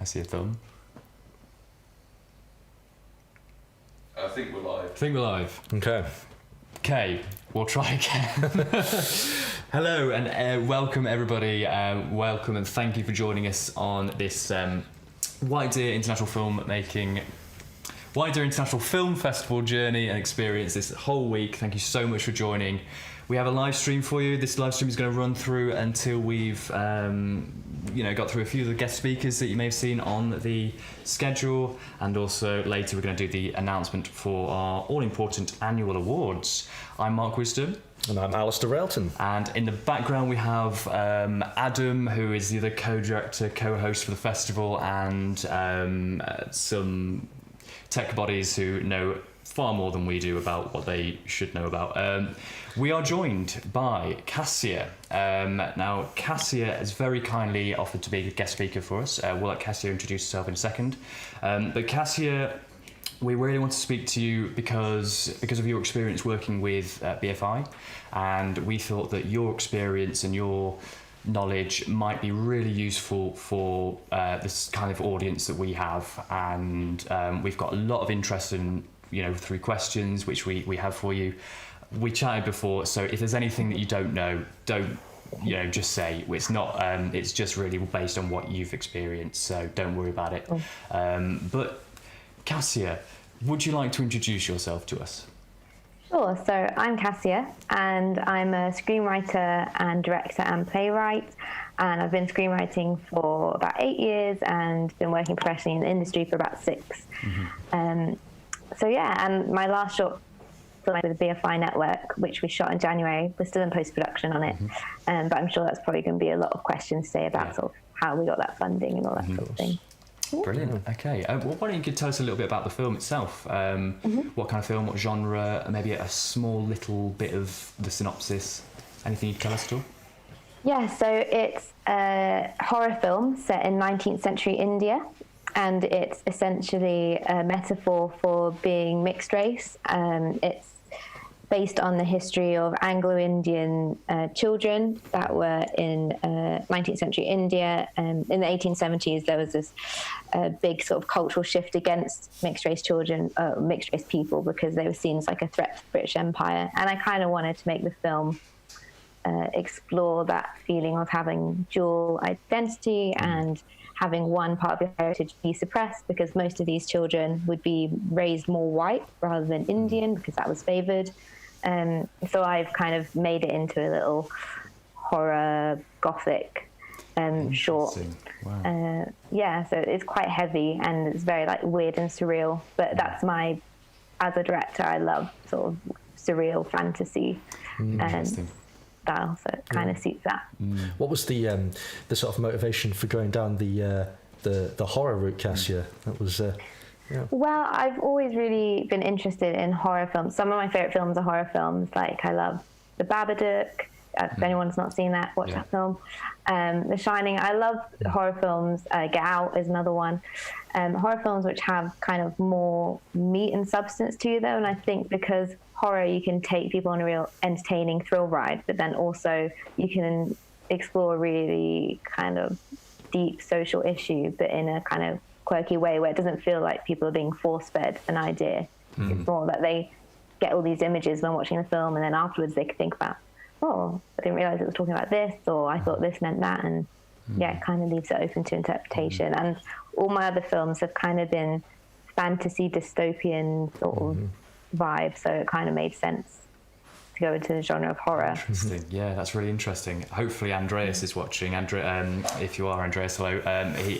Cassia film. I think we're live. I think we're live. Okay, we'll try again. Hello and welcome everybody. Welcome and thank you for joining us on this White Deer International Film Festival journey and experience this whole week. Thank you so much for joining. We have a live stream for you. This live stream is going to run through until we've got through a few of the guest speakers that you may have seen on the schedule, and also later we're going to do the announcement for our all-important annual awards. I'm Mark Wisdom. And I'm ALASTAIR RAILTON. And in the background we have Adam, who is the other co-director, co-host for the festival, and some tech bodies who know far more than we do about what they should know about. We are joined by Cassia. Now, Cassia has very kindly offered to be a guest speaker for us. We'll let Cassia introduce herself in a second. But Cassia, we really want to speak to you because of your experience working with BFI, and we thought that your experience and your knowledge might be really useful for this kind of audience that we have, and we've got a lot of interest in, through questions which we have for you. We chatted before, so if there's anything that you don't know, don't just say. It's not it's just really based on what you've experienced, so don't worry about it. But Cassia, would you like to introduce yourself to us? Sure. So I'm Cassia, and I'm a screenwriter and director and playwright, and I've been screenwriting for about 8 years and been working professionally in the industry for about 6. Mm-hmm. And my last short film with the BFI network, which we shot in January, we're still in post-production on it, but I'm sure that's probably going to be a lot of questions today about sort of how we got that funding and all that sort of thing. Brilliant. Okay. Why don't you tell us a little bit about the film itself? What kind of film, what genre, maybe a small little bit of the synopsis. Anything you can tell us at all? Yeah, so it's a horror film set in 19th century India, and it's essentially a metaphor for being mixed race. It's based on the history of Anglo-Indian children that were in 19th century India. In the 1870s, there was this big sort of cultural shift against mixed race children, mixed race people, because they were seen as like a threat to the British Empire. And I kind of wanted to make the film explore that feeling of having dual identity and having one part of your heritage be suppressed, because most of these children would be raised more white rather than Indian, because that was favoured. So I've kind of made it into a little horror gothic short. Wow. So it's quite heavy and it's very like weird and surreal, but that's as a director, I love sort of surreal fantasy style, so it kind of suits that. What was the sort of motivation for going down the horror route, Cassia? That was Well, I've always really been interested in horror films. Some of my favourite films are horror films. Like, I love The Babadook. If anyone's not seen that, watch that film. The Shining. I love horror films. Get Out is another one. Horror films which have kind of more meat and substance to them. And I think because horror, you can take people on a real entertaining thrill ride, but then also you can explore a really kind of deep social issue, but in a kind of quirky way where it doesn't feel like people are being force-fed an idea. It's more that they get all these images when watching the film, and then afterwards they could think about, oh, I didn't realise it was talking about this, or I thought this meant that, and it kind of leaves it open to interpretation. And all my other films have kind of been fantasy dystopian sort of vibe, so it kind of made sense to go into the genre of horror. Interesting. Yeah, that's really interesting. Hopefully Andreas is watching. If you are, Andreas, hello.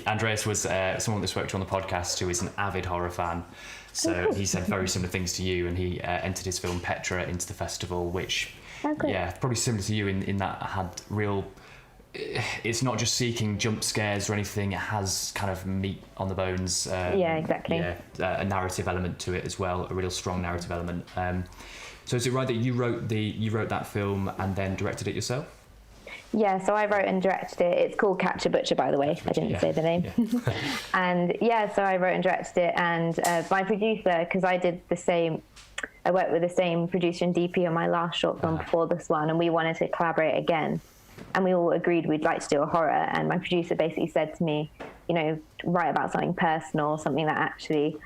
Andreas was someone that's worked on the podcast who is an avid horror fan. So he said very similar things to you, and he entered his film Petra into the festival, which, probably similar to you in that had real... It's not just seeking jump scares or anything. It has kind of meat on the bones. Exactly. A narrative element to it as well, a real strong narrative element. So is it right that you wrote that film and then directed it yourself? Yeah, so I wrote and directed it. It's called Catch a Butcher, by the way. I didn't say the name. Yeah. And so I wrote and directed it, and my producer, because I worked with the same producer and DP on my last short film before this one, and we wanted to collaborate again. and we all agreed we'd like to do a horror. And my producer basically said to me, you know, write about something personal, something that actually,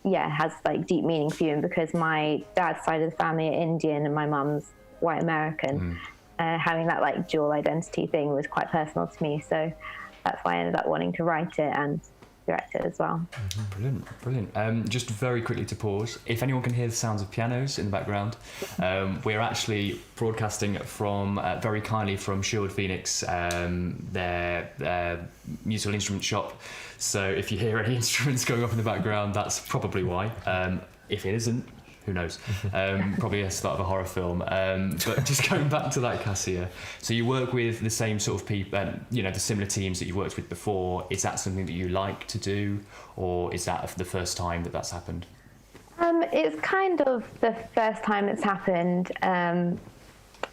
has like deep meaning for you. And because my dad's side of the family are Indian and my mum's white American, having that like dual identity thing was quite personal to me. So that's why I ended up wanting to write it and direct it as well. Brilliant. Just very quickly to pause, if anyone can hear the sounds of pianos in the background, we're actually broadcasting from very kindly from Sherwood Phoenix, their musical instrument shop. So if you hear any instruments going off in the background, that's probably why. If it isn't, who knows? Probably a start of a horror film. But just going back to that, Cassia, so you work with the same sort of people, the similar teams that you worked with before. Is that something that you like to do, or is that the first time that that's happened? It's kind of the first time it's happened.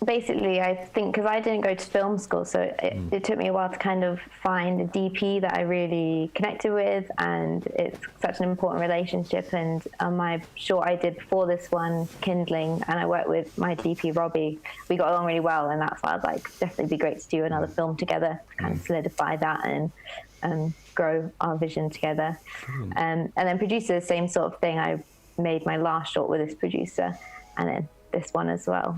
Basically, I think because I didn't go to film school, so it took me a while to kind of find a DP that I really connected with, and it's such an important relationship. And on my short I did before this one, Kindling, and I worked with my DP Robbie, we got along really well, and that's why I was like, definitely be great to do another film together, to kind of solidify that and grow our vision together. And then producer, same sort of thing. I made my last short with this producer, and then this one as well.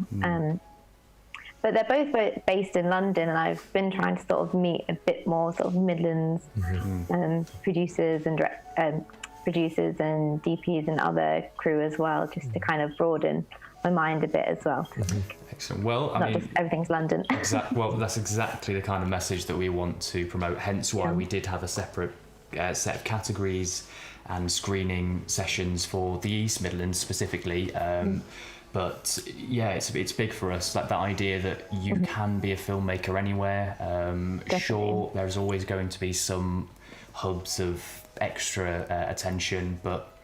But they're both based in London, and I've been trying to sort of meet a bit more sort of Midlands producers and DPs and other crew as well, just to kind of broaden my mind a bit as well. Excellent. Well, Not just everything's London. Well, that's exactly the kind of message that we want to promote, hence why we did have a separate set of categories and screening sessions for the East Midlands specifically. But yeah, it's big for us, that idea that you can be a filmmaker anywhere. Sure, there's always going to be some hubs of extra attention, but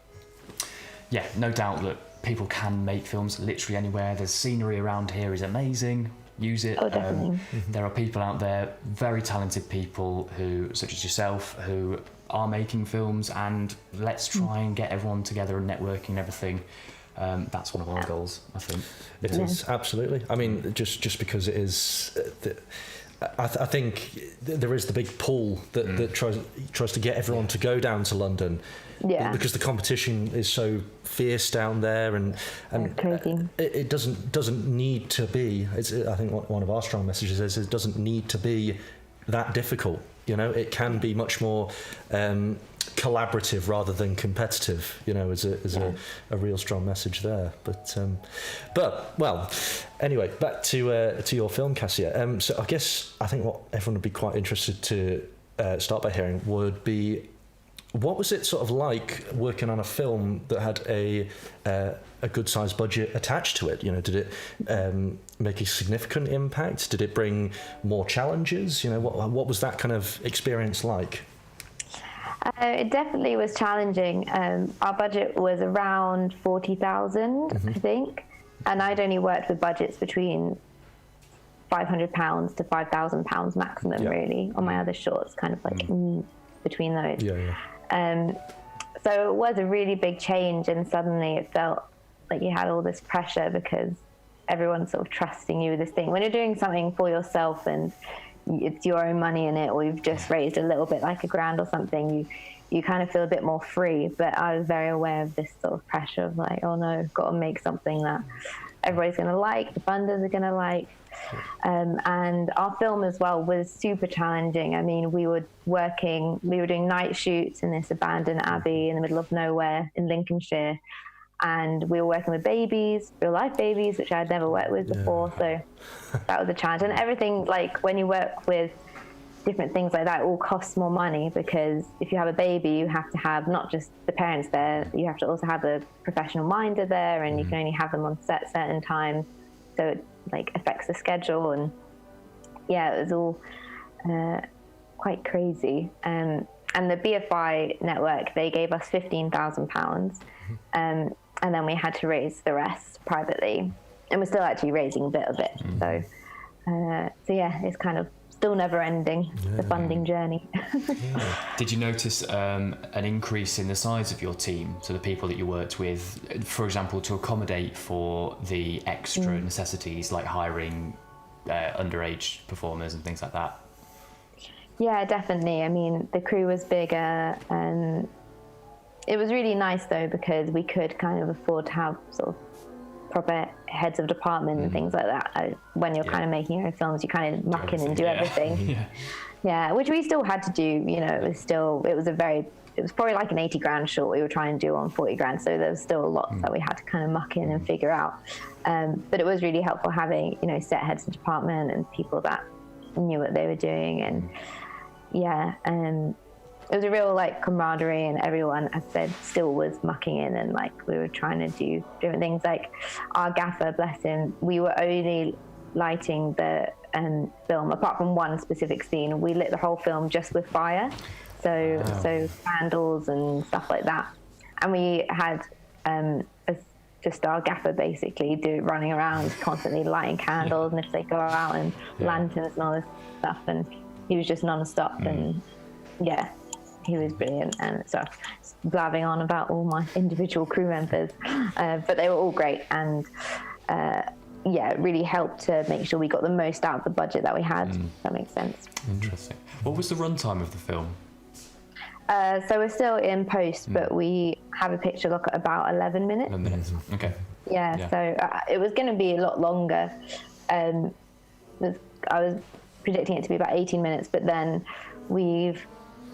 yeah, no doubt that people can make films literally anywhere. The scenery around here is amazing. Use it. Oh, definitely. There are people out there, very talented people who, such as yourself, who are making films, and let's try and get everyone together and networking and everything. That's one of our goals, I think. It is, absolutely. I mean, just because it is, I think there is the big pull that tries to get everyone to go down to London. Yeah. Because the competition is so fierce down there, and it doesn't need to be. I think one of our strong messages is it doesn't need to be that difficult. You know, it can be much more collaborative rather than competitive, you know, as a real strong message there. But well, anyway, back to your film, Cassia. So I think what everyone would be quite interested to start by hearing would be, what was it sort of like working on a film that had a good sized budget attached to it? You know, did it make a significant impact? Did it bring more challenges? You know, what was that kind of experience like? It definitely was challenging. Our budget was around 40,000, I think, and I'd only worked with budgets between £500 to £5,000 maximum, really, on my other shorts, kind of like between those. So it was a really big change, and suddenly it felt like you had all this pressure because everyone's sort of trusting you with this thing. When you're doing something for yourself and it's your own money in it, or you've just raised a little bit, like £1,000 or something, you kind of feel a bit more free. But I was very aware of this sort of pressure of like, oh no, got to make something that everybody's going to like, the funders are going to like. And our film as well was super challenging. I mean, we were doing night shoots in this abandoned abbey in the middle of nowhere in Lincolnshire. And we were working with babies, real life babies, which I had never worked with before. So that was a challenge. And everything, like when you work with different things like that, it all costs more money, because if you have a baby, you have to have not just the parents there, you have to also have a professional minder there, and you can only have them on set certain times. So it like affects the schedule. And yeah, it was all quite crazy. And the BFI network, they gave us £15,000. And then we had to raise the rest privately, and we're still actually raising a bit of it. So yeah, it's kind of still never ending, the funding journey. Did you notice an increase in the size of your team, so the people that you worked with, for example, to accommodate for the extra necessities like hiring underage performers and things like that? Yeah, definitely. I mean, the crew was bigger, and it was really nice though, because we could kind of afford to have sort of proper heads of department and things like that. When you're kind of making your own films, you kind of muck in and do everything. Yeah, which we still had to do. You know, it was probably like an 80 grand short we were trying to do on 40 grand. So there was still lots that we had to kind of muck in and figure out. But it was really helpful having, you know, set heads of department and people that knew what they were doing. And it was a real like camaraderie, and everyone, as I said, still was mucking in, and like we were trying to do different things. Like our gaffer, bless him, we were only lighting the film, apart from one specific scene, we lit the whole film just with fire. So candles and stuff like that. And we had just our gaffer basically running around constantly lighting candles, and if they go out, and lanterns and all this stuff, and he was just non-stop. And he was brilliant. And so blabbing on about all my individual crew members, but they were all great, and it really helped to make sure we got the most out of the budget that we had. If that makes sense. Interesting. What was the runtime of the film? So we're still in post, but we have a picture look at about 11 minutes. 11 minutes. Okay. Yeah. So it was going to be a lot longer. I was predicting it to be about 18 minutes, but then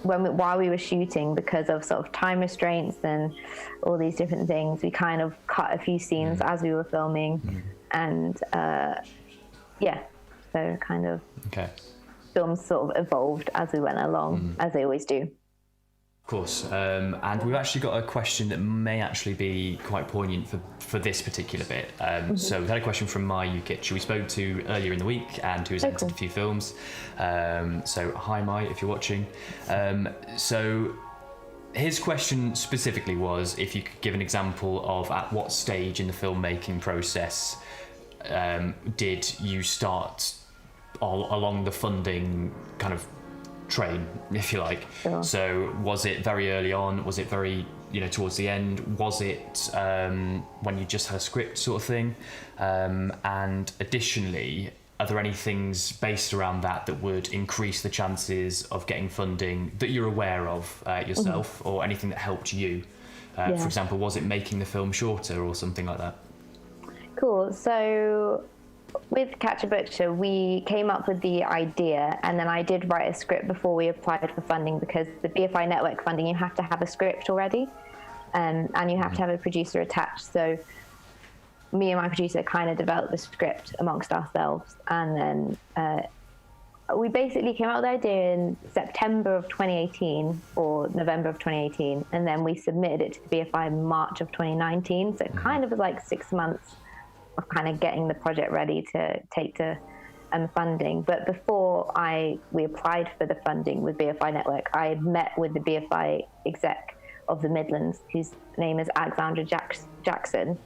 while we were shooting, because of sort of time restraints and all these different things, we kind of cut a few scenes as we were filming, and so kind of films sort of evolved as we went along, as they always do. Of course, and we've actually got a question that may actually be quite poignant for this particular bit. So we've had a question from Mai Yukic, who we spoke to earlier in the week and who's entered a few films. So hi Mai, if you're watching. So his question specifically was if you could give an example of at what stage in the filmmaking process did you start along the funding kind of train, if you like. Sure. So was it very early on? Was it very, towards the end? Was it when you just had a script sort of thing? And additionally, are there any things based around that would increase the chances of getting funding that you're aware of yourself, or anything that helped you? For example, was it making the film shorter or something like that? Cool. So with Catch a Butcher, we came up with the idea, and then I did write a script before we applied for funding, because the BFI network funding, you have to have a script already, and you have to have a producer attached. So me and my producer kind of developed the script amongst ourselves, and then we basically came out with the idea in September of 2018 or November of 2018, and then we submitted it to the BFI in March of 2019. So it kind of was like 6 months of kind of getting the project ready to take to funding. But before we applied for the funding with BFI Network, I had met with the BFI exec of the Midlands, whose name is Alexandra Jackson,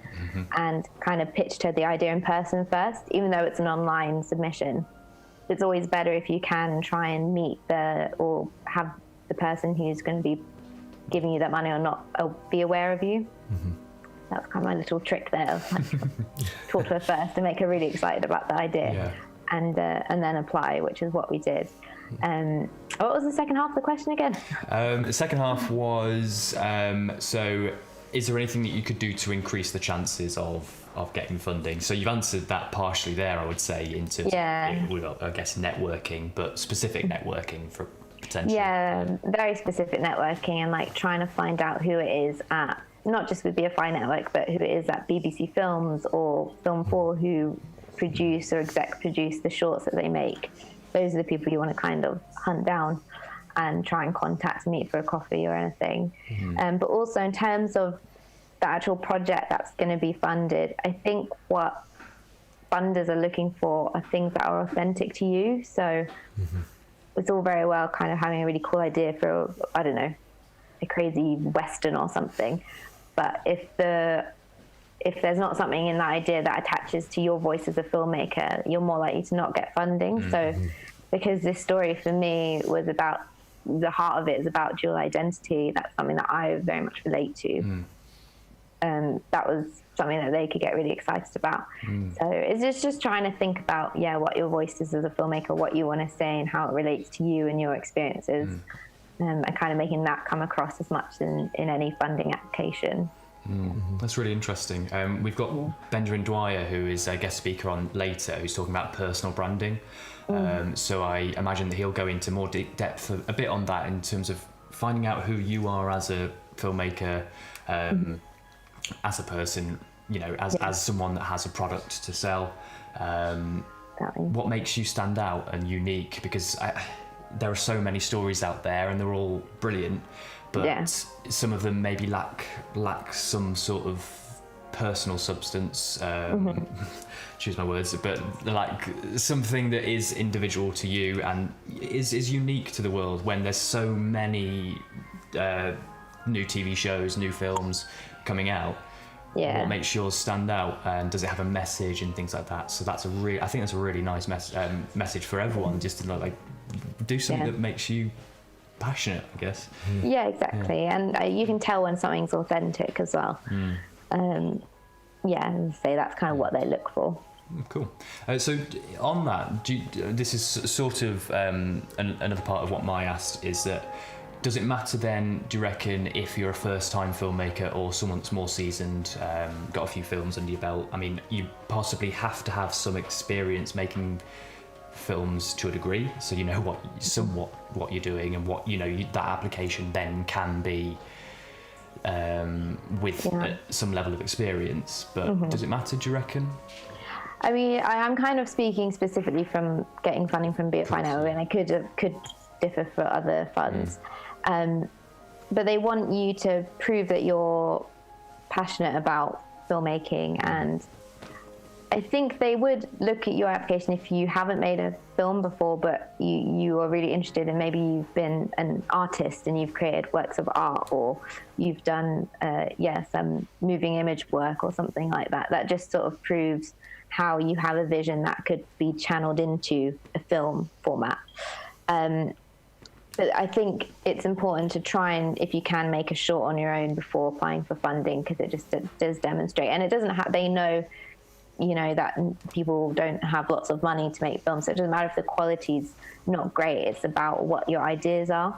and kind of pitched her the idea in person first. Even though it's an online submission, it's always better if you can try and meet or have the person who's going to be giving you that money or not be aware of you. That was kind of my little trick there. Of like, talk to her first to make her really excited about the idea, and then apply, which is what we did. What was the second half of the question again? The second half was, so is there anything that you could do to increase the chances of getting funding? So you've answered that partially there, I would say, in terms of, I guess, networking, but specific networking for potential. Yeah, very specific networking, and like trying to find out who it is at, not just with BFI Network, but who it is at BBC Films or Film 4 who produce or exec produce the shorts that they make. Those are the people you want to kind of hunt down and try and contact, meet for a coffee or anything. But also in terms of the actual project that's going to be funded, I think what funders are looking for are things that are authentic to you. So it's all very well kind of having a really cool idea for, I don't know, a crazy Western or something. But if there's not something in that idea that attaches to your voice as a filmmaker, you're more likely to not get funding. So because this story for me was about, the heart of it is about dual identity, that's something that I very much relate to. That was something that they could get really excited about. So it's just trying to think about, what your voice is as a filmmaker, what you want to say and how it relates to you and your experiences, and kind of making that come across as much in any funding application. That's really interesting. We've got Benjamin Dwyer, who is a guest speaker on later, who's talking about personal branding. So I imagine that he'll go into more depth a bit on that in terms of finding out who you are as a filmmaker, as a person, as someone that has a product to sell. What makes you stand out and unique? Because there are so many stories out there and they're all brilliant, but some of them maybe lack some sort of personal substance, choose my words, but like something that is individual to you and is unique to the world, when there's so many new TV shows, new films coming out. What makes yours stand out, and does it have a message and things like that? So that's I think that's a really nice message for everyone, just to like do something that makes you passionate, I guess. Yeah, exactly. And you can tell when something's authentic as well. And say that's kind of what they look for. Cool. So on that, this is sort of another part of what Mai asked, is that does it matter then, do you reckon, if you're a first-time filmmaker or someone that's more seasoned, got a few films under your belt? I mean, you possibly have to have some experience making films to a degree, so you know what you're doing, and what that application then can be with some level of experience. But does it matter, do you reckon? I mean, I am kind of speaking specifically from getting funding from BFI now, and I could differ for other funds. But they want you to prove that you're passionate about filmmaking, and I think they would look at your application if you haven't made a film before, but you are really interested, and maybe you've been an artist and you've created works of art, or you've done some moving image work or something like that. That just sort of proves how you have a vision that could be channeled into a film format. But I think it's important to try and, if you can, make a short on your own before applying for funding, because it just does demonstrate. And it doesn't have, they know, that people don't have lots of money to make films. So it doesn't matter if the quality's not great. It's about what your ideas are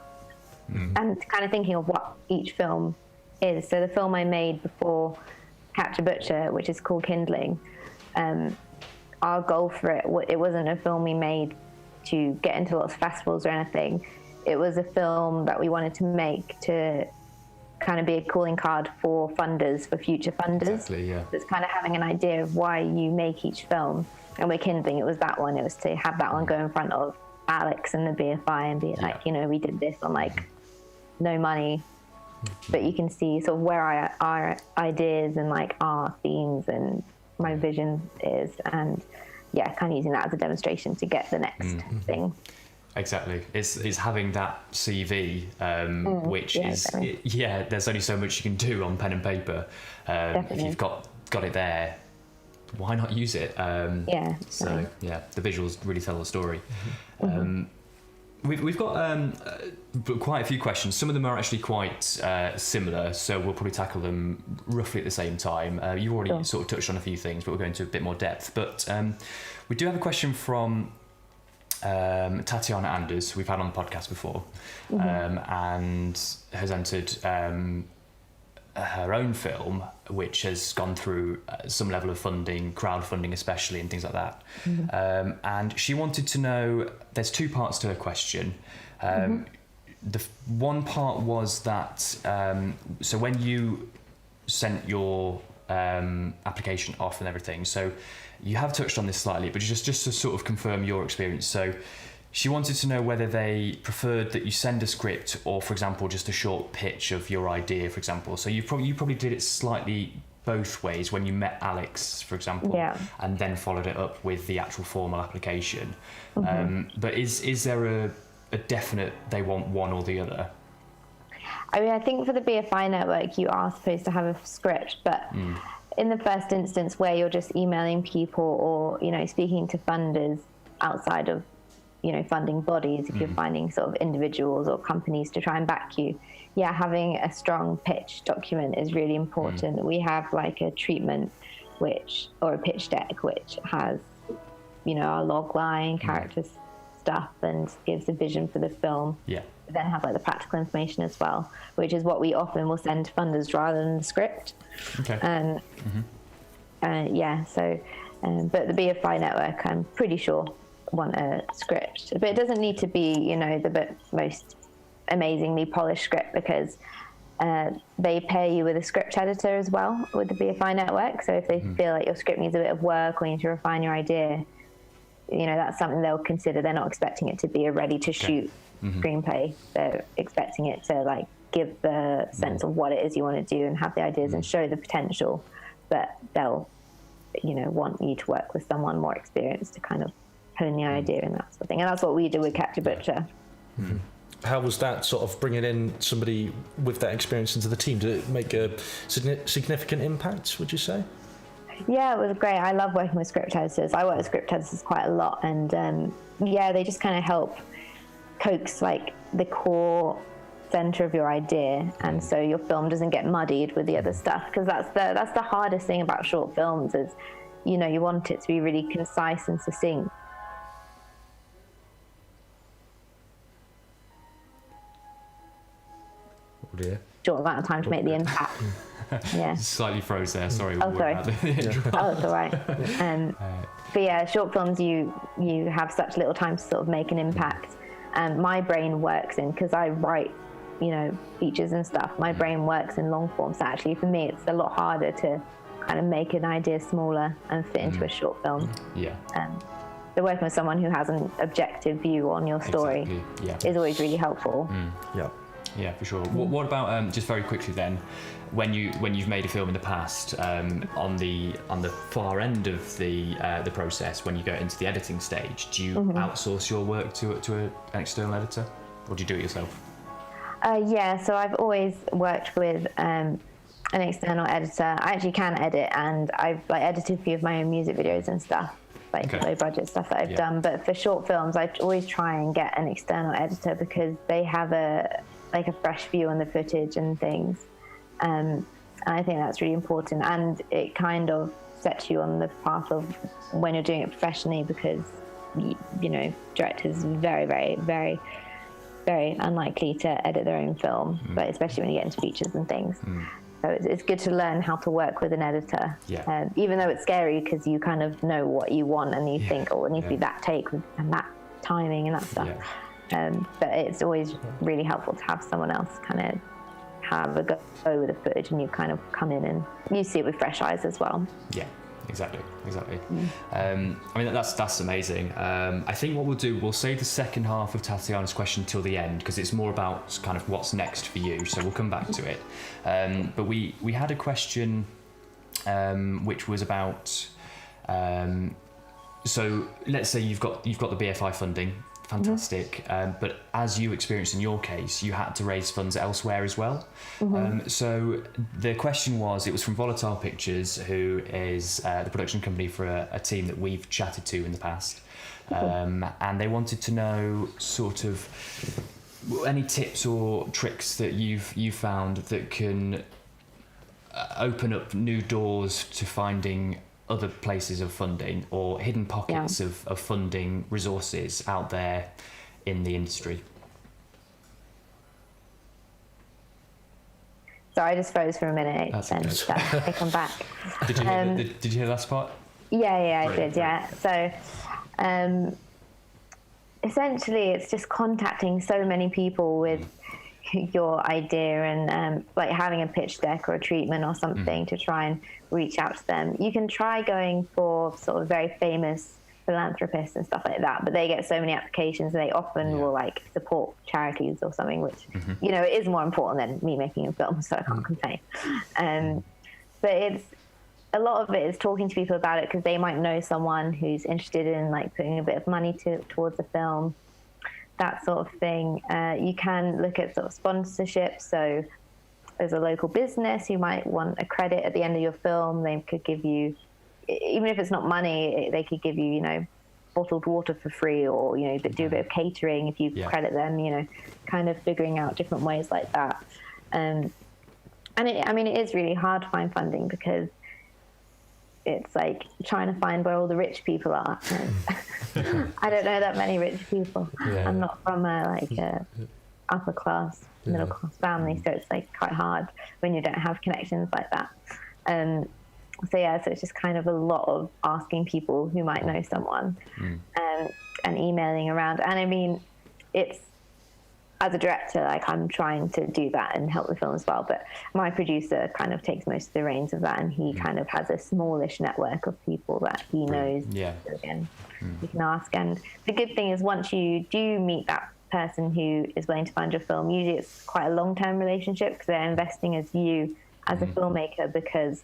and kind of thinking of what each film is. So the film I made before Capture Butcher, which is called Kindling, our goal for it wasn't a film we made to get into lots of festivals or anything. It was a film that we wanted to make to kind of be a calling card for funders, for future funders. Exactly, yeah. It's kind of having an idea of why you make each film. And with Kindling, it was that one. It was to have that one go in front of Alex and the BFI and be like, we did this on like no money, but you can see sort of where our ideas and like our themes and my vision is, and kind of using that as a demonstration to get the next thing. Exactly. It's having that CV, which is there's only so much you can do on pen and paper. If you've got it there, why not use it? So the visuals really tell the story. We've got quite a few questions. Some of them are actually quite similar, so we'll probably tackle them roughly at the same time. You already sort of touched on a few things, but we'll go into a bit more depth. But we do have a question from Tatiana Anders, who we've had on the podcast before, and has entered her own film, which has gone through some level of funding, crowdfunding especially, and things like that. And she wanted to know, there's two parts to her question. The one part was that, so when you sent your application off and everything, so you have touched on this slightly, but just to sort of confirm your experience. So she wanted to know whether they preferred that you send a script, or, for example, just a short pitch of your idea, for example. So you probably did it slightly both ways when you met Alex, for example, and then followed it up with the actual formal application. But is there a definite they want one or the other? I mean, I think for the BFI network, you are supposed to have a script, but in the first instance where you're just emailing people or, speaking to funders outside of funding bodies, if you're finding sort of individuals or companies to try and back you, having a strong pitch document is really important. We have like a treatment or a pitch deck which has, our log line, characters, stuff, and gives a vision for the film. Yeah. But then have like the practical information as well, which is what we often will send to funders rather than the script. Okay. But the BFI network, I'm pretty sure, want a script, but it doesn't need to be, the most amazingly polished script, because they pay you with a script editor as well with the BFI network. So if they feel like your script needs a bit of work or you need to refine your idea, that's something they'll consider. They're not expecting it to be a ready to shoot screenplay. They're expecting it to like give the sense of what it is you want to do and have the ideas and show the potential, but they'll want you to work with someone more experienced to kind of hone the idea and that sort of thing. And that's what we do with Capture Butcher. How was that, sort of bringing in somebody with that experience into the team? Did it make a significant impact, would you say? Yeah, it was great. I love working with script editors. I work with script editors quite a lot, and they just kind of help coax like the core center of your idea, and so your film doesn't get muddied with the other stuff, because that's the hardest thing about short films is, you want it to be really concise and succinct. Oh dear. Short amount of time to make the impact. Yeah. Slightly froze there. Sorry. Oh, sorry. Oh, it's all right. But yeah, short films, you have such little time to sort of make an impact. And my brain works because I write, features and stuff. My brain works in long form. So actually, for me, it's a lot harder to kind of make an idea smaller and fit into a short film. Yeah. So working with someone who has an objective view on your story is always really helpful. Yeah, for sure. What about just very quickly then, when you've made a film in the past, on the far end of the process, when you go into the editing stage, do you outsource your work to an external editor, or do you do it yourself? So I've always worked with an external editor. I actually can edit, and I've edited a few of my own music videos and stuff, low budget stuff that I've done. But for short films, I always try and get an external editor because they have a fresh view on the footage and things. And I think that's really important, and it kind of sets you on the path of when you're doing it professionally, because directors are very, very, very, very unlikely to edit their own film, but especially when you get into features and things. So it's good to learn how to work with an editor, even though it's scary because you kind of know what you want and you think, it needs to be that take and that timing and that stuff. But it's always really helpful to have someone else kind of have a go with the footage, and you kind of come in and you see it with fresh eyes as well. Yeah, exactly. I mean, that's amazing. I think what we'll do, we'll save the second half of Tatiana's question till the end, because it's more about kind of what's next for you, so we'll come back to it. But we had a question which was about, so let's say you've got the BFI funding. Fantastic. But as you experienced in your case, you had to raise funds elsewhere as well. So the question was, it was from Volatile Pictures, who is the production company for a team that we've chatted to in the past. And they wanted to know sort of any tips or tricks that you've found that can open up new doors to finding other places of funding, or hidden pockets of funding resources out there in the industry. So I just froze for a minute, and I come back. Did you hear the last part? Yeah, I did. Yeah. So essentially, it's just contacting so many people with your idea, and having a pitch deck or a treatment or something to try and reach out to them. You can try going for sort of very famous philanthropists and stuff like that, but they get so many applications, and they often will support charities or something, which it is more important than me making a film, so I can't complain. But it's a lot of it is talking to people about it, because they might know someone who's interested in putting a bit of money towards a film, that sort of thing. You can look at sort of sponsorship. So there's a local business who might want a credit at the end of your film. They could give you, even if it's not money, they could give you, bottled water for free, or that do a bit of catering if you credit them. Kind of figuring out different ways like that. And it is really hard to find funding, because it's like trying to find where all the rich people are. I don't know that many rich people. I'm not from a upper class, middle class family, so it's like quite hard when you don't have connections like that. So it's just kind of a lot of asking people who might know someone, and emailing around. And I mean, it's, as a director, like, I'm trying to do that and help the film as well, but my producer kind of takes most of the reins of that, and he kind of has a smallish network of people that he knows. So again, you can ask. And the good thing is, once you do meet that person who is willing to fund your film, usually it's quite a long-term relationship, because they're investing as you as a filmmaker, because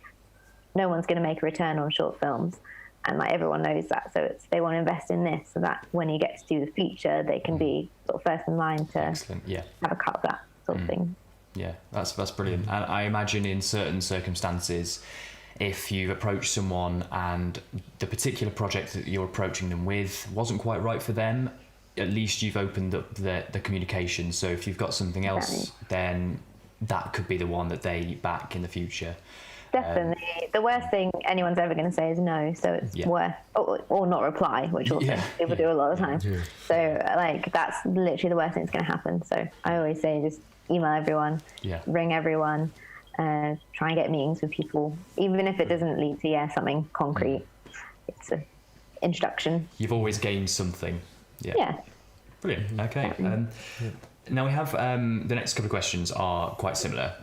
no one's going to make a return on short films, and like everyone knows that. So they want to invest in this, so that when you get to do the feature, they can be sort of first in line to have a cut of that sort of thing. Yeah, that's brilliant. And I imagine in certain circumstances, if you approach someone and the particular project that you're approaching them with wasn't quite right for them, at least you've opened up the communication. So if you've got something else, then that could be the one that they back in the future. Definitely. The worst thing anyone's ever going to say is no, so it's worth, or not reply, which also people do a lot of the time. So like, that's literally the worst thing that's going to happen. So I always say, just email everyone, ring everyone, try and get meetings with people, even if it doesn't lead to something concrete. It's an introduction. You've always gained something. Brilliant. Okay. Now we have the next couple of questions are quite similar,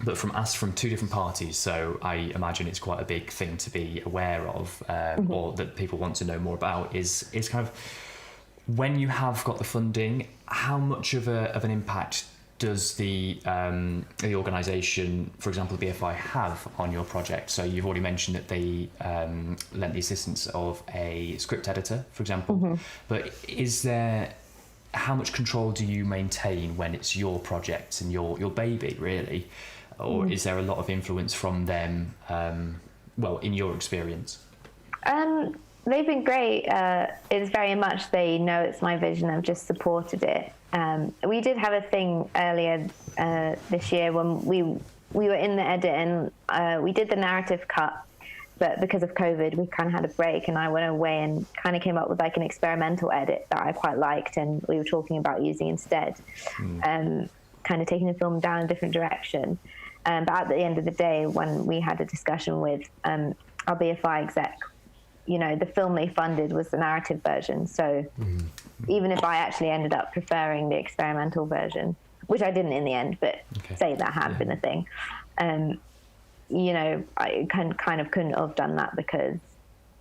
but from two different parties, so I imagine it's quite a big thing to be aware of, or that people want to know more about, is kind of, when you have got the funding, how much of an impact does the organisation, for example the BFI, have on your project? So you've already mentioned that they lent the assistance of a script editor, for example, but how much control do you maintain when it's your project and your baby, really? Or is there a lot of influence from them, in your experience? They've been great. It's very much, they know it's my vision. I've just supported it. We did have a thing earlier this year when we were in the edit, and we did the narrative cut, but because of COVID, we kind of had a break, and I went away and kind of came up with like an experimental edit that I quite liked, and we were talking about using instead, kind of taking the film down a different direction. But at the end of the day, when we had a discussion with our BFI exec, the film they funded was the narrative version. So even if I actually ended up preferring the experimental version, which I didn't in the end, but say that had been a thing, I kind of couldn't have done that, because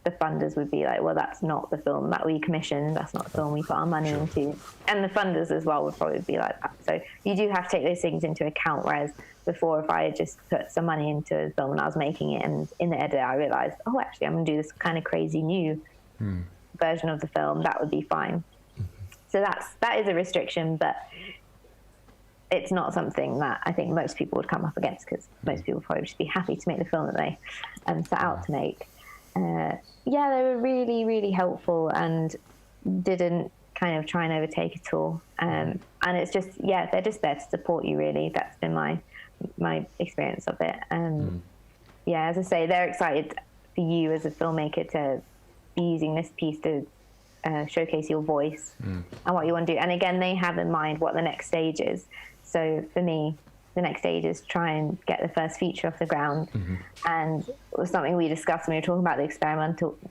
the funders would be like, well, that's not the film that we commissioned, that's not the film we put our money into. And the funders as well would probably be like that. So you do have to take those things into account, whereas before, if I had just put some money into a film and I was making it, and in the edit I realised, actually I'm going to do this kind of crazy new version of the film, that would be fine. So that is a restriction, but it's not something that I think most people would come up against, because most people would probably just be happy to make the film that they set out to make. They were really, really helpful and didn't kind of try and overtake it all. And it's just, they're just there to support you, really. That's been my experience of it. As I say, they're excited for you as a filmmaker to be using this piece to showcase your voice and what you want to do. And again, they have in mind what the next stage is. So for me, the next stage is try and get the first feature off the ground. And it was something we discussed when we were talking about the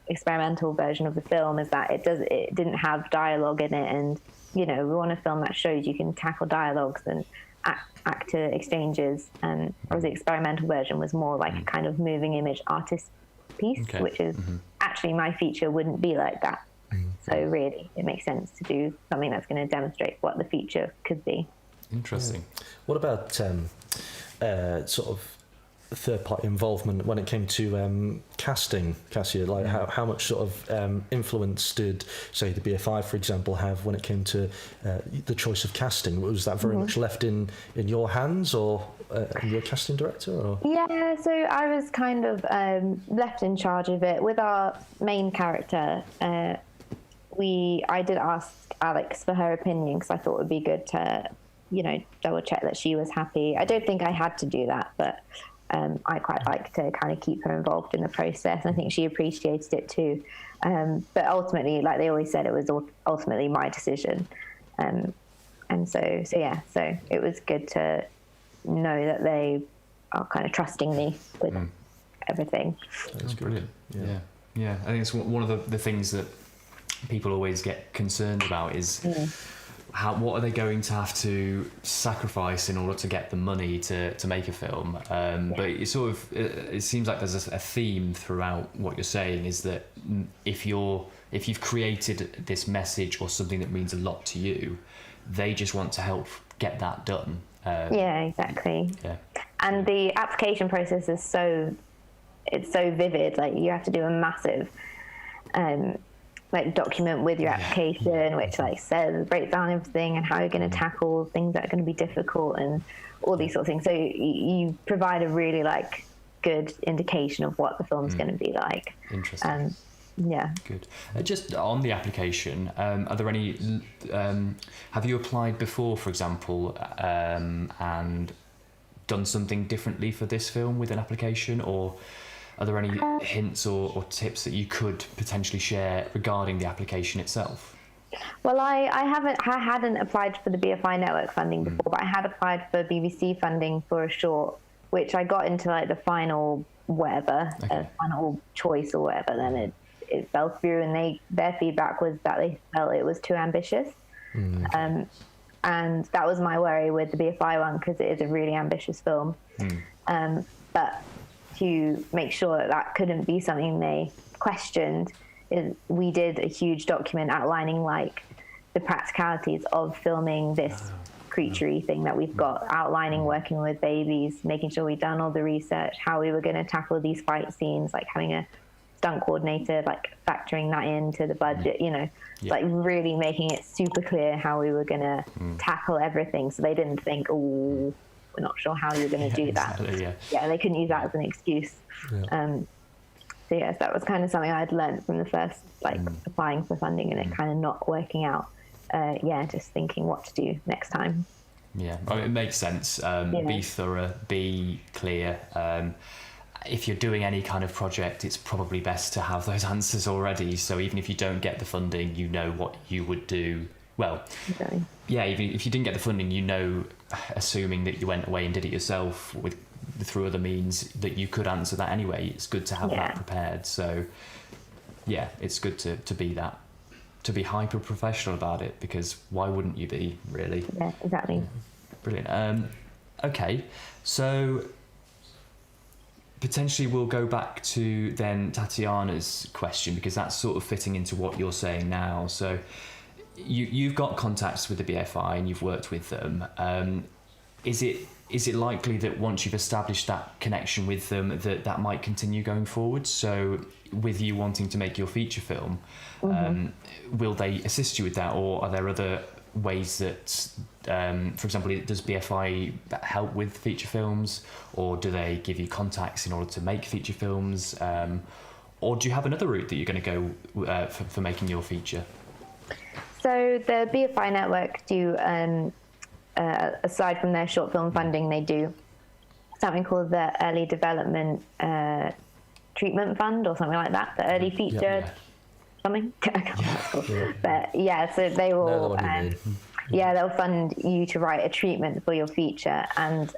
experimental version of the film, is that it didn't have dialogue in it, and we want a film that shows you can tackle dialogues and actor exchanges, whereas the experimental version was more like a kind of moving image artist piece, which is actually my feature wouldn't be like that. So really, it makes sense to do something that's going to demonstrate what the feature could be. Interesting. What about sort of third-party involvement when it came to casting, Cassia? Like how much sort of influence did, say, the BFI, for example, have when it came to the choice of casting? Was that very much left in your hands, or you're a casting director, or? Yeah, so I was kind of left in charge of it. With our main character, I did ask Alex for her opinion because I thought it would be good to, double check that she was happy. I don't think I had to do that, but I quite like to kind of keep her involved in the process. And I think she appreciated it too. But ultimately, like they always said, it was ultimately my decision. And so it was good to know that they are kind of trusting me with everything. That's brilliant. Yeah. I think it's one of the things that people always get concerned about is what are they going to have to sacrifice in order to get the money to make a film. But it seems like there's a theme throughout what you're saying, is that if you've created this message or something that means a lot to you, they just want to help get that done. Yeah, exactly. Yeah. And the application process is so vivid. Like you have to do a massive document with your application, which breaks down everything and how you're going to tackle things that are going to be difficult and all these sort of things. So you provide a really good indication of what the film's going to be like. Interesting. Yeah. Good. Just on the application, are there any? Have you applied before, for example, and done something differently for this film with an application, or are there any hints or tips that you could potentially share regarding the application itself? Well, I hadn't applied for the BFI network funding before, but I had applied for BBC funding for a short, which I got into the final final choice or whatever. Then it fell through, and their feedback was that they felt it was too ambitious. And that was my worry with the BFI one, because it is a really ambitious film. But to make sure that couldn't be something they questioned, we did a huge document outlining the practicalities of filming this creature-y thing that we've got, outlining working with babies, making sure we'd done all the research, how we were going to tackle these fight scenes, having a stunt coordinator, factoring that into the budget, really making it super clear how we were going to tackle everything, so they didn't think, oh, we're not sure how you're going to do that. Yeah, they couldn't use that as an excuse. So yes, that was kind of something I'd learned from the first applying for funding and it kind of not working out. Just thinking what to do next time. Yeah, it makes sense. Be thorough, be clear. If you're doing any kind of project, it's probably best to have those answers already. So even if you don't get the funding, you know what you would do. Well, exactly. Yeah, even if you didn't get the funding, assuming that you went away and did it yourself through other means, that you could answer that anyway. It's good to have that prepared. So yeah, it's good to be hyper professional about it, because why wouldn't you be, really? Yeah, exactly. Brilliant. Okay, so potentially we'll go back to then Tatiana's question, because that's sort of fitting into what you're saying now. So you've got contacts with the BFI and you've worked with them. Is it likely that once you've established that connection with them, that might continue going forward? So with you wanting to make your feature film, will they assist you with that, or are there other ways that, for example, does BFI help with feature films, or do they give you contacts in order to make feature films, or do you have another route that you're going to go for making your feature? So the BFI network do, aside from their short film funding, they do something called the Early Development Treatment Fund, or something like that, the Early Feature something. But so they will, they'll fund you to write a treatment for your feature, and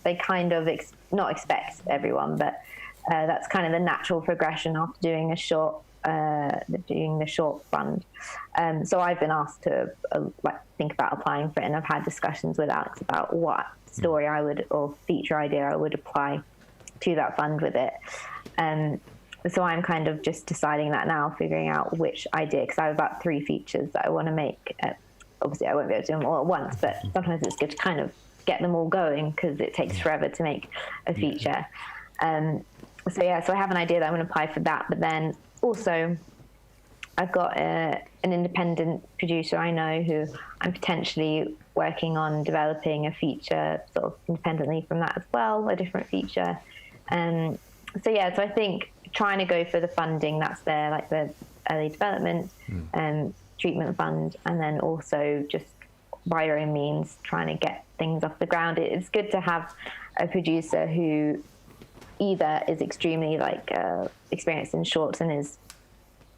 they kind of not expect everyone, but that's kind of the natural progression after doing a short. Doing the short fund. So I've been asked to think about applying for it, and I've had discussions with Alex about what story or feature idea I would apply to that fund with it. So I'm kind of just deciding that now, figuring out which idea, because I have about 3 features that I want to make. Obviously I won't be able to do them all at once, but sometimes it's good to kind of get them all going, because it takes forever to make a feature. So I have an idea that I'm going to apply for that, but then also I've got an independent producer I know who I'm potentially working on developing a feature sort of independently from that as well, a different feature. So I think trying to go for the funding that's there, like the early development treatment fund, and then also just by your own means trying to get things off the ground. It's good to have a producer who either is extremely experienced in shorts and is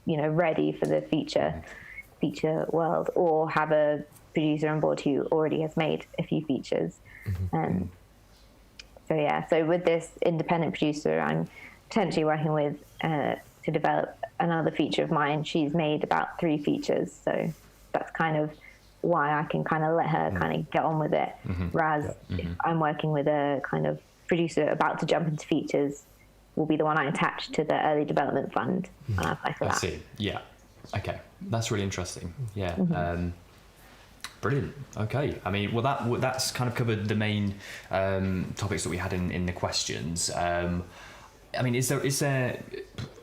ready for the feature world, or have a producer on board who already has made a few features. So with this independent producer I'm potentially working with to develop another feature of mine. She's made about 3 features, so that's kind of why I can kind of let her kind of get on with it. Whereas if I'm working with a kind of producer about to jump into features, will be the one I attach to the early development fund and I apply for that. I see. Yeah. Okay. That's really interesting. Yeah. Brilliant. Okay. I mean, well, that's kind of covered the main topics that we had in the questions. I mean, is there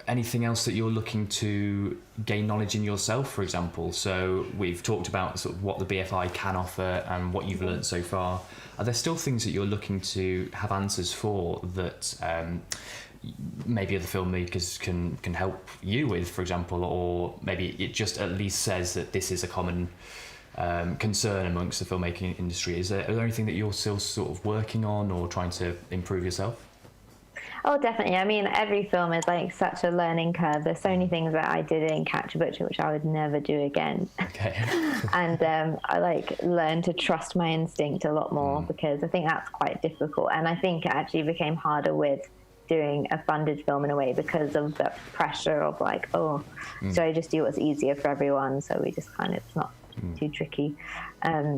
anything else that you're looking to gain knowledge in yourself, for example? So we've talked about sort of what the BFI can offer and what you've learned so far. Are there still things that you're looking to have answers for that maybe other filmmakers can help you with, for example, or maybe it just at least says that this is a common concern amongst the filmmaking industry? Are there anything that you're still sort of working on or trying to improve yourself? Oh, definitely. I mean, every film is like such a learning curve. There's so many things that I did in Catch a Butcher which I would never do again. Okay. And I learned to trust my instinct a lot more because I think that's quite difficult. And I think it actually became harder with doing a funded film in a way because of the pressure of so I just do what's easier for everyone. So we just kind of, it's not too tricky. But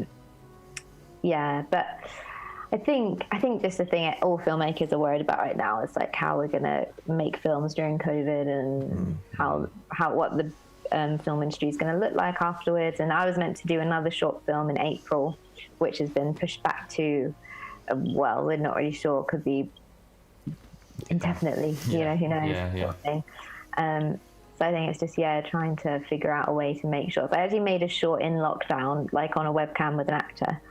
I think just the thing all filmmakers are worried about right now is like how we're going to make films during COVID and what the film industry is going to look like afterwards. And I was meant to do another short film in April, which has been pushed back to, we're not really sure, could be indefinitely, who knows, sort of thing. So I think it's just, trying to figure out a way to make sure. So I actually made a short in lockdown, like on a webcam with an actor,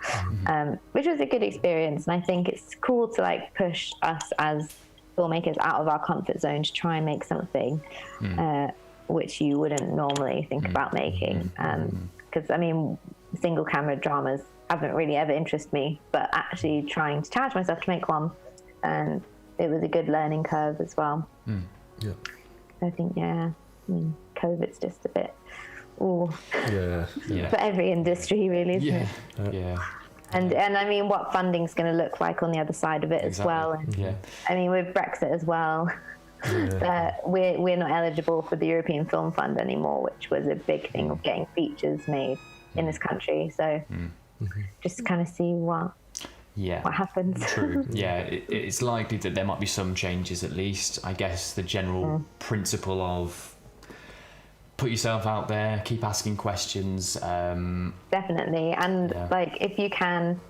which was a good experience. And I think it's cool to push us as filmmakers out of our comfort zone to try and make something which you wouldn't normally think about making. Because, I mean, single camera dramas haven't really ever interested me, but actually trying to challenge myself to make one, it was a good learning curve as well. I think, COVID's just a bit, for every industry really, isn't it? And I mean, what funding's going to look like on the other side of it as well. And, I mean, with Brexit as well, we're not eligible for the European Film Fund anymore, which was a big thing of getting features made in this country. So just kind of see what happens. True. It's likely that there might be some changes at least. I guess the general principle of put yourself out there, keep asking questions. Definitely. And if you can,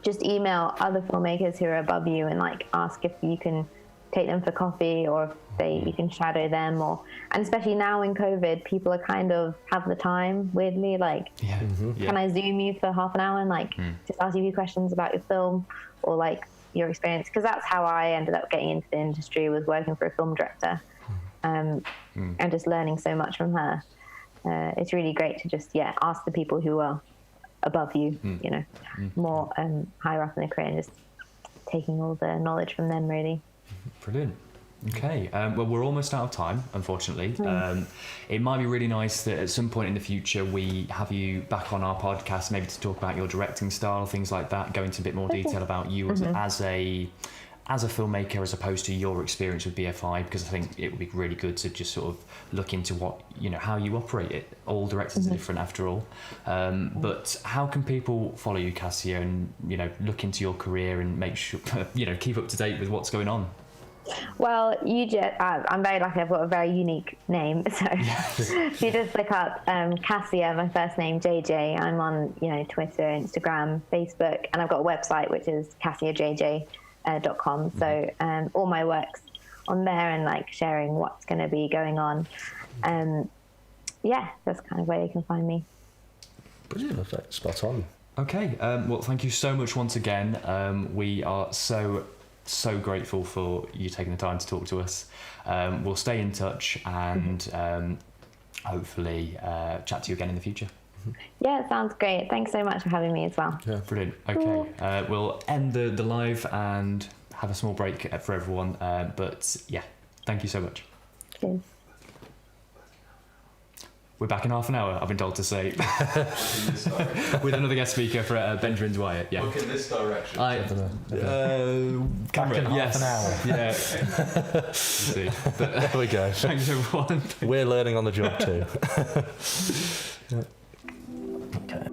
just email other filmmakers who are above you and ask if you can take them for coffee or if you can shadow them, and especially now in COVID, people are kind of have the time weirdly, can I Zoom you for half an hour and just ask you a few questions about your film or your experience? Because that's how I ended up getting into the industry, was working for a film director, and just learning so much from her. It's really great to just ask the people who are above you, more higher up in their career, and just taking all the knowledge from them really. Brilliant. Okay, well, we're almost out of time, unfortunately. It might be really nice that at some point in the future we have you back on our podcast, maybe to talk about your directing style, things like that, go into a bit more detail about you as a filmmaker as opposed to your experience with BFI, because I think it would be really good to just sort of look into what, how you operate it. All directors are different after all. But how can people follow you, Cassia, and, look into your career and make sure, keep up to date with what's going on? Well, I'm very lucky. I've got a very unique name. So if you just look up Cassia, my first name, JJ. I'm on, Twitter, Instagram, Facebook, and I've got a website, which is cassiajj.com. So all my work's on there and sharing what's going to be going on. yeah, that's kind of where you can find me. Brilliant, perfect, spot on. Okay, well, thank you so much once again. We are so grateful for you taking the time to talk to us. We'll stay in touch and hopefully chat to you again in the future. Yeah, it sounds great. Thanks so much for having me as well. Yeah. Brilliant. Okay, we'll end the live and have a small break for everyone. But yeah, thank you so much. Cheers. We're back in half an hour, I've been told to say. With another guest speaker for Benjamin's Wyatt. Yeah. Look in this direction. Back in half an hour. Yeah. See. But, There we go. thanks everyone. We're learning on the job too. Yeah. Okay.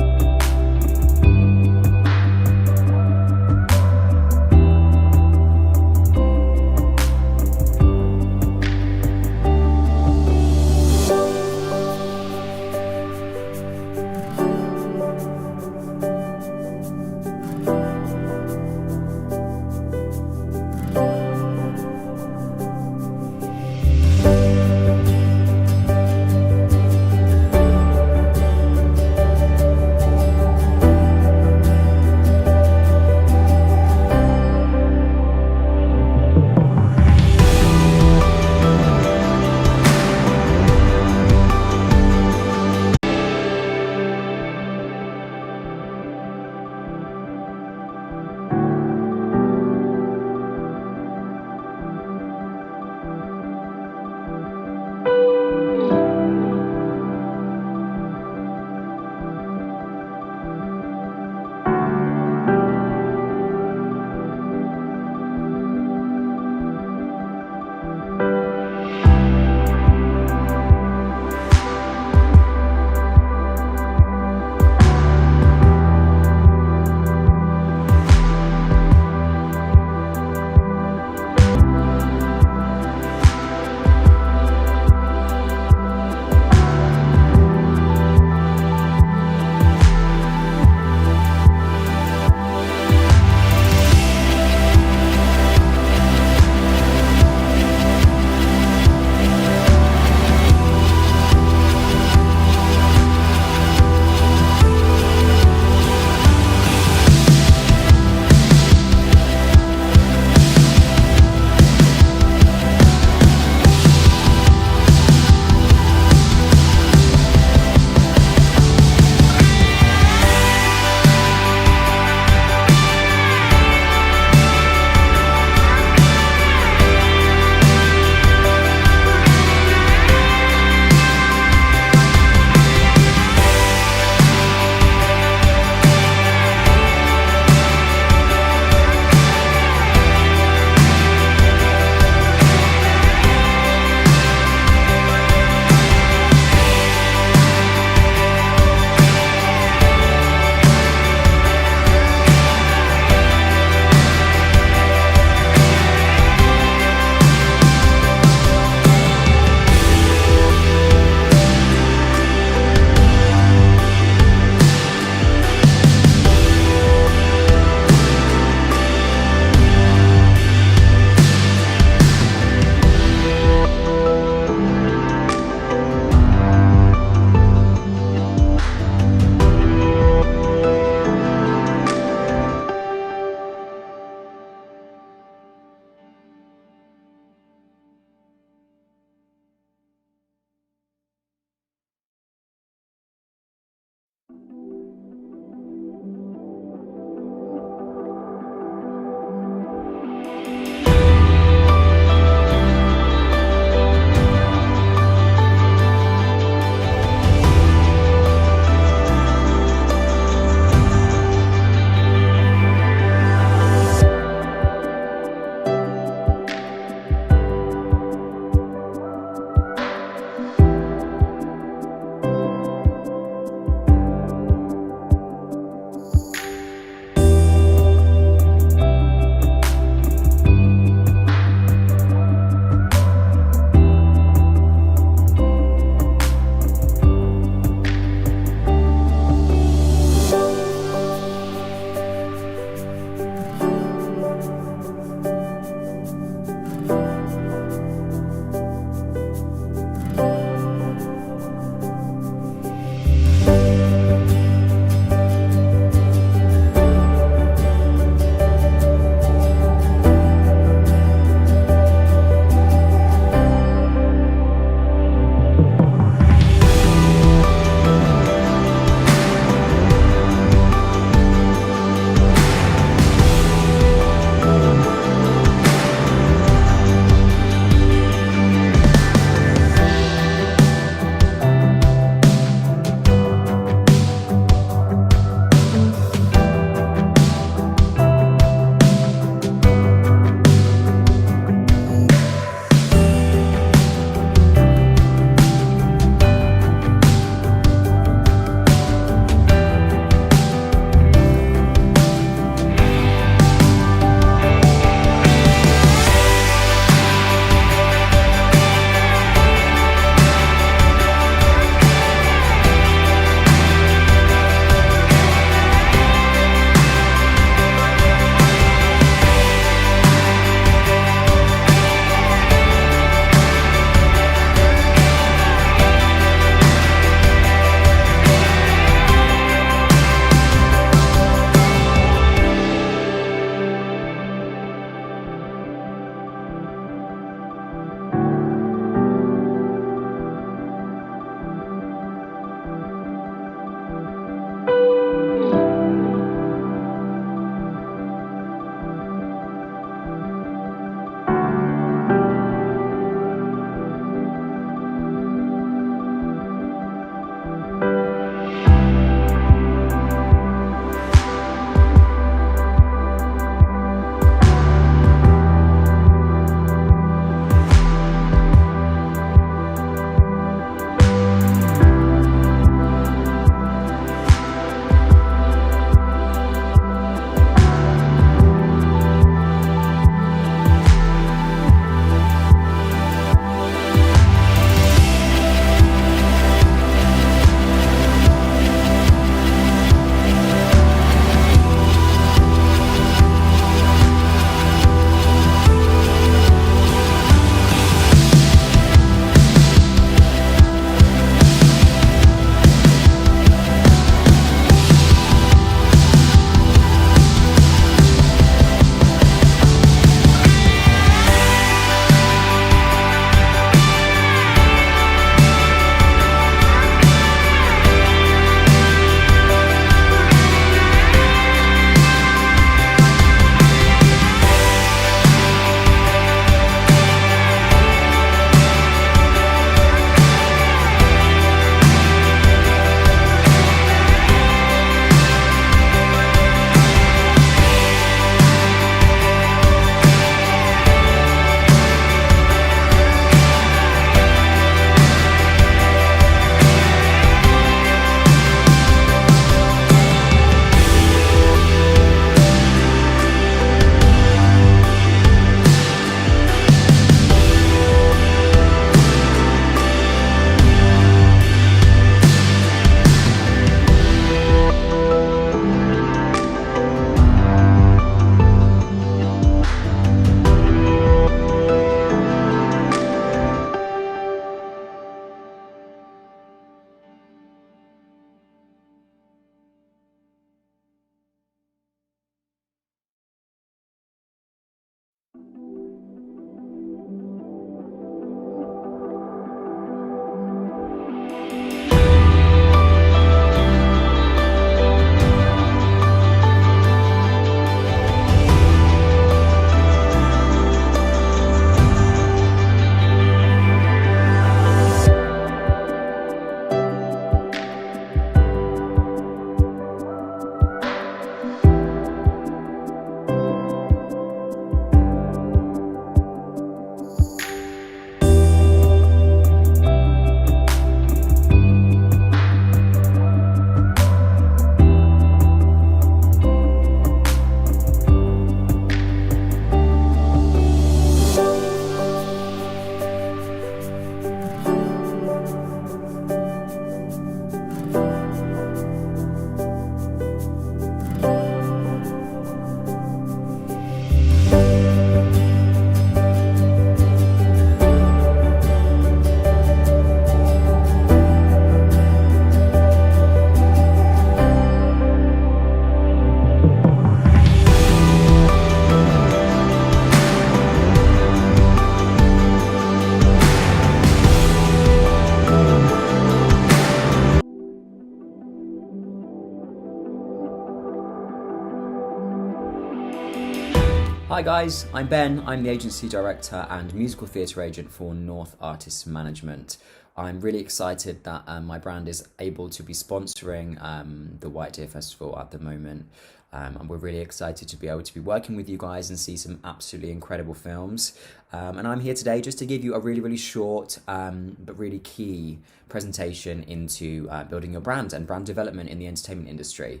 Hi guys, I'm Ben. I'm the agency director and musical theatre agent for North Artists Management. I'm really excited that my brand is able to be sponsoring the White Deer Festival at the moment. And we're really excited to be able to be working with you guys and see some absolutely incredible films. And I'm here today just to give you a really, really short but really key presentation into building your brand and brand development in the entertainment industry.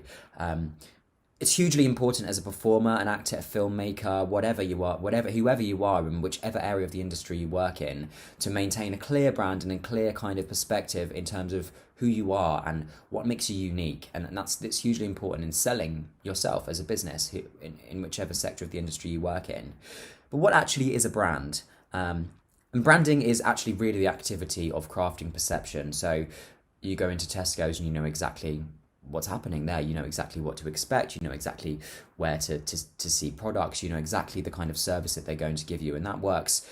It's hugely important as a performer, an actor, a filmmaker, whoever you are, in whichever area of the industry you work in, to maintain a clear brand and a clear kind of perspective in terms of who you are and what makes you unique. And that's hugely important in selling yourself as a business in whichever sector of the industry you work in. But what actually is a brand? And branding is actually really the activity of crafting perception. So you go into Tesco's and you know exactly what's happening there, you know exactly what to expect, you know exactly where to see products, you know exactly the kind of service that they're going to give you, and that works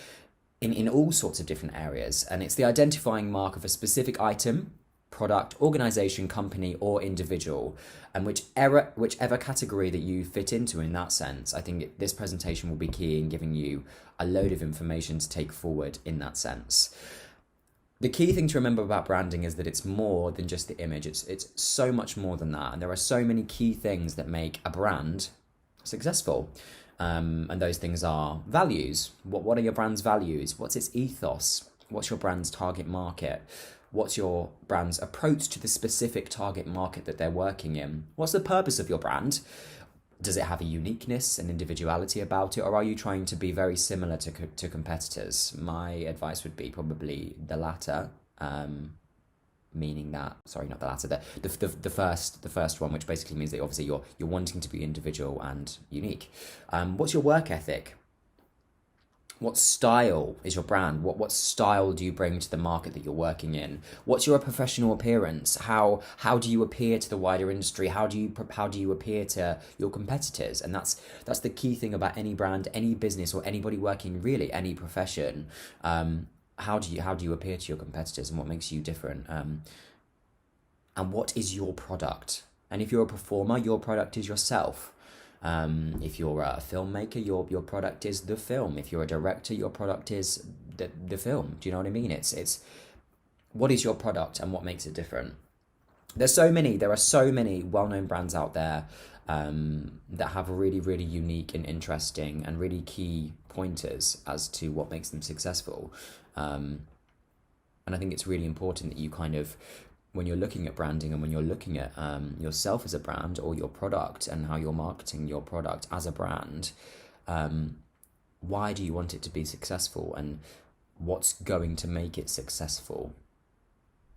in all sorts of different areas. And it's the identifying mark of a specific item, product, organization, company, or individual, and whichever category that you fit into in that sense. I think this presentation will be key in giving you a load of information to take forward in that sense. The key thing to remember about branding is that it's more than just the image. It's so much more than that. And there are so many key things that make a brand successful. And those things are values. What are your brand's values? What's its ethos? What's your brand's target market? What's your brand's approach to the specific target market that they're working in? What's the purpose of your brand? Does it have a uniqueness and individuality about it, or are you trying to be very similar to competitors? My advice would be probably the latter, meaning that, sorry, not the latter, the first one, which basically means that obviously you're wanting to be individual and unique. What's your work ethic? What style is your brand? What style do you bring to the market that you're working in? What's your professional appearance? How do you appear to the wider industry? How do you appear to your competitors? And that's the key thing about any brand, any business, or anybody working really any profession. How do you appear to your competitors, and what makes you different? And what is your product? And if you're a performer, your product is yourself. If you're a filmmaker, your product is the film. If you're a director, your product is the film. Do you know what I mean? It's what is your product and what makes it different? There are so many well-known brands out there that have really, really unique and interesting and really key pointers as to what makes them successful. And I think it's really important that you kind of, when you're looking at branding and when you're looking at yourself as a brand or your product and how you're marketing your product as a brand, why do you want it to be successful, and what's going to make it successful?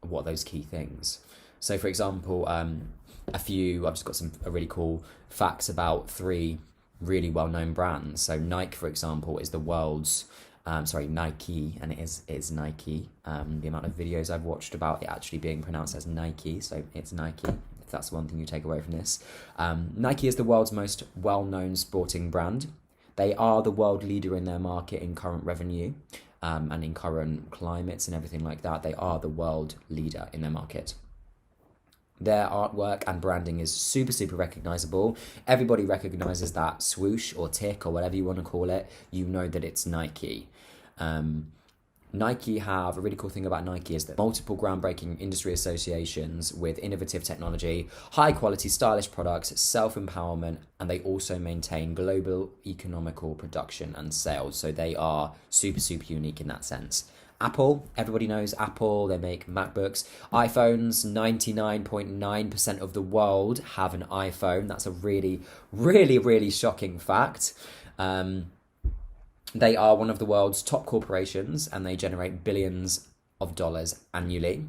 What are those key things? So, for example, I've just got some really cool facts about 3 really well-known brands. So Nike, for example, is the world's Nike, and it is Nike. The amount of videos I've watched about it actually being pronounced as Nike, so it's Nike, if that's one thing you take away from this. Nike is the world's most well-known sporting brand. They are the world leader in their market in current revenue, and in current climates and everything like that. They are the world leader in their market. Their artwork and branding is super, super recognizable. Everybody recognizes that swoosh or tick or whatever you want to call it. You know that it's Nike. Nike have a really cool thing about Nike is that multiple groundbreaking industry associations with innovative technology, high quality, stylish products, self-empowerment, and they also maintain global economical production and sales. So they are super, super unique in that sense. Apple, everybody knows Apple. They make MacBooks, iPhones. 99.9% of the world have an iPhone. That's a really, really, really shocking fact. They are one of the world's top corporations, and they generate billions of dollars annually.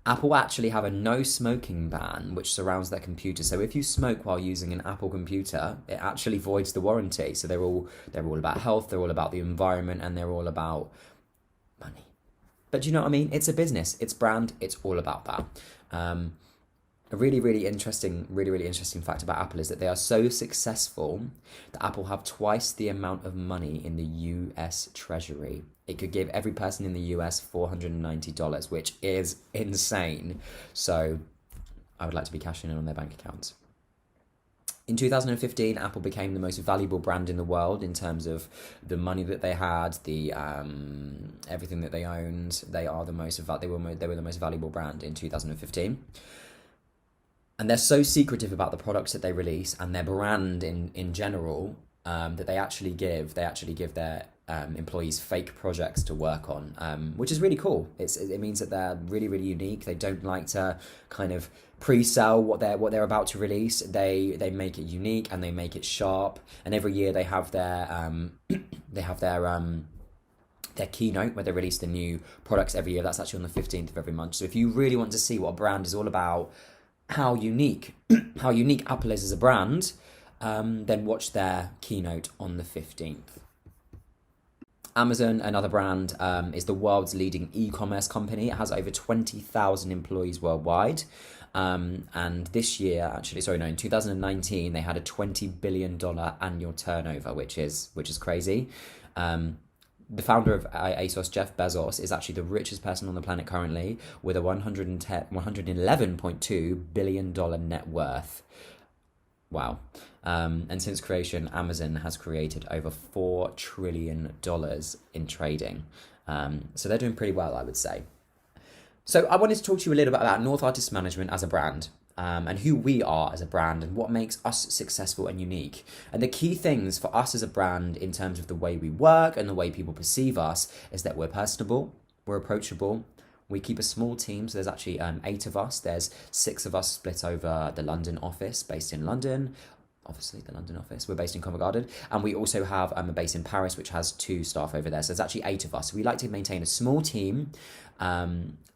Apple actually have a no smoking ban which surrounds their computer. So if you smoke while using an Apple computer, it actually voids the warranty. So they're all about health, they're all about the environment, and they're all about money. But do you know what I mean? It's a business, it's brand, it's all about that. A really, really interesting fact about Apple is that they are so successful that Apple have twice the amount of money in the US Treasury. It could give every person in the US $490, which is insane. So I would like to be cashing in on their bank accounts. In 2015, Apple became the most valuable brand in the world in terms of the money that they had, the everything that they owned. They were the most valuable brand in 2015. And they're so secretive about the products that they release and their brand in general, that they actually give their employees fake projects to work on, which is really cool. It means that they're really, really unique. They don't like to kind of pre-sell what they're about to release. They make it unique and they make it sharp. And every year they have their keynote where they release the new products every year. That's actually on the 15th of every month. So if you really want to see what a brand is all about, how unique Apple is as a brand, then watch their keynote on the 15th. Amazon, another brand, is the world's leading e-commerce company. It has over 20,000 employees worldwide. And this year, in 2019, they had a $20 billion annual turnover, which is crazy. The founder of ASOS, Jeff Bezos, is actually the richest person on the planet currently, with a $111.2 billion net worth. Wow. And since creation, Amazon has created over $4 trillion in trading. So they're doing pretty well, I would say. So I wanted to talk to you a little bit about North Artist Management as a brand, and who we are as a brand and what makes us successful and unique. And the key things for us as a brand in terms of the way we work and the way people perceive us is that we're personable, we're approachable. We keep a small team, so there's actually 8 of us. There's 6 of us split over the London office, based in London. Obviously, the London office. We're based in Covent Garden. And we also have a base in Paris, which has 2 staff over there. So there's actually 8 of us. So we like to maintain a small team, a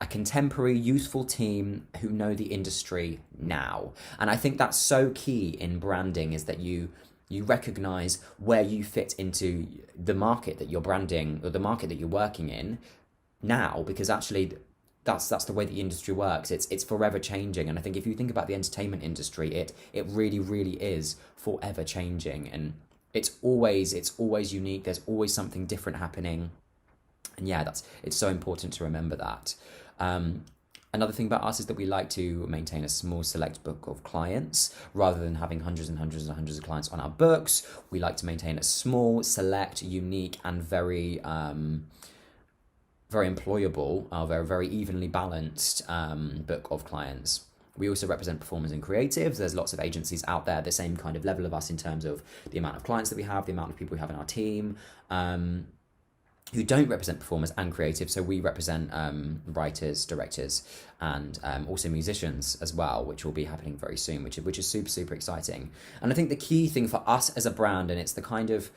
contemporary, youthful team who know the industry now. And I think that's so key in branding, is that you recognize where you fit into the market that you're branding, or the market that you're working in now, because actually that's the way the industry works. It's forever changing. And I think if you think about the entertainment industry, it really, really is forever changing, and it's always unique. There's always something different happening. And yeah, it's so important to remember that. Another thing about us is that we like to maintain a small select book of clients rather than having hundreds and hundreds and hundreds of clients on our books. We like to maintain a small, select, unique, and very employable, very evenly balanced book of clients. We also represent performers and creatives. There's lots of agencies out there the same kind of level of us in terms of the amount of clients that we have, the amount of people we have in our team, who don't represent performers and creatives. So we represent writers, directors, and also musicians as well, which will be happening very soon, which is super, super exciting. And I think the key thing for us as a brand, and it's the kind of,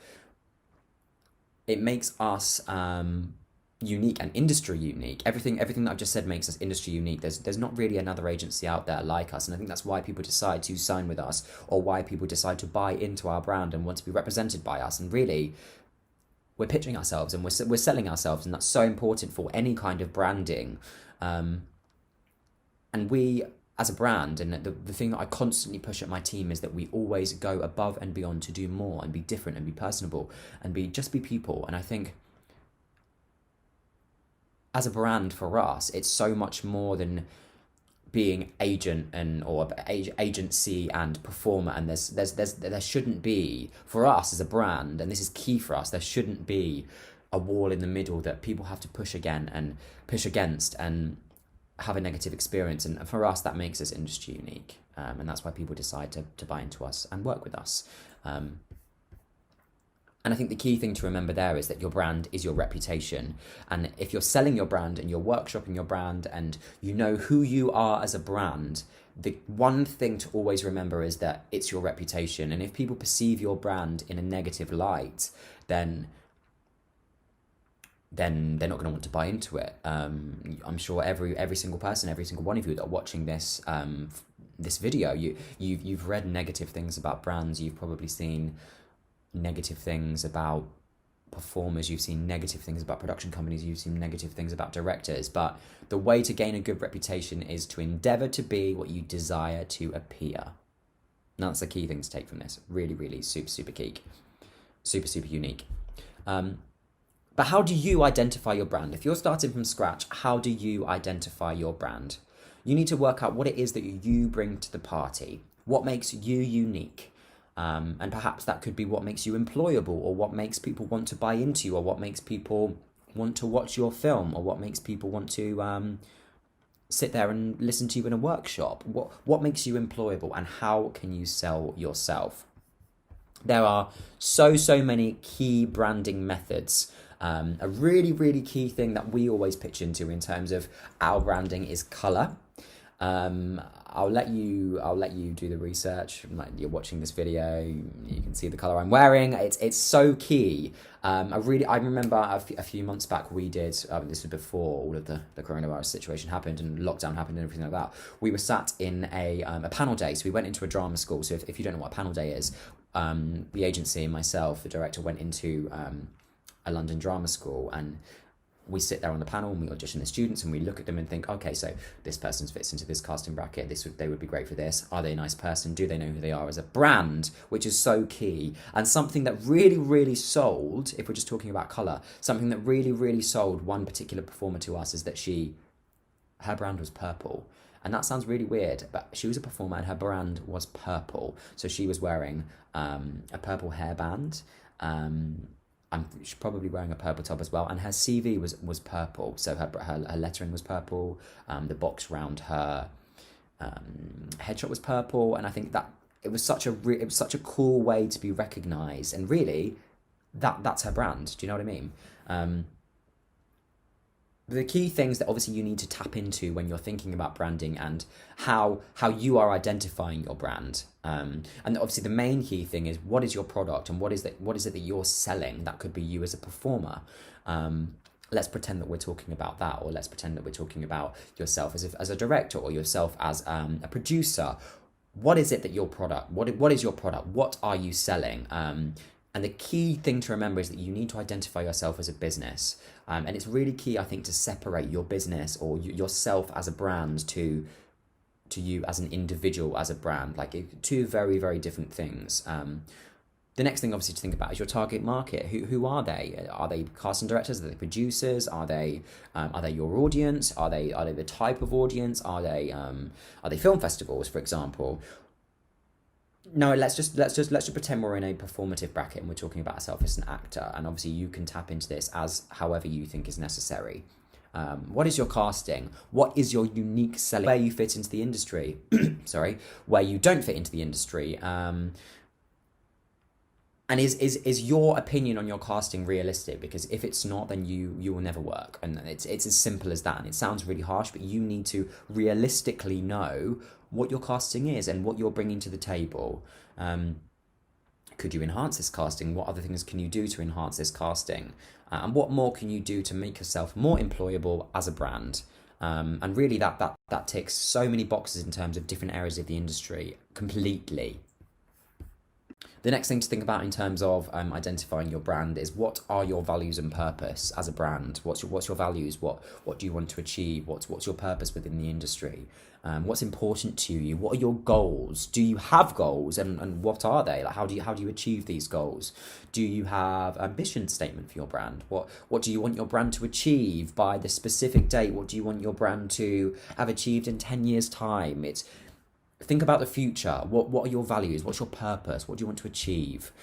it makes us unique and industry unique. Everything that I've just said makes us industry unique. There's not really another agency out there like us, and I think that's why people decide to sign with us, or why people decide to buy into our brand and want to be represented by us. And really, we're pitching ourselves and we're selling ourselves, and that's so important for any kind of branding. And we, as a brand, and the thing that I constantly push at my team is that we always go above and beyond to do more and be different and be personable and be people. And I think as a brand, for us, it's so much more than being agent or agency and performer. And there shouldn't be, for us as a brand, and this is key for us, there shouldn't be a wall in the middle that people have to push against and have a negative experience. And for us, that makes us industry unique, and that's why people decide to buy into us and work with us. And I think the key thing to remember there is that your brand is your reputation. And if you're selling your brand and you're workshopping your brand and you know who you are as a brand, the one thing to always remember is that it's your reputation. And if people perceive your brand in a negative light, then they're not going to want to buy into it. I'm sure every single person, every single one of you that are watching this this video, you've read negative things about brands. You've probably seen negative things about performers, you've seen negative things about production companies, you've seen negative things about directors. But the way to gain a good reputation is to endeavor to be what you desire to appear. And that's the key thing to take from this. Really, really super, super key. Super, super unique. But how do you identify your brand? If you're starting from scratch, how do you identify your brand? You need to work out what it is that you bring to the party. What makes you unique? And perhaps that could be what makes you employable, or what makes people want to buy into you, or what makes people want to watch your film, or what makes people want to sit there and listen to you in a workshop. What makes you employable, and how can you sell yourself? There are so many key branding methods. A really, really key thing that we always pitch into in terms of our branding is colour. I'll let you do the research. Like, you're watching this video, you can see the colour I'm wearing. It's so key. I remember a few months back we did, this was before all of the coronavirus situation happened and lockdown happened and everything like that. We were sat in a panel day. So we went into a drama school. So if you don't know what a panel day is, the agency and myself, the director, went into a London drama school, and we sit there on the panel and we audition the students and we look at them and think, okay, so this person fits into this casting bracket, they would be great for this. Are they a nice person? Do they know who they are as a brand? Which is so key. And something that really, really sold, if we're just talking about colour, something that really, really sold one particular performer to us is that her brand was purple. And that sounds really weird, but she was a performer and her brand was purple. So she was wearing a purple hairband. She's probably wearing a purple top as well, and her CV was purple, so her lettering was purple. The box round her headshot was purple, and I think that it was such a cool way to be recognised, and really that's her brand. Do you know what I mean? The key things that obviously you need to tap into when you're thinking about branding and how you are identifying your brand. And obviously the main key thing is, what is your product and what is it that you're selling? That could be you as a performer. Let's pretend that we're talking about that, or let's pretend that we're talking about yourself as a director, or yourself as a producer. What is it that your product? What is your product? What are you selling? And the key thing to remember is that you need to identify yourself as a business. And it's really key, I think, to separate your business or yourself as a brand to you as an individual, as a brand. Like, two very, very different things. The next thing, obviously, to think about is your target market. Who are they? Are they casting directors? Are they producers? Are they your audience? Are they the type of audience? Are they film festivals, for example? No, let's just pretend we're in a performative bracket and we're talking about ourselves as an actor, and obviously you can tap into this as however you think is necessary. What is your casting? What is your unique selling? Where you fit into the industry? Sorry, where you don't fit into the industry. And is your opinion on your casting realistic? Because if it's not, then you will never work. And it's as simple as that. And it sounds really harsh, but you need to realistically know what your casting is and what you're bringing to the table. Could you enhance this casting? What other things can you do to enhance this casting? And what more can you do to make yourself more employable as a brand? And really that ticks so many boxes in terms of different areas of the industry completely. The next thing to think about in terms of identifying your brand is, what are your values and purpose as a brand? What's your values? What do you want to achieve? What's your purpose within the industry? What's important to you? What are your goals? Do you have goals, and what are they? Like, how do you achieve these goals? Do you have a mission statement for your brand? What do you want your brand to achieve by the specific date? What do you want your brand to have achieved in 10 years' time? Think about the future. What are your values? What's your purpose? What do you want to achieve?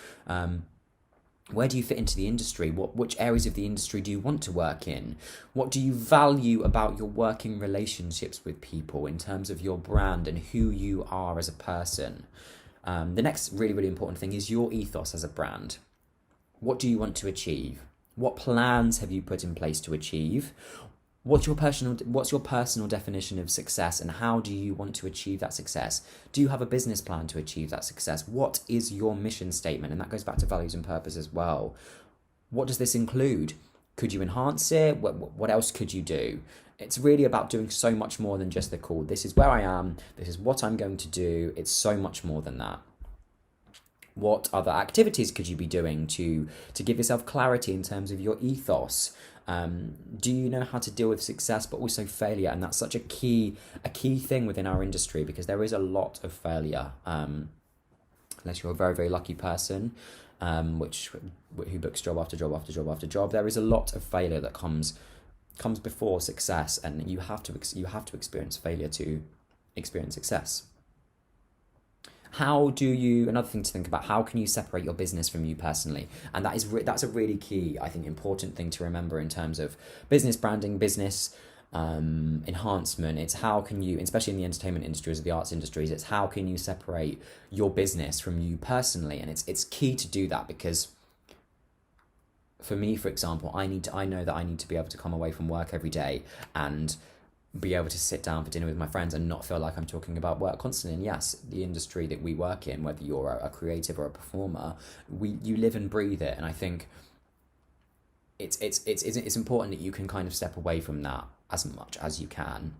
Where do you fit into the industry? Which areas of the industry do you want to work in? What do you value about your working relationships with people in terms of your brand and who you are as a person? The next really, really important thing is your ethos as a brand. What do you want to achieve? What plans have you put in place to achieve? What's your personal definition of success, and how do you want to achieve that success? Do you have a business plan to achieve that success? What is your mission statement? And that goes back to values and purpose as well. What does this include? Could you enhance it? What else could you do? It's really about doing so much more than just the call. This is where I am. This is what I'm going to do. It's so much more than that. What other activities could you be doing to give yourself clarity in terms of your ethos? Do you know how to deal with success but also failure? And that's such a key thing within our industry, because there is a lot of failure, unless you're a very, very lucky person, who books job after job after job after job. There is a lot of failure that comes before success, and you have to experience failure to experience success. How do you, another thing to think about, how can you separate your business from you personally? And that's a really key, I think, important thing to remember in terms of business branding, business enhancement. It's how can you, especially in the entertainment industries or the arts industries, it's how can you separate your business from you personally? And it's key to do that, because for me, for example, I know that I need to be able to come away from work every day and be able to sit down for dinner with my friends and not feel like I'm talking about work constantly. And yes, the industry that we work in, whether you're a creative or a performer, you live and breathe it. And I think it's important that you can kind of step away from that as much as you can.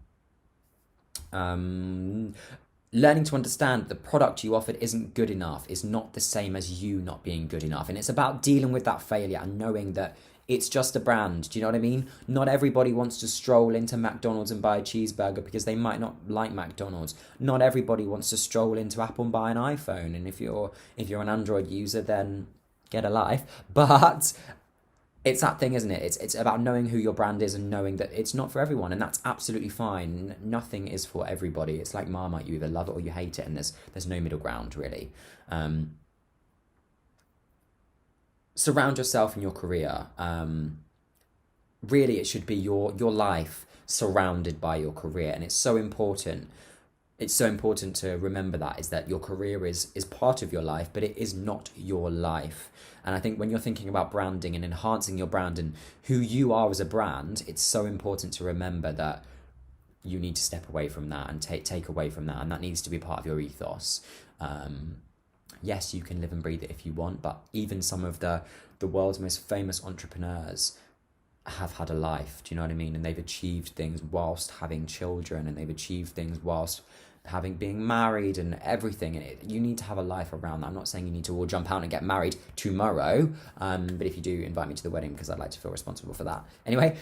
Learning to understand the product you offered isn't good enough is not the same as you not being good enough. And it's about dealing with that failure and knowing that it's just a brand. Do you know what I mean? Not everybody wants to stroll into McDonald's and buy a cheeseburger because they might not like McDonald's. Not everybody wants to stroll into Apple and buy an iPhone. And if you're an Android user, then get a life. But it's that thing, isn't it? It's about knowing who your brand is and knowing that it's not for everyone, and that's absolutely fine. Nothing is for everybody. It's like Marmite, you either love it or you hate it, and there's no middle ground, really. Surround yourself in your career. Really, it should be your life surrounded by your career, and it's so important. It's so important to remember that, is that your career is part of your life, but it is not your life. And I think when you're thinking about branding and enhancing your brand and who you are as a brand, it's so important to remember that you need to step away from that and take away from that, and that needs to be part of your ethos. Yes, you can live and breathe it if you want, but even some of the world's most famous entrepreneurs have had a life, do you know what I mean? And they've achieved things whilst having children, and they've achieved things whilst being married and everything. And you need to have a life around that. I'm not saying you need to all jump out and get married tomorrow, but if you do, invite me to the wedding, because I'd like to feel responsible for that. Anyway,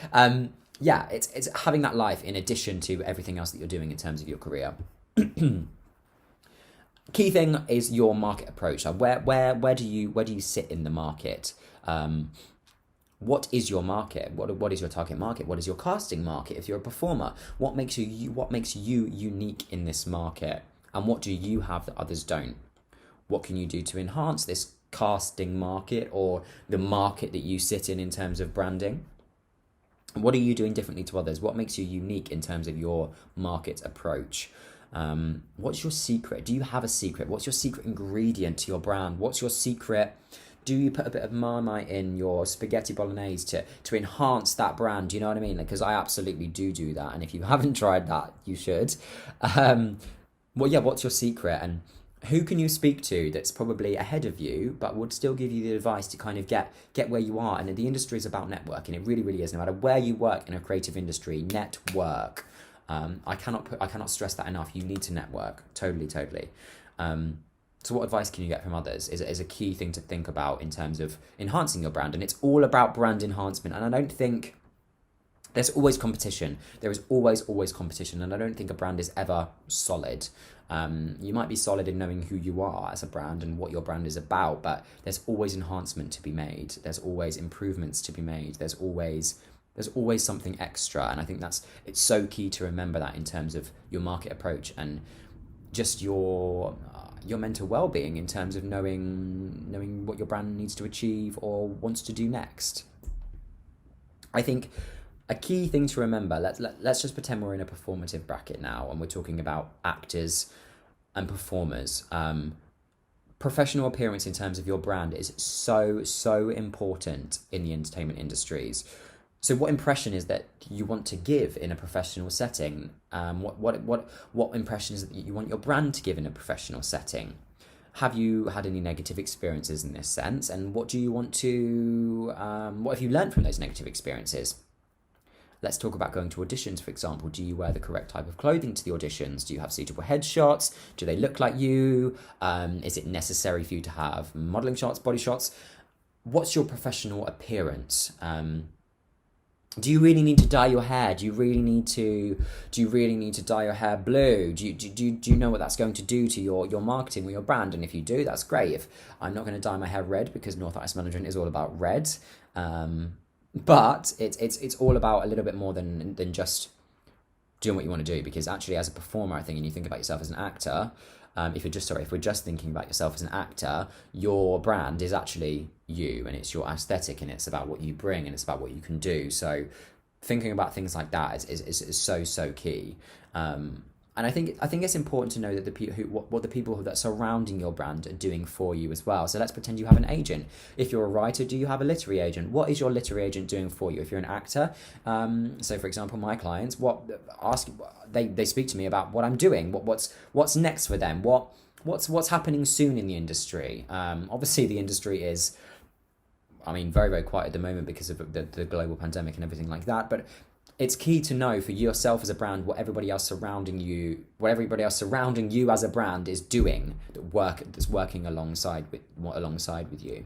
yeah, it's having that life in addition to everything else that you're doing in terms of your career. Key thing is your market approach. Where do you sit in the market? What is your market? What is your target market? What is your casting market? If you're a performer, what makes you unique in this market? And what do you have that others don't? What can you do to enhance this casting market or the market that you sit in terms of branding? What are you doing differently to others? What makes you unique in terms of your market approach? What's your secret? Do you have a secret? What's your secret ingredient to your brand? What's your secret? Do you put a bit of Marmite in your spaghetti bolognese to enhance that brand? Do you know what I mean? Because I absolutely do that. And if you haven't tried that, you should. Well, yeah, what's your secret? And who can you speak to that's probably ahead of you, but would still give you the advice to kind of get where you are? And the industry is about networking. It really, really is. No matter where you work in a creative industry, network. I cannot stress that enough. You need to network. Totally. So what advice can you get from others is a key thing to think about in terms of enhancing your brand. And it's all about brand enhancement. And I don't think there's always competition. There is always competition. And I don't think a brand is ever solid. You might be solid in knowing who you are as a brand and what your brand is about, but there's always enhancement to be made. There's always improvements to be made. There's always something extra. And I think it's so key to remember that in terms of your market approach and just your mental well-being in terms of knowing what your brand needs to achieve or wants to do next. I think a key thing to remember, let's just pretend we're in a performative bracket now and we're talking about actors and performers. Professional appearance in terms of your brand is so important in the entertainment industries. So what impression is that you want to give in a professional setting? What impression is that you want your brand to give in a professional setting? Have you had any negative experiences in this sense? And what do you want to, what have you learned from those negative experiences? Let's talk about going to auditions, for example. Do you wear the correct type of clothing to the auditions? Do you have suitable headshots? Do they look like you? Is it necessary for you to have modeling shots, body shots? What's your professional appearance? Do you really need to dye your hair? Do you really need to dye your hair blue? Do you know what that's going to do to your marketing or your brand? And if you do, that's great. If I'm not going to dye my hair red because North Ice Management is all about red, but it's all about a little bit more than just doing what you want to do. Because actually, as a performer, I think, and you think about yourself as an actor, if we're just thinking about yourself as an actor, your brand is actually you, and it's your aesthetic, and it's about what you bring, and it's about what you can do. So thinking about things like that is so key. And I think it's important to know that the people what the people that are surrounding your brand are doing for you as well. So let's pretend you have an agent. If you're a writer, do you have a literary agent? What is your literary agent doing for you? If you're an actor, so for example, my clients, they speak to me about what I'm doing, what's next for them, what's happening soon in the industry. Obviously, the industry is, very, very quiet at the moment because of the global pandemic and everything like that. But it's key to know for yourself as a brand what everybody else surrounding you as a brand is doing that's working alongside you.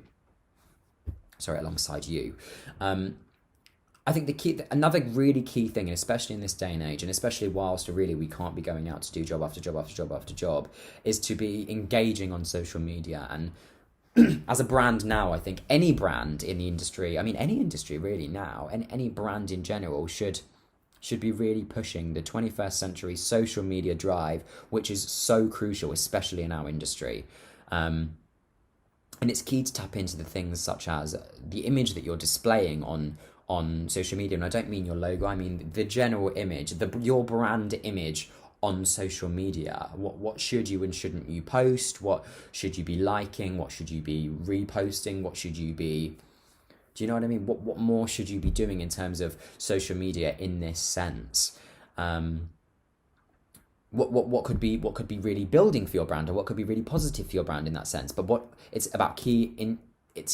I think another really key thing, and especially in this day and age, and especially whilst really we can't be going out to do job after job after job after job, is to be engaging on social media. And as a brand now, I think any brand in the industry, any industry really now, and any brand in general should be really pushing the 21st century social media drive, which is so crucial, especially in our industry. And it's key to tap into the things such as the image that you're displaying on social media. And I don't mean your logo, I mean the general image, your brand image on social media. What should you and shouldn't you post? What should you be liking? What should you be reposting? What should you be... Do you know what I mean? What more should you be doing in terms of social media in this sense? What could be really building for your brand, or what could be really positive for your brand in that sense? But it's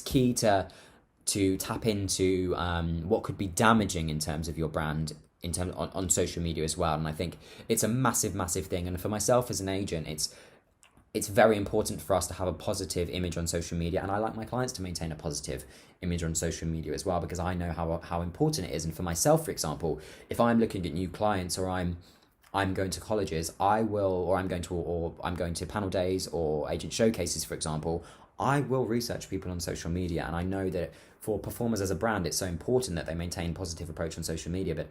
key to tap into what could be damaging in terms of your brand on social media as well. And I think it's a massive thing. And for myself as an agent, it's very important for us to have a positive image on social media, and I like my clients to maintain a positive image on social media as well, because I know how important it is. And for myself, for example, if I'm looking at new clients, or I'm going to colleges, I'm going to panel days or agent showcases, for example, I will research people on social media. And I know that for performers as a brand, it's so important that they maintain a positive approach on social media. But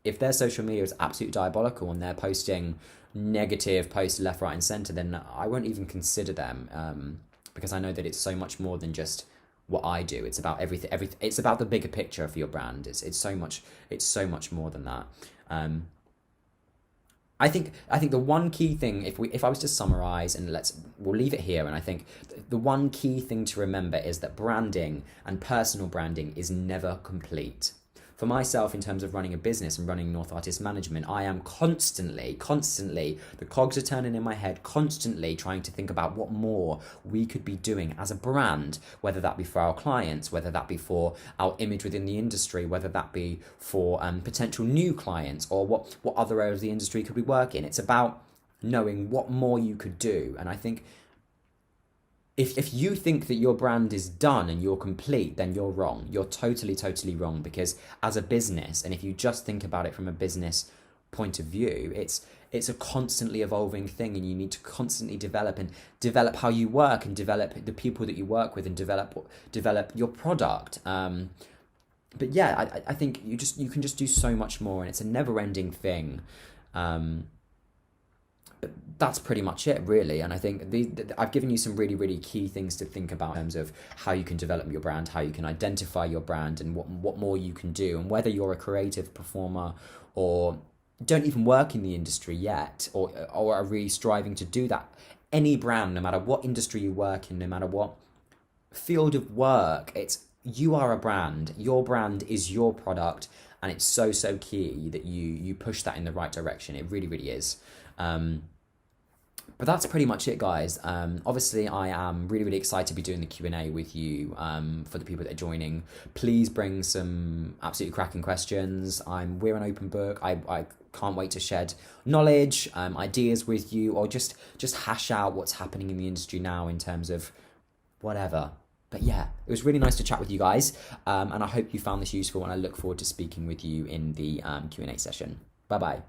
if their social media is absolutely diabolical and they're posting negative posts left, right and centre, then I won't even consider them, because I know that it's so much more than just what I do. It's about everything. It's about the bigger picture for your brand. It's so much more than that. I think the one key thing, if I was to summarize, and we'll leave it here, and I think the one key thing to remember is that branding and personal branding is never complete. For myself, in terms of running a business and running North Artist Management, I am constantly, the cogs are turning in my head, constantly trying to think about what more we could be doing as a brand, whether that be for our clients, whether that be for our image within the industry, whether that be for potential new clients, or what other areas of the industry could we work in. It's about knowing what more you could do. And I think if you think that your brand is done and you're complete, then you're wrong. You're totally wrong, because as a business, and if you just think about it from a business point of view, it's a constantly evolving thing, and you need to constantly develop how you work, and develop the people that you work with, and develop your product. But yeah, I think you can just do so much more, and it's a never-ending thing. But that's pretty much it, really. And I think I've given you some really key things to think about in terms of how you can develop your brand, how you can identify your brand, and what more you can do. And whether you're a creative performer or don't even work in the industry yet, or are really striving to do that, any brand, no matter what industry you work in, no matter what field of work, you are a brand. Your brand is your product, and it's so key that you push that in the right direction. It really is. But that's pretty much it, guys. Obviously, I am really excited to be doing the Q&A with you for the people that are joining. Please bring some absolutely cracking questions. We're an open book. I can't wait to shed knowledge, ideas with you, or just hash out what's happening in the industry now in terms of whatever. But yeah, it was really nice to chat with you guys, and I hope you found this useful, and I look forward to speaking with you in the Q&A session. Bye-bye.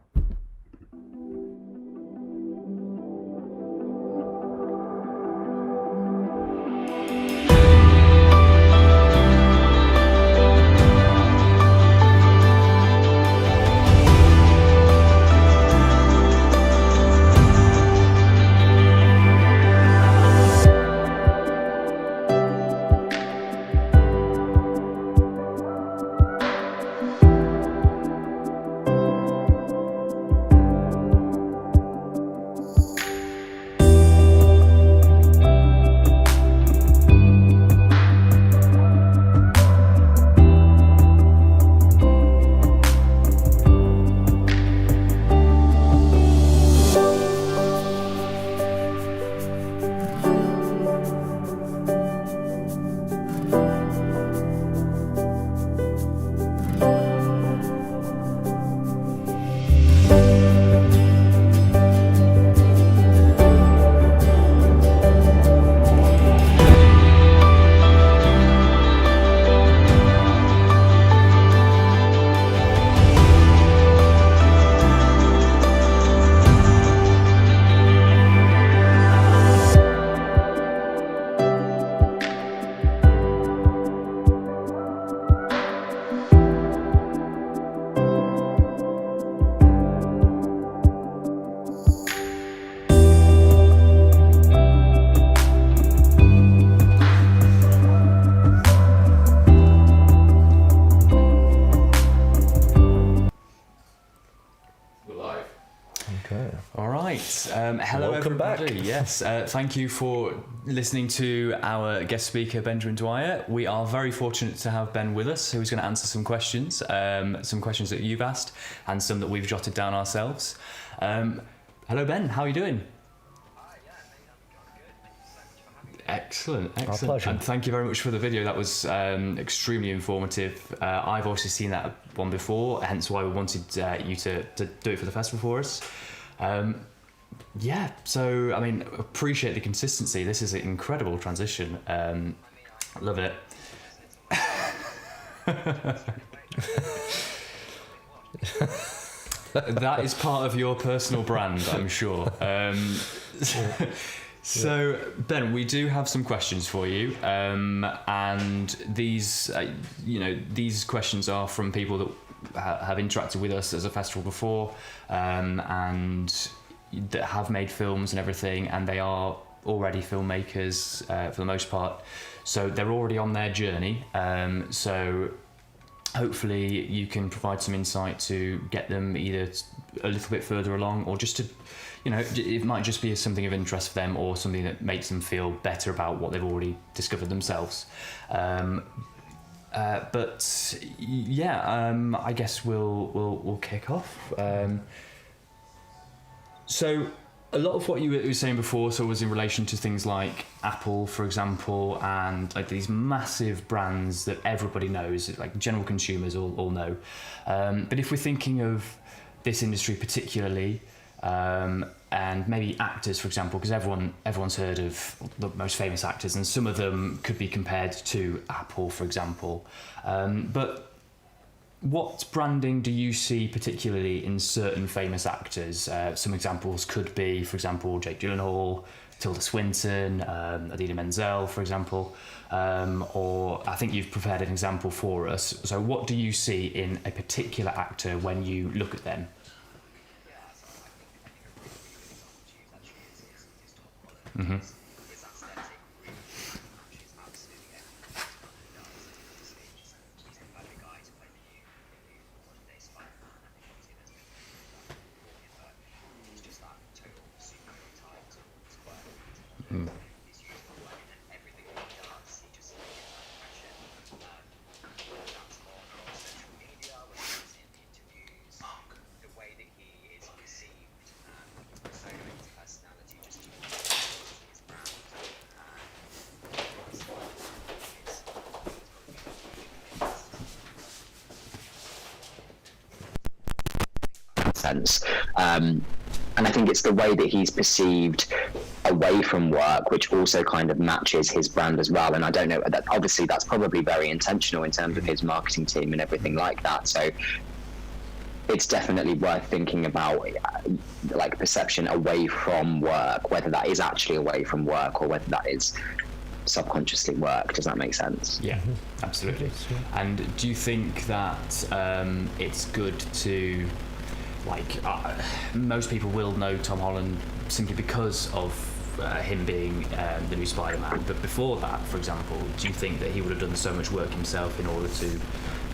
All right. Hello, Welcome everybody. back. Yes. Thank you for listening to our guest speaker, Benjamin Dwyer. We are very fortunate to have Ben with us, who's going to answer some questions that you've asked and some that we've jotted down ourselves. Hello, Ben. How are you doing? Excellent. Our pleasure. And thank you very much for the video. That was extremely informative. I've also seen that one before, hence why we wanted you to do it for the festival for us. Yeah, so, I mean, appreciate the consistency. This is an incredible transition. Love it. That is part of your personal brand, I'm sure. So, Ben, we do have some questions for you, and these, these questions are from people that have interacted with us as a festival before, and that have made films and everything, and they are already filmmakers for the most part, so they're already on their journey. So hopefully you can provide some insight to get them either a little bit further along, or just to, it might just be something of interest for them, or something that makes them feel better about what they've already discovered themselves. But yeah, I guess we'll kick off. So a lot of what you were saying before, was in relation to things like Apple, for example, and like these massive brands that everybody knows, like general consumers all know. But if we're thinking of this industry particularly, and maybe actors, for example, because everyone's heard of the most famous actors, and some of them could be compared to Apple, for example. But what branding do you see particularly in certain famous actors? Some examples could be, for example, Jake Gyllenhaal, Tilda Swinton, Idina Menzel, for example, or I think you've prepared an example for us. So what do you see in a particular actor when you look at them? Mm-hmm. Mm. Sense. And I think it's the way that he's perceived away from work, which also kind of matches his brand as well. And I don't know, that obviously that's probably very intentional in terms of his marketing team and everything like that. So it's definitely worth thinking about, like, perception away from work, whether that is actually away from work or whether that is subconsciously work. Does that make sense? Yeah, absolutely. And do you think that it's good to, most people will know Tom Holland simply because of him being the new Spider-Man, but before that, for example, do you think that he would have done so much work himself in order to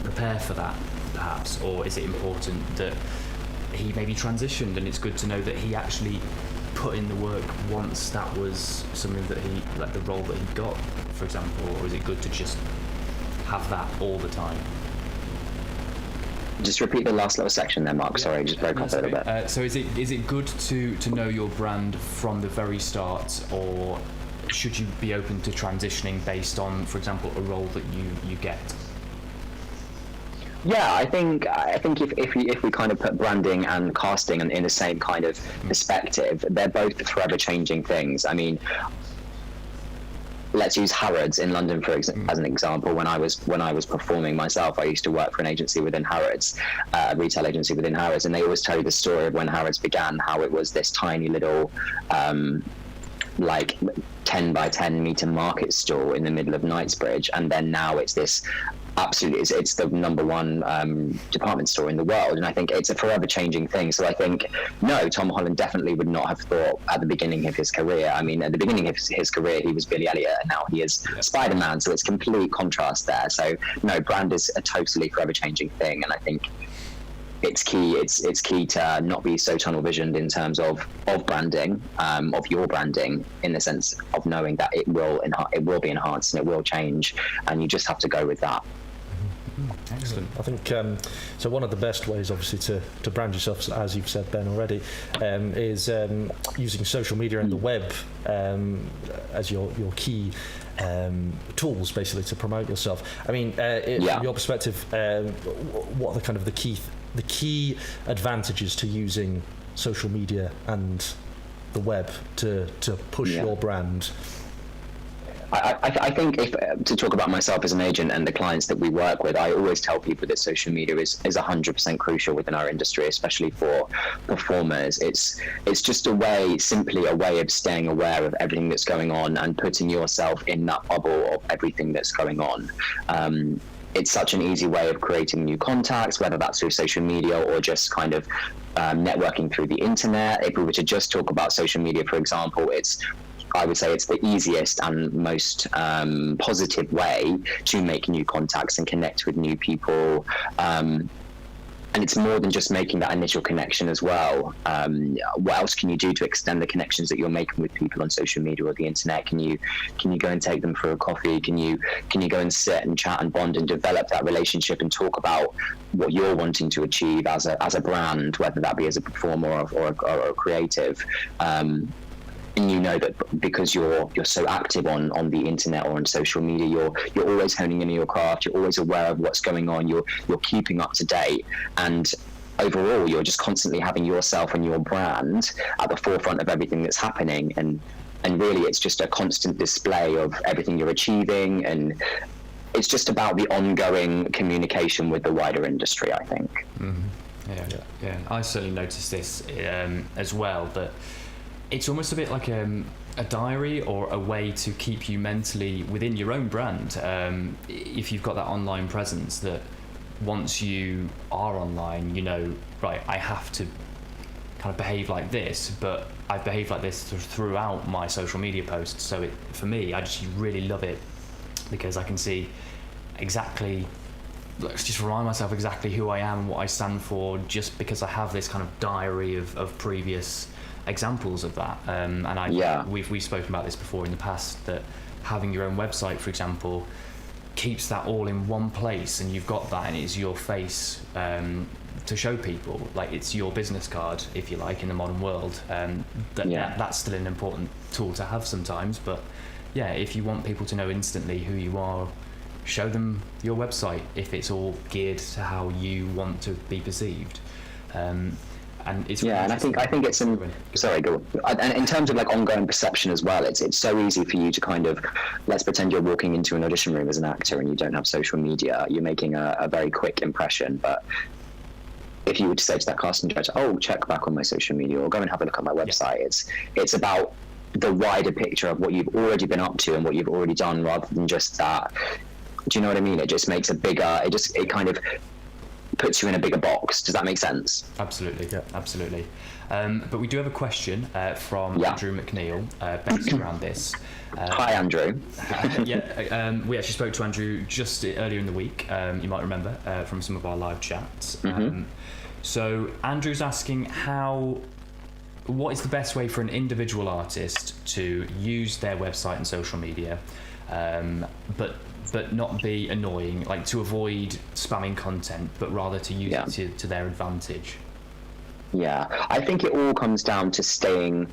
prepare for that, perhaps? Or is it important that he maybe transitioned, and it's good to know that he actually put in the work once that was something that he, like the role that he got, for example? Or is it good to just have that all the time? Just repeat the last little section there, Mark. Sorry, just broke up a little bit. So is it good to know your brand from the very start, or should you be open to transitioning based on, for example, a role that you get? Yeah, I think if we kind of put branding and casting in the same kind of perspective, they're both forever changing things. I mean, let's use Harrods in London as an example. When I was performing myself, I used to work for an agency within Harrods, a retail agency within Harrods, and they always tell you the story of when Harrods began, how it was this tiny little like 10 by 10 meter market stall in the middle of Knightsbridge, and then now it's this absolutely, it's the number one department store in the world. And I think it's a forever changing thing. So I think, no, Tom Holland definitely would not have thought at the beginning of his career. I mean, at the beginning of his career, he was Billy Elliot, and now he is Spider-Man. So it's complete contrast there. So no, brand is a totally forever changing thing. And I think it's key to not be so tunnel visioned in terms of branding, of your branding, in the sense of knowing that it will be enhanced and it will change, and you just have to go with that. Excellent. I think so. One of the best ways, obviously, to brand yourself, as you've said, Ben, already, is using social media and the web as your key tools, basically, to promote yourself. I mean, from your perspective, what are the key advantages to using social media and the web to push your brand? I think to talk about myself as an agent and the clients that we work with, I always tell people that social media is 100% crucial within our industry, especially for performers. It's just simply a way of staying aware of everything that's going on and putting yourself in that bubble of everything that's going on. It's such an easy way of creating new contacts, whether that's through social media or just kind of networking through the internet. If we were to just talk about social media, for example, I would say it's the easiest and most positive way to make new contacts and connect with new people. And it's more than just making that initial connection as well. What else can you do to extend the connections that you're making with people on social media or the internet? Can you go and take them for a coffee? Can you go and sit and chat and bond and develop that relationship and talk about what you're wanting to achieve as a brand, whether that be as a performer or a creative? And you know that because you're so active on the internet or on social media, you're always honing in your craft. You're always aware of what's going on. You're keeping up to date, and overall, you're just constantly having yourself and your brand at the forefront of everything that's happening. And really, it's just a constant display of everything you're achieving, and it's just about the ongoing communication with the wider industry, I think. Mm-hmm. Yeah. I certainly noticed this as well, that it's almost a bit like a diary or a way to keep you mentally within your own brand. If you've got that online presence, that once you are online, you know, right, I have to kind of behave like this, but I've behaved like this throughout my social media posts. So for me, I just really love it because I can see exactly, just remind myself exactly who I am and what I stand for, just because I have this kind of diary of previous examples of that. We've spoken about this before in the past, that having your own website, for example, keeps that all in one place, and you've got that, and it's your face to show people, like it's your business card, if you like, in the modern world. That's still an important tool to have sometimes, but if you want people to know instantly who you are, show them your website if it's all geared to how you want to be perceived. And it's really and I think it's sorry, go on. And in terms of like ongoing perception as well, it's so easy for you to kind of, let's pretend you're walking into an audition room as an actor and you don't have social media. You're making a very quick impression, but if you were to say to that casting director, "Oh, check back on my social media," or "Go and have a look at my website," it's about the wider picture of what you've already been up to and what you've already done, rather than just that. Do you know what I mean? It just makes it kind of puts you in a bigger box. Does that make sense? Absolutely, absolutely. But we do have a question from Andrew McNeil based around this. Hi, Andrew. We actually spoke to Andrew just earlier in the week. You might remember from some of our live chats. So Andrew's asking what is the best way for an individual artist to use their website and social media, but not be annoying, like to avoid spamming content, but rather to use it to their advantage? I think it all comes down to staying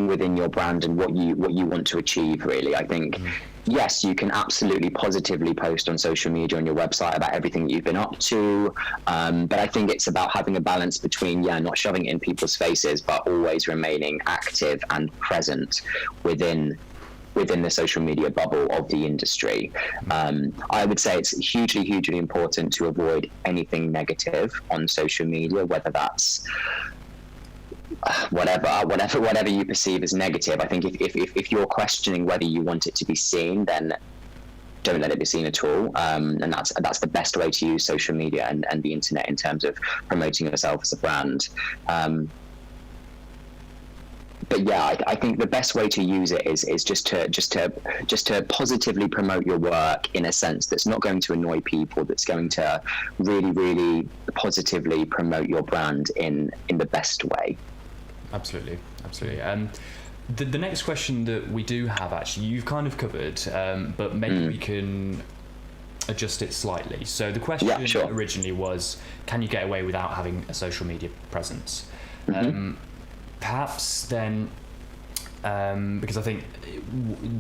within your brand and what you want to achieve, really. I think yes, you can absolutely positively post on social media, on your website, about everything that you've been up to, but I think it's about having a balance between not shoving it in people's faces, but always remaining active and present within the social media bubble of the industry. I would say it's hugely important to avoid anything negative on social media, whether that's whatever you perceive as negative. I think if you're questioning whether you want it to be seen, then don't let it be seen at all. And that's the best way to use social media and the internet in terms of promoting yourself as a brand. but yeah, I think the best way to use it is just to positively promote your work in a sense that's not going to annoy people, that's going to really positively promote your brand in the best way. Absolutely. The next question that we do have, actually, you've kind of covered, but maybe we can adjust it slightly. So the question originally was, can you get away without having a social media presence? Perhaps then, because I think,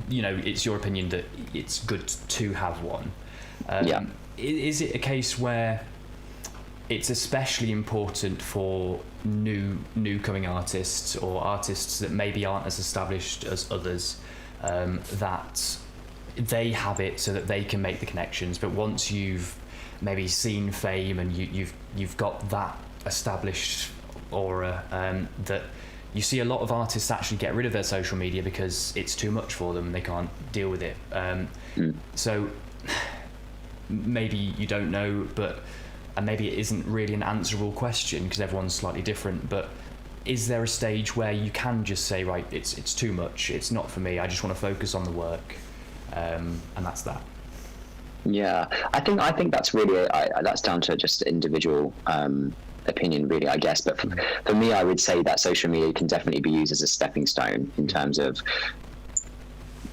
it's your opinion that it's good to have one. Is it a case where it's especially important for new coming artists, or artists that maybe aren't as established as others, that they have it so that they can make the connections? But once you've maybe seen fame and you've got that established aura, that you see a lot of artists actually get rid of their social media because it's too much for them and they can't deal with it. So maybe you don't know, and maybe it isn't really an answerable question because everyone's slightly different, but is there a stage where you can just say, right, it's too much, it's not for me, I just want to focus on the work, and that's that? Yeah, I think that's really that's down to just individual opinion, really, I guess. But for me, I would say that social media can definitely be used as a stepping stone in terms of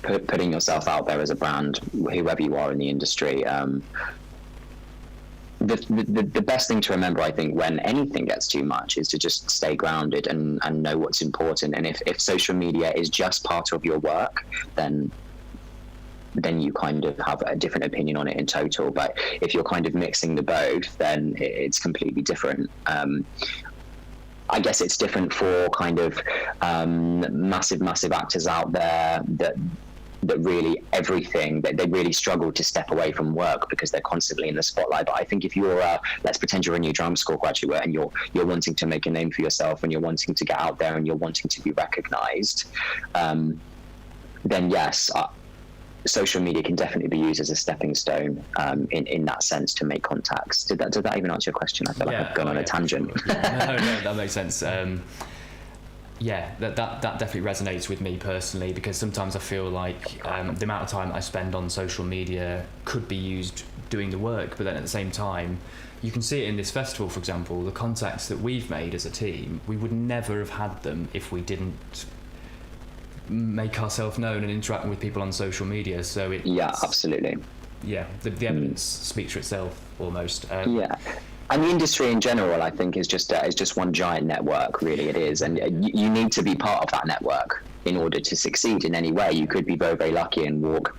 putting yourself out there as a brand, whoever you are in the industry. The best thing to remember, I think, when anything gets too much, is to just stay grounded and know what's important. And if social media is just part of your work, then you kind of have a different opinion on it in total. But if you're kind of mixing the both, then it's completely different. I guess it's different for kind of massive actors out there that really they really struggle to step away from work because they're constantly in the spotlight. But I think if you're let's pretend you're a new drama school graduate and you're wanting to make a name for yourself and you're wanting to get out there and you're wanting to be recognized, then yes, social media can definitely be used as a stepping stone in that sense to make contacts. Did that even answer your question? I feel like I've gone on a tangent. No, that makes sense. That definitely resonates with me personally, because sometimes I feel like the amount of time that I spend on social media could be used doing the work, but then at the same time, you can see it in this festival, for example, the contacts that we've made as a team, we would never have had them if we didn't make ourselves known and interacting with people on social media. So it's absolutely. Yeah, the evidence speaks for itself almost. And the industry in general, I think, is just one giant network. Really, it is, and you need to be part of that network in order to succeed in any way. You could be very lucky and walk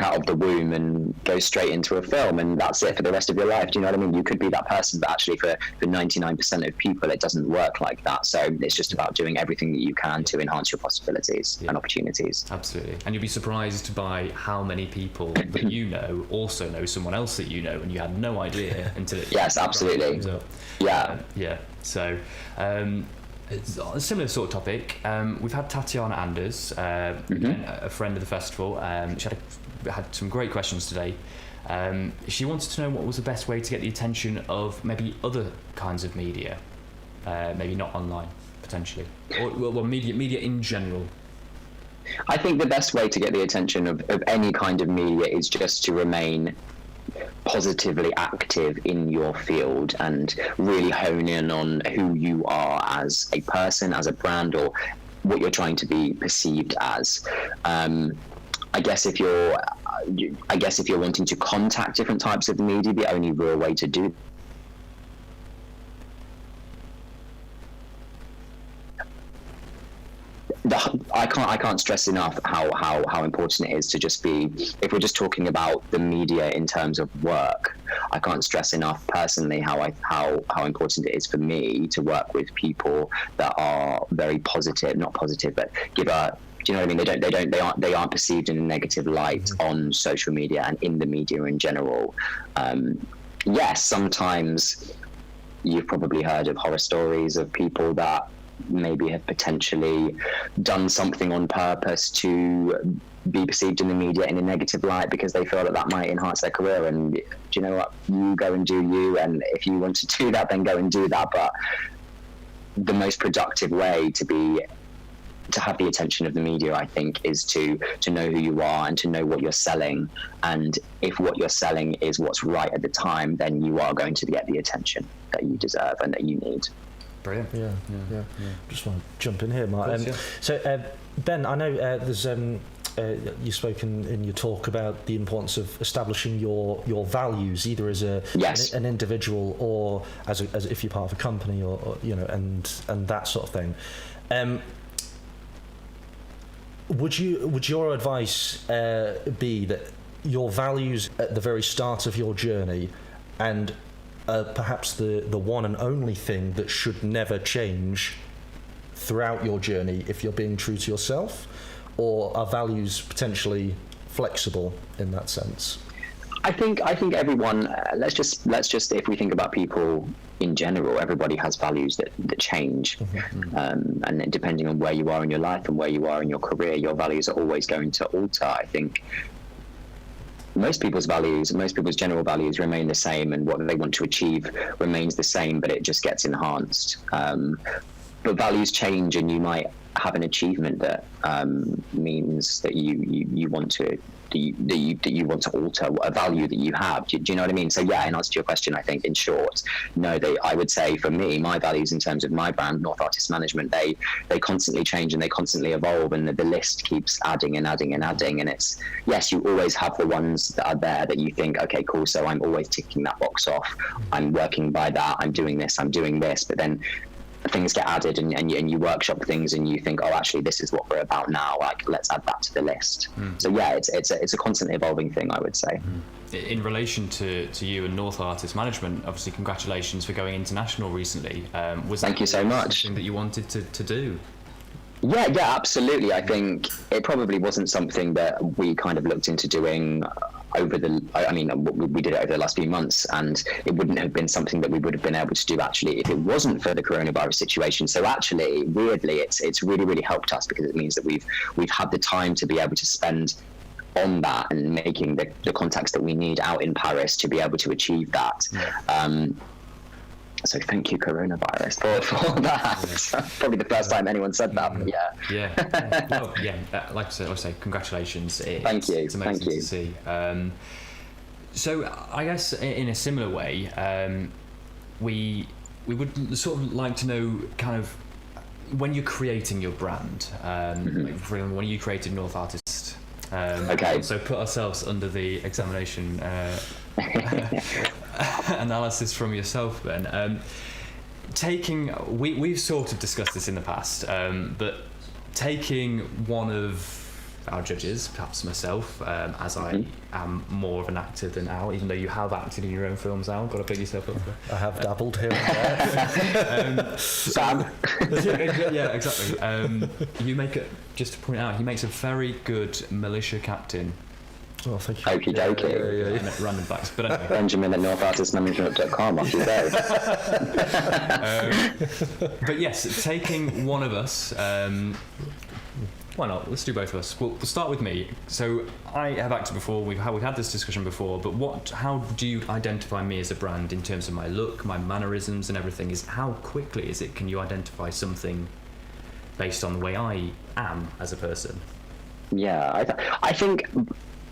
out of the womb and go straight into a film, and that's it for the rest of your life. Do you know what I mean? You could be that person, but actually for 99% of people, it doesn't work like that. So it's just about doing everything that you can to enhance your possibilities and opportunities. Absolutely. And you'll be surprised by how many people that you know also know someone else that you know, and you had no idea until it Yes, absolutely. So it's a similar sort of topic. We've had Tatiana Anders, again, a friend of the festival. She had some great questions today. She wanted to know what was the best way to get the attention of maybe other kinds of media, maybe not online, potentially, or media in general. I think the best way to get the attention of any kind of media is just to remain positively active in your field and really hone in on who you are as a person, as a brand, or what you're trying to be perceived as. I guess if you're wanting to contact different types of media, the only real way to do I can't stress enough how important it is to just be, if we're just talking about the media in terms of work, I can't stress enough personally how important it is for me to work with people that are very positive, not positive, but do you know what I mean? They aren't perceived in a negative light on social media and in the media in general. Yes, sometimes you've probably heard of horror stories of people that maybe have potentially done something on purpose to be perceived in the media in a negative light because they feel that might enhance their career. And do you know what? You go and do you, and if you want to do that, then go and do that. But the most productive way to be to have the attention of the media, I think, is to know who you are and to know what you're selling. And if what you're selling is what's right at the time, then you are going to get the attention that you deserve and that you need. Brilliant. Yeah. Just want to jump in here, Mark. Course, yeah. So, Ben, I know there's you spoke in your talk about the importance of establishing your values, either as an individual or as if you're part of a company, or and that sort of thing. Would your advice be that your values at the very start of your journey, and perhaps the one and only thing that should never change throughout your journey if you're being true to yourself, or are values potentially flexible in that sense? I think everyone. Let's just if we think about people in general, everybody has values that change, and depending on where you are in your life and where you are in your career, your values are always going to alter. I think most people's general values remain the same, and what they want to achieve remains the same, but it just gets enhanced. But values change, and you might have an achievement that means that you want to you want to alter a value that you have. Do you know what I mean? So yeah, in answer to your question, I think in short, no, I would say for me, my values in terms of my brand, North Artist Management, they constantly change and they constantly evolve, and the list keeps adding and adding and adding. And it's, yes, you always have the ones that are there that you think, okay, cool, so I'm always ticking that box off. I'm working by that. I'm doing this. But then things get added, and you workshop things, and you think, oh, actually, this is what we're about now. Like, let's add that to the list. So yeah, it's a constantly evolving thing, I would say. In relation to you and North Artist Management, obviously, congratulations for going international recently. Thank you so much. Something that you wanted to do? Yeah, absolutely. I think it probably wasn't something that we kind of looked into doing we did it over the last few months, and it wouldn't have been something that we would have been able to do actually if it wasn't for the coronavirus situation. So actually, weirdly, it's really, really helped us, because it means that we've had the time to be able to spend on that and making the contacts that we need out in Paris to be able to achieve that. So thank you, coronavirus, for that. Yeah. Probably the first time anyone said that, but yeah. Well, like I say, congratulations. Thank you. It's amazing to see. So I guess in a similar way, we would sort of like to know kind of when you're creating your brand, when you created North Artist. Okay. So put ourselves under the examination analysis from yourself, Ben. We've sort of discussed this in the past, but taking one of our judges, perhaps myself, as I am more of an actor than Al, even though you have acted in your own films, Al, got to pick yourself up for. I have dabbled here and there. Sam. Yeah, exactly. You make it, just to point out, he makes a very good militia captain. Oh, thank you. Okie dokie. Yeah. Random facts, but anyway. Benjamin at northartistmanagement.com, off you go. But yes, taking one of us, why not? Let's do both of us. We'll start with me. So I have acted before. We've had this discussion before. But how do you identify me as a brand in terms of my look, my mannerisms, and everything? How quickly can you identify something based on the way I am as a person? Yeah, I think.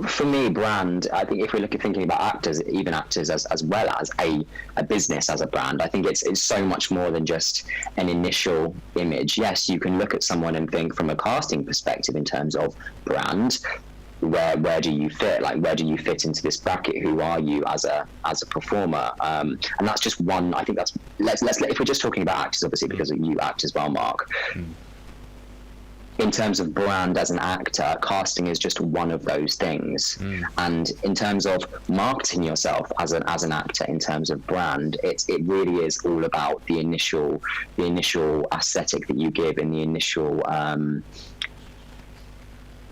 For me, brand, I think if we're thinking about actors, even actors as well as a business as a brand, I think it's so much more than just an initial image. Yes, you can look at someone and think from a casting perspective in terms of brand, where do you fit? Like, where do you fit into this bracket? Who are you as a performer? And that's just one. I think that's if we're just talking about actors, obviously, because you act as well, Mark. In terms of brand as an actor, casting is just one of those things. And in terms of marketing yourself as an actor, in terms of brand, it really is all about the initial aesthetic that you give, and the initial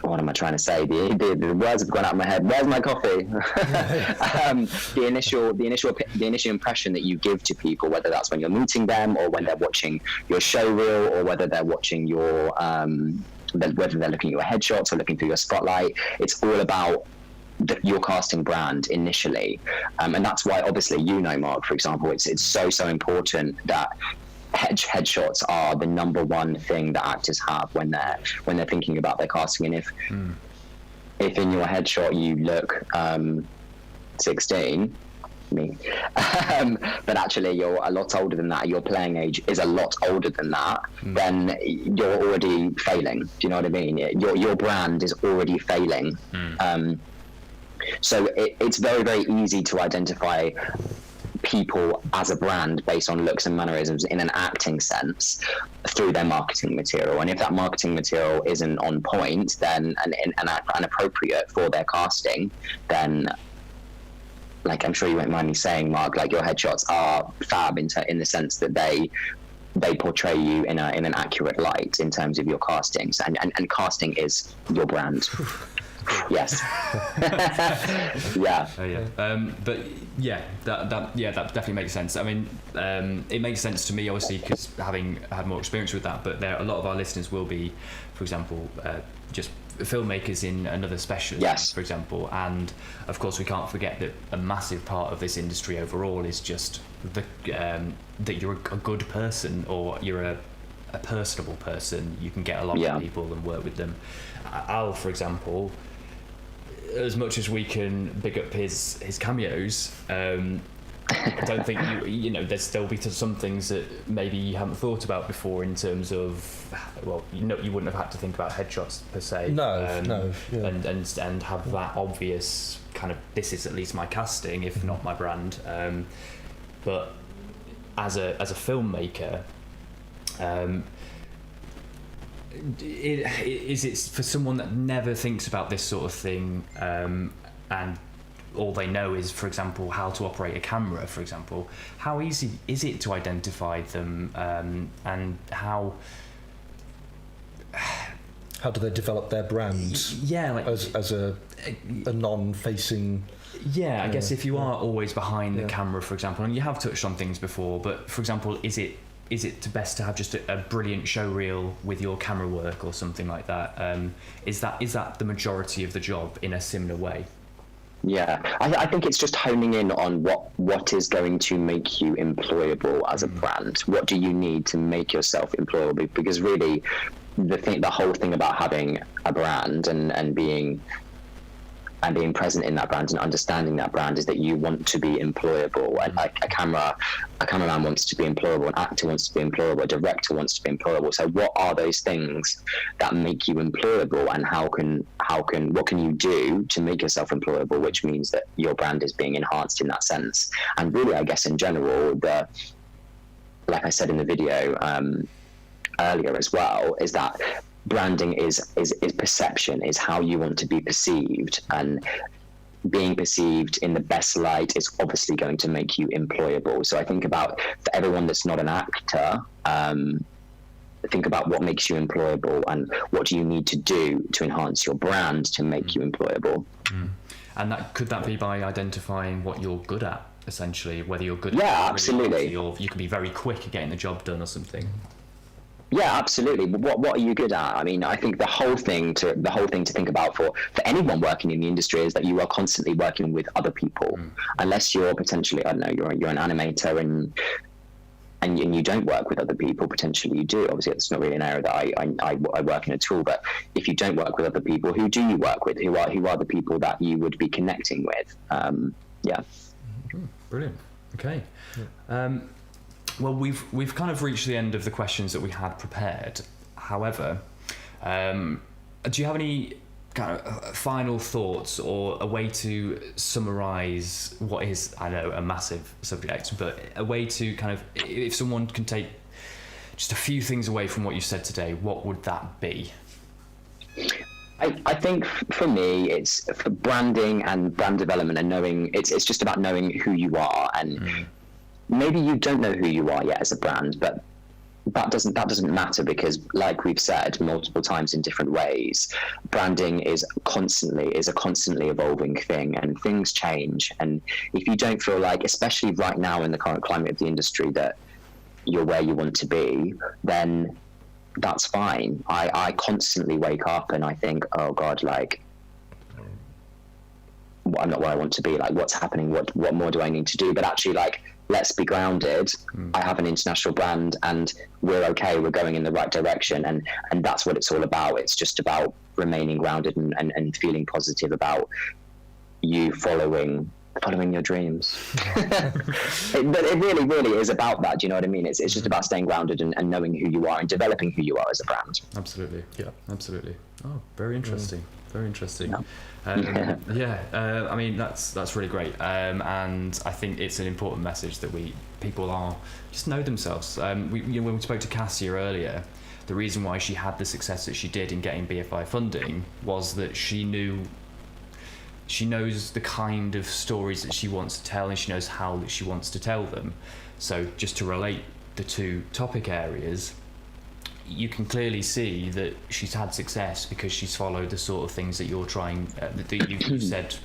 what am I trying to say? The words have gone out of my head. Where's my coffee? The initial impression that you give to people, whether that's when you're meeting them, or when they're watching your show reel, or whether they're watching your whether they're looking at your headshots or looking through your spotlight. It's all about your casting brand initially, and that's why, obviously, Mark, for example, it's so important that headshots are the number one thing that actors have when they're thinking about their casting. And if in your headshot you look 16, me, but actually you're a lot older than that, your playing age is a lot older than that, then you're already failing. Do you know what I mean? Your brand is already failing. So it's very, very easy to identify people as a brand based on looks and mannerisms in an acting sense through their marketing material. And if that marketing material isn't on point, then and appropriate for their casting, then, like, I'm sure you won't mind me saying, Mark, like, your headshots are fab in the sense that they portray you in an accurate light in terms of your castings, and casting is your brand. Yes. Yeah. But yeah, that definitely makes sense. I mean, it makes sense to me, obviously, because having had more experience with that. But a lot of our listeners will be, for example, just filmmakers in another specialism, yes, for example. And of course, we can't forget that a massive part of this industry overall is just that you're a good person, or you're a personable person. You can get along with people and work with them. Al, for example, as much as we can big up his cameos, I don't think there'll be some things that maybe you haven't thought about before in terms of, well, you wouldn't have had to think about headshots per se. No. Yeah. And have that obvious kind of, this is at least my casting, if not my brand. But as a filmmaker, is it for someone that never thinks about this sort of thing, and all they know is, for example, how to operate a camera, for example, how easy is it to identify them, and how do they develop their brand? Yeah, like as a non-facing. Yeah, I guess if you are always behind the camera, for example, and you have touched on things before, but for example, is it best to have just a brilliant show reel with your camera work or something like that? Is that the majority of the job in a similar way? Yeah, I think it's just honing in on what is going to make you employable as a brand. What do you need to make yourself employable? Because really, the whole thing about having a brand and being present in that brand and understanding that brand is that you want to be employable. And like a cameraman wants to be employable, an actor wants to be employable, a director wants to be employable. So what are those things that make you employable, and what can you do to make yourself employable, which means that your brand is being enhanced in that sense. And really, I guess in general, like I said in the video earlier as well, is that branding is perception, is how you want to be perceived, and being perceived in the best light is obviously going to make you employable. So I think about, for everyone that's not an actor, think about what makes you employable and what do you need to do to enhance your brand to make you employable. And could that be by identifying what you're good at, essentially, whether you're good at absolutely, or you can be very quick at getting the job done or something? Yeah, absolutely. But what are you good at? I mean, I think the whole thing to think about for anyone working in the industry is that you are constantly working with other people. Unless you're potentially, I don't know, you're an animator and you don't work with other people. Potentially you do. Obviously, it's not really an area that I work in at all. But if you don't work with other people, who do you work with? Who are the people that you would be connecting with? Brilliant. Okay. Well, we've kind of reached the end of the questions that we had prepared. However, do you have any kind of final thoughts or a way to summarise what is, I know, a massive subject, but a way to kind of, if someone can take just a few things away from what you said today, what would that be? I think for me, it's for branding and brand development and knowing, it's just about knowing who you are. And maybe you don't know who you are yet as a brand, but that doesn't matter, because like we've said multiple times in different ways, branding is a constantly evolving thing, and things change. And if you don't feel like, especially right now in the current climate of the industry, that you're where you want to be, then that's fine. I constantly wake up and I think, oh God, like, I'm not where I want to be, like, what's happening, what more do I need to do? But actually, like, let's be grounded. I have an international brand and we're okay, we're going in the right direction. And that's what it's all about. It's just about remaining grounded and feeling positive about you following your dreams. But it really is about that. Do you know what I mean? It's just about staying grounded and knowing who you are and developing who you are as a brand. Absolutely. Yeah, absolutely. Oh, very interesting. Very interesting. Yeah. I mean, that's really great. And I think it's an important message that people are just know themselves. When we spoke to Cassia earlier, the reason why she had the success that she did in getting BFI funding was that she knows the kind of stories that she wants to tell, and she knows how that she wants to tell them. So just to relate the two topic areas, you can clearly see that she's had success because she's followed the sort of things that you're trying, that you said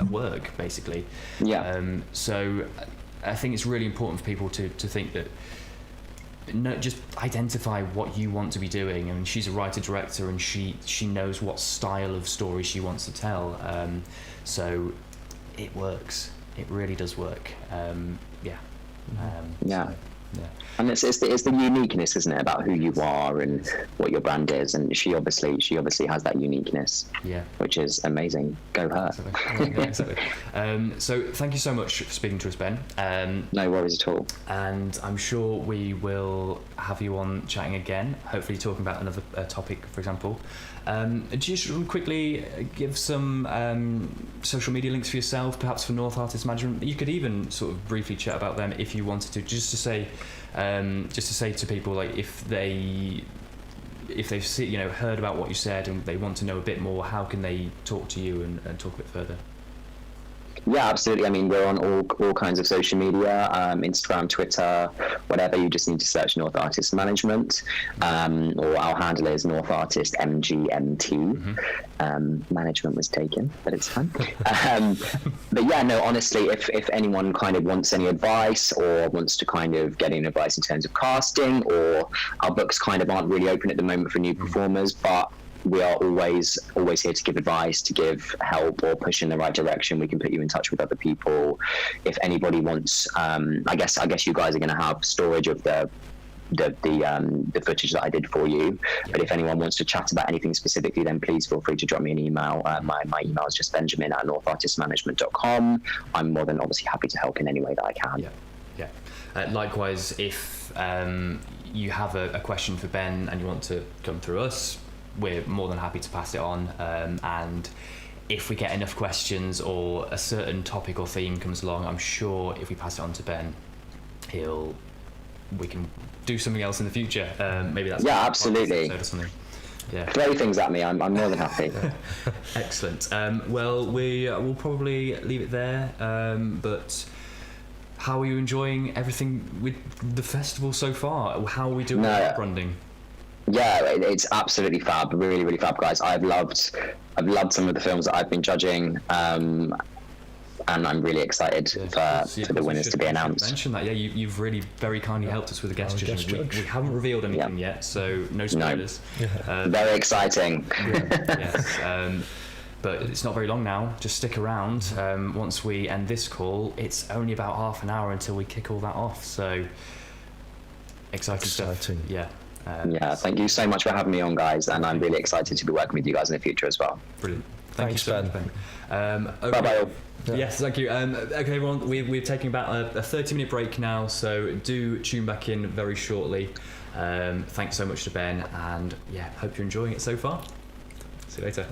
work, basically. Yeah. So I think it's really important for people to think that, no, just identify what you want to be doing. I mean, she's a writer-director and she knows what style of story she wants to tell. So it works. It really does work. Yeah. Yeah. So, yeah. And it's the uniqueness, isn't it, about who you are and what your brand is, and she obviously has that uniqueness, which is amazing. Go her. Exactly. So thank you so much for speaking to us, Ben. No worries at all. And I'm sure we will have you on chatting again, hopefully talking about another topic, for example. Do you just quickly give some social media links for yourself, perhaps for North Artist Management? You could even sort of briefly chat about them if you wanted to, just to say to people, like, if they've heard about what you said and they want to know a bit more, how can they talk to you and talk a bit further? Yeah, absolutely. I mean, we're on all kinds of social media, Instagram, Twitter, whatever. You just need to search North Artist Management, or our handle is North Artist MGMT. Management was taken, but it's fine. But yeah, no, honestly, if anyone kind of wants any advice or wants to kind of get any advice in terms of casting, or our books kind of aren't really open at the moment for new performers, but we are always here to give advice, to give help or push in the right direction. We can put you in touch with other people. If anybody wants, I guess you guys are going to have storage of the footage that I did for you. But if anyone wants to chat about anything specifically, then please feel free to drop me an email. My email is just benjamin@northartistmanagement.com. I'm more than obviously happy to help in any way that I can. Yeah. Likewise, if you have a question for Ben and you want to come through us, we're more than happy to pass it on. And if we get enough questions or a certain topic or theme comes along, I'm sure if we pass it on to Ben, we can do something else in the future. Maybe that's absolutely. Or something. Yeah. Throw things at me. I'm more than happy. Excellent. Well, we'll probably leave it there. But how are you enjoying everything with the festival so far? How are we doing with branding? Yeah, it's absolutely fab. Really, really fab, guys. I've loved some of the films that I've been judging, and I'm really excited for the winners to be announced. Mention that, you've really very kindly helped us with the guest judging. We haven't revealed anything yet, so no spoilers. No. Very exciting. Yes. But it's not very long now. Just stick around. Once we end this call, it's only about half an hour until we kick all that off. So exciting stuff. Yeah. Thank you so much for having me on, guys, and I'm really excited to be working with you guys in the future as well. Brilliant. Thanks, Ben. Okay. Bye-bye all. Yes, thank you. Okay, everyone, we're taking about a 30-minute break now, so do tune back in very shortly. Thanks so much to Ben, and hope you're enjoying it so far. See you later.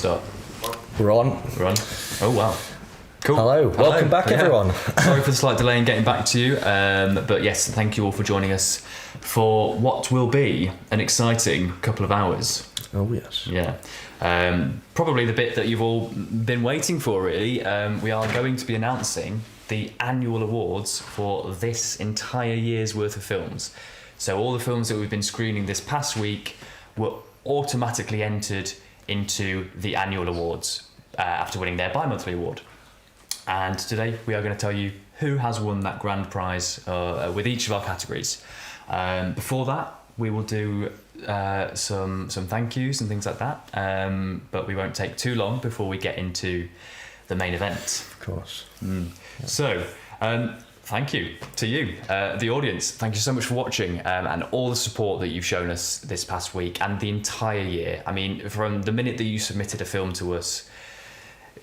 start? We're on. We're on. Oh, wow. Cool. Hello. Welcome back, Yeah. everyone. Sorry for the slight delay in getting back to you. But yes, thank you all for joining us for what will be an exciting couple of hours. Oh, yes. Yeah. Probably the bit that you've all been waiting for, really. We are going to be announcing the annual awards for this entire year's worth of films. So all the films that we've been screening this past week were automatically entered into the annual awards after winning their bi-monthly award. And today we are going to tell you who has won that grand prize with each of our categories. Before that, we will do some thank yous and things like that, but we won't take too long before we get into the main event. Of course. Yeah. So, thank you to you, the audience. Thank you so much for watching and all the support that you've shown us this past week and the entire year. I mean, from the minute that you submitted a film to us,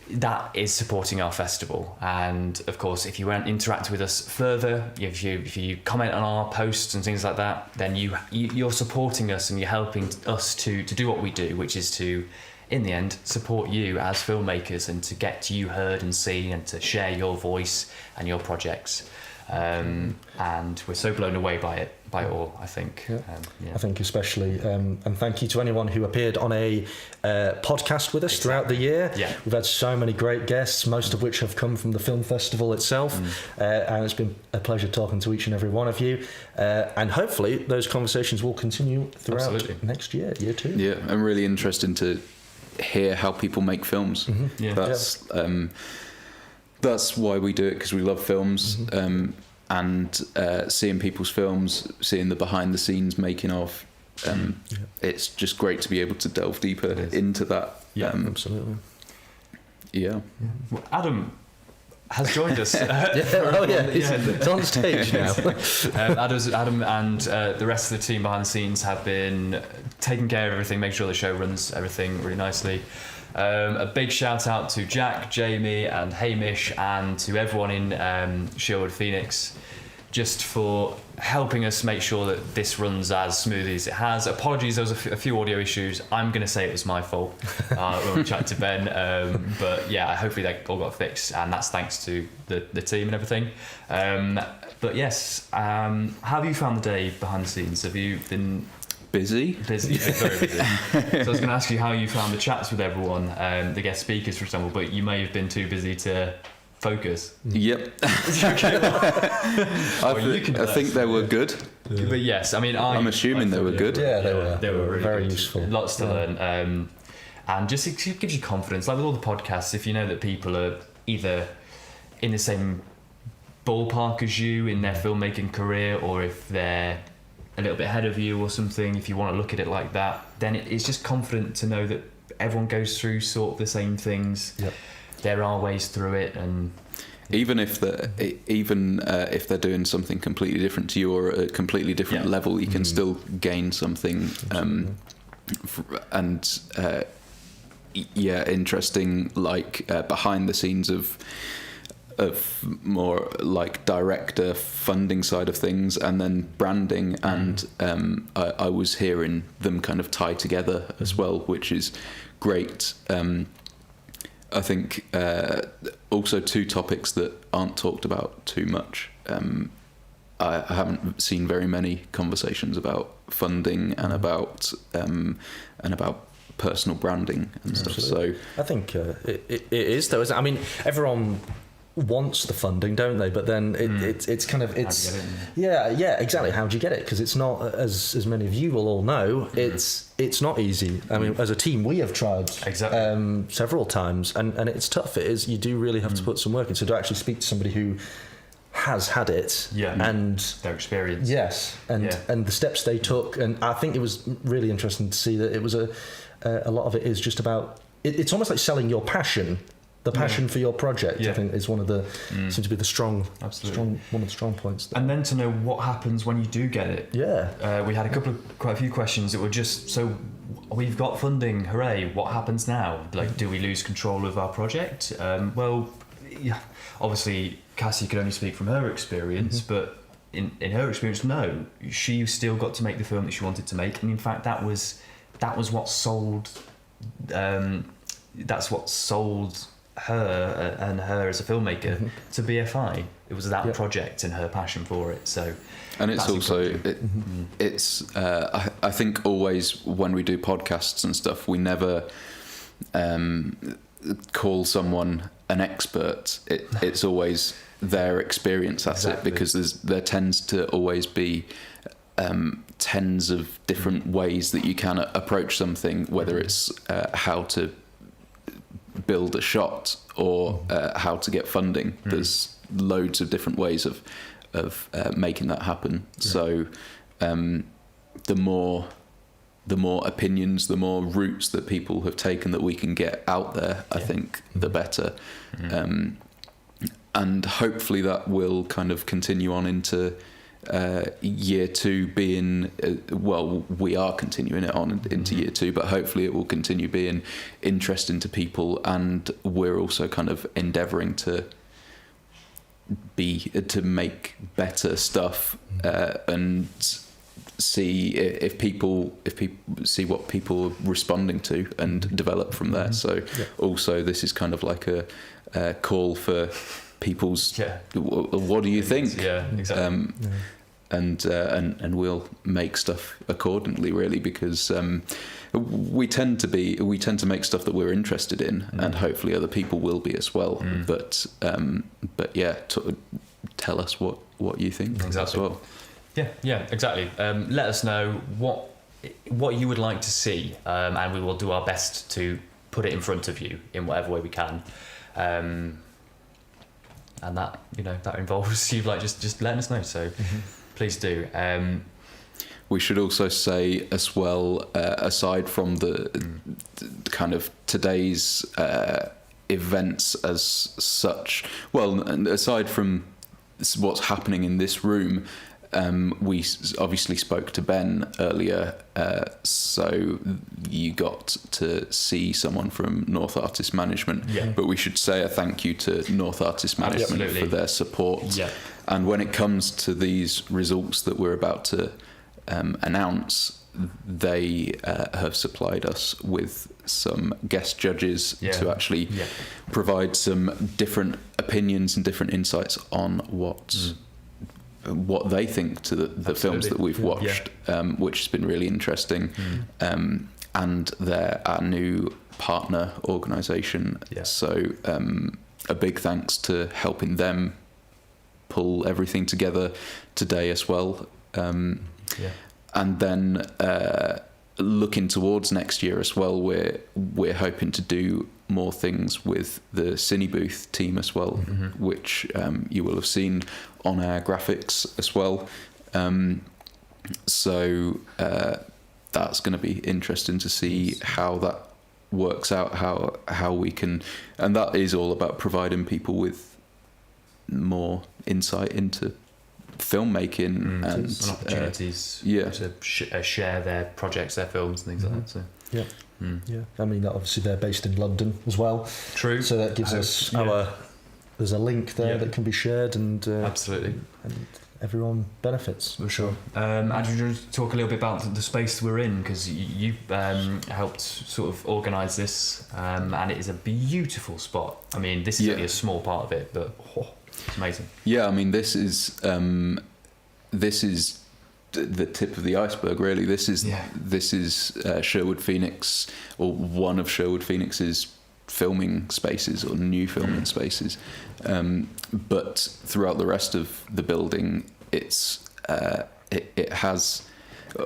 that is supporting our festival. And of course, if you want to interact with us further, if you comment on our posts and things like that, then you're supporting us and you're helping us to do what we do, which is to, in the end, support you as filmmakers and to get you heard and seen and to share your voice and your projects. And we're so blown away by it all, I think. Yeah. I think especially, and thank you to anyone who appeared on a podcast with us throughout the year. Yeah. We've had so many great guests, most of which have come from the film festival itself, and it's been a pleasure talking to each and every one of you, and hopefully those conversations will continue throughout next year 2. Yeah, and really interesting to hear how people make films. Mm-hmm. Yeah. That's why we do it, because we love films. And seeing people's films, seeing the behind the scenes making of, it's just great to be able to delve deeper into that. Yeah, absolutely. Yeah. Well, Adam has joined us. It's on stage now. Adam and the rest of the team behind the scenes have been taking care of everything, making sure the show runs everything really nicely. A big shout out to Jack, Jamie and Hamish and to everyone in Sherwood Phoenix just for helping us make sure that this runs as smoothly as it has. Apologies, there was a few audio issues. I'm going to say it was my fault when we chatted to Ben, but yeah, hopefully they all got fixed, and that's thanks to the team and everything. But yes, how have you found the day behind the scenes? Have you been busy? Busy, very busy. So I was going to ask you how you found the chats with everyone, the guest speakers, for example, but you may have been too busy to focus. Yep. I think they were good. Yeah. But yes, I mean, I'm assuming they were good. Yeah, they were. They were really very good. useful. Lots to learn, and just it gives you confidence. Like with all the podcasts, if you know that people are either in the same ballpark as you in their filmmaking career, or if they're a little bit ahead of you or something, if you want to look at it like that, then it's just confident to know that everyone goes through sort of the same things. Yep. There are ways through it, and even if they're doing something completely different to you or at a completely different level, you can still gain something. Interesting, like behind the scenes of more like director funding side of things, and then branding, and I was hearing them kind of tie together as well, which is great. I think also two topics that aren't talked about too much. I haven't seen very many conversations about funding and about personal branding and stuff. Absolutely. So I think it is though, isn't it? I mean, everyone wants the funding, don't they? But then it's kind of exactly. How do you get it? Because it's not, as many of you will all know, it's not easy. I mean, as a team, we have tried several times, and it's tough. It is. You do really have to put some work in. So to actually speak to somebody who has had it, and their experience, and the steps they took, and I think it was really interesting to see that it was a lot of it is just about. It's almost like selling your passion. The passion for your project, I think, is one of the seems to be the one of the strong points there. And then to know what happens when you do get it. Yeah, we had quite a few questions that were just so. We've got funding, hooray! What happens now? Like, do we lose control of our project? Obviously, Cassie could only speak from her experience, but in her experience, no, she still got to make the film that she wanted to make, and in fact, that was what sold. that's what sold her and her as a filmmaker to BFI. It was that project and her passion for it. So, and it's also I think always when we do podcasts and stuff, we never call someone an expert. It's always their experience. That's it, because there tends to always be tens of different ways that you can approach something, whether it's how to build a shot or how to get funding. There's loads of different ways of making that happen. So the more opinions, the more routes that people have taken that we can get out there, I think the better. And hopefully that will kind of continue on into year 2 being we are continuing it on into year 2, but hopefully it will continue being interesting to people, and we're also kind of endeavoring to make better stuff and see if people see what people are responding to and develop from there. So also this is kind of like a call for people's what do you think? Exactly. And we'll make stuff accordingly, really, because we tend to make stuff that we're interested in, and hopefully other people will be as well. But tell us what you think as well. Yeah, exactly. Let us know what you would like to see, and we will do our best to put it in front of you in whatever way we can. And that that involves you just letting us know. So please do. We should also say as well, aside from the kind of today's events as such, aside from what's happening in this room, we obviously spoke to Ben earlier, so you got to see someone from North Artist Management. But we should say a thank you to North Artist Management for their support. And when it comes to these results that we're about to announce, they have supplied us with some guest judges to actually provide some different opinions and different insights on what they think to the films that we've watched, which has been really interesting. And they're our new partner organisation. So a big thanks to helping them pull everything together today as well. And then looking towards next year as well, we're hoping to do more things with the Cine Booth team as well, which you will have seen on our graphics as well. So that's going to be interesting to see how that works out, how we can, and that is all about providing people with more insight into filmmaking and opportunities to share their projects, their films and things like that. So I mean, obviously they're based in London as well. True. So that gives us there's a link there that can be shared, and absolutely, and everyone benefits for sure. Andrew, do you want to talk a little bit about the space we're in, because you helped sort of organise this, and it is a beautiful spot. I mean, this is only a small part of it, but it's amazing. Yeah, I mean, this is the tip of the iceberg, really. This is Sherwood Phoenix, or one of Sherwood Phoenix's filming spaces, or new filming spaces. But throughout the rest of the building, it has.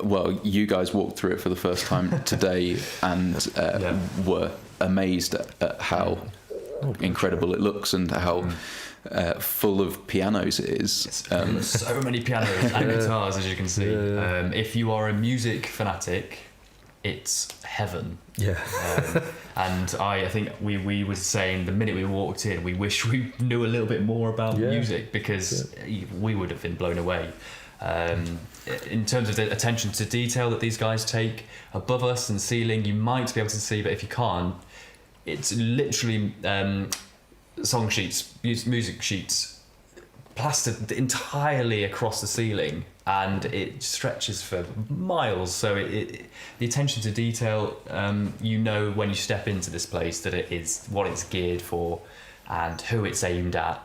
Well, you guys walked through it for the first time today, and were amazed at how incredible it looks and how full of pianos it is. So many pianos and guitars, as you can see. If you are a music fanatic, it's heaven. And I think we were saying the minute we walked in, we wish we knew a little bit more about music, because we would have been blown away. In terms of the attention to detail that these guys take above us and ceiling, you might be able to see, but if you can't, it's literally song sheets, music sheets plastered entirely across the ceiling, and it stretches for miles. So the attention to detail, you know when you step into this place that it is what it's geared for and who it's aimed at,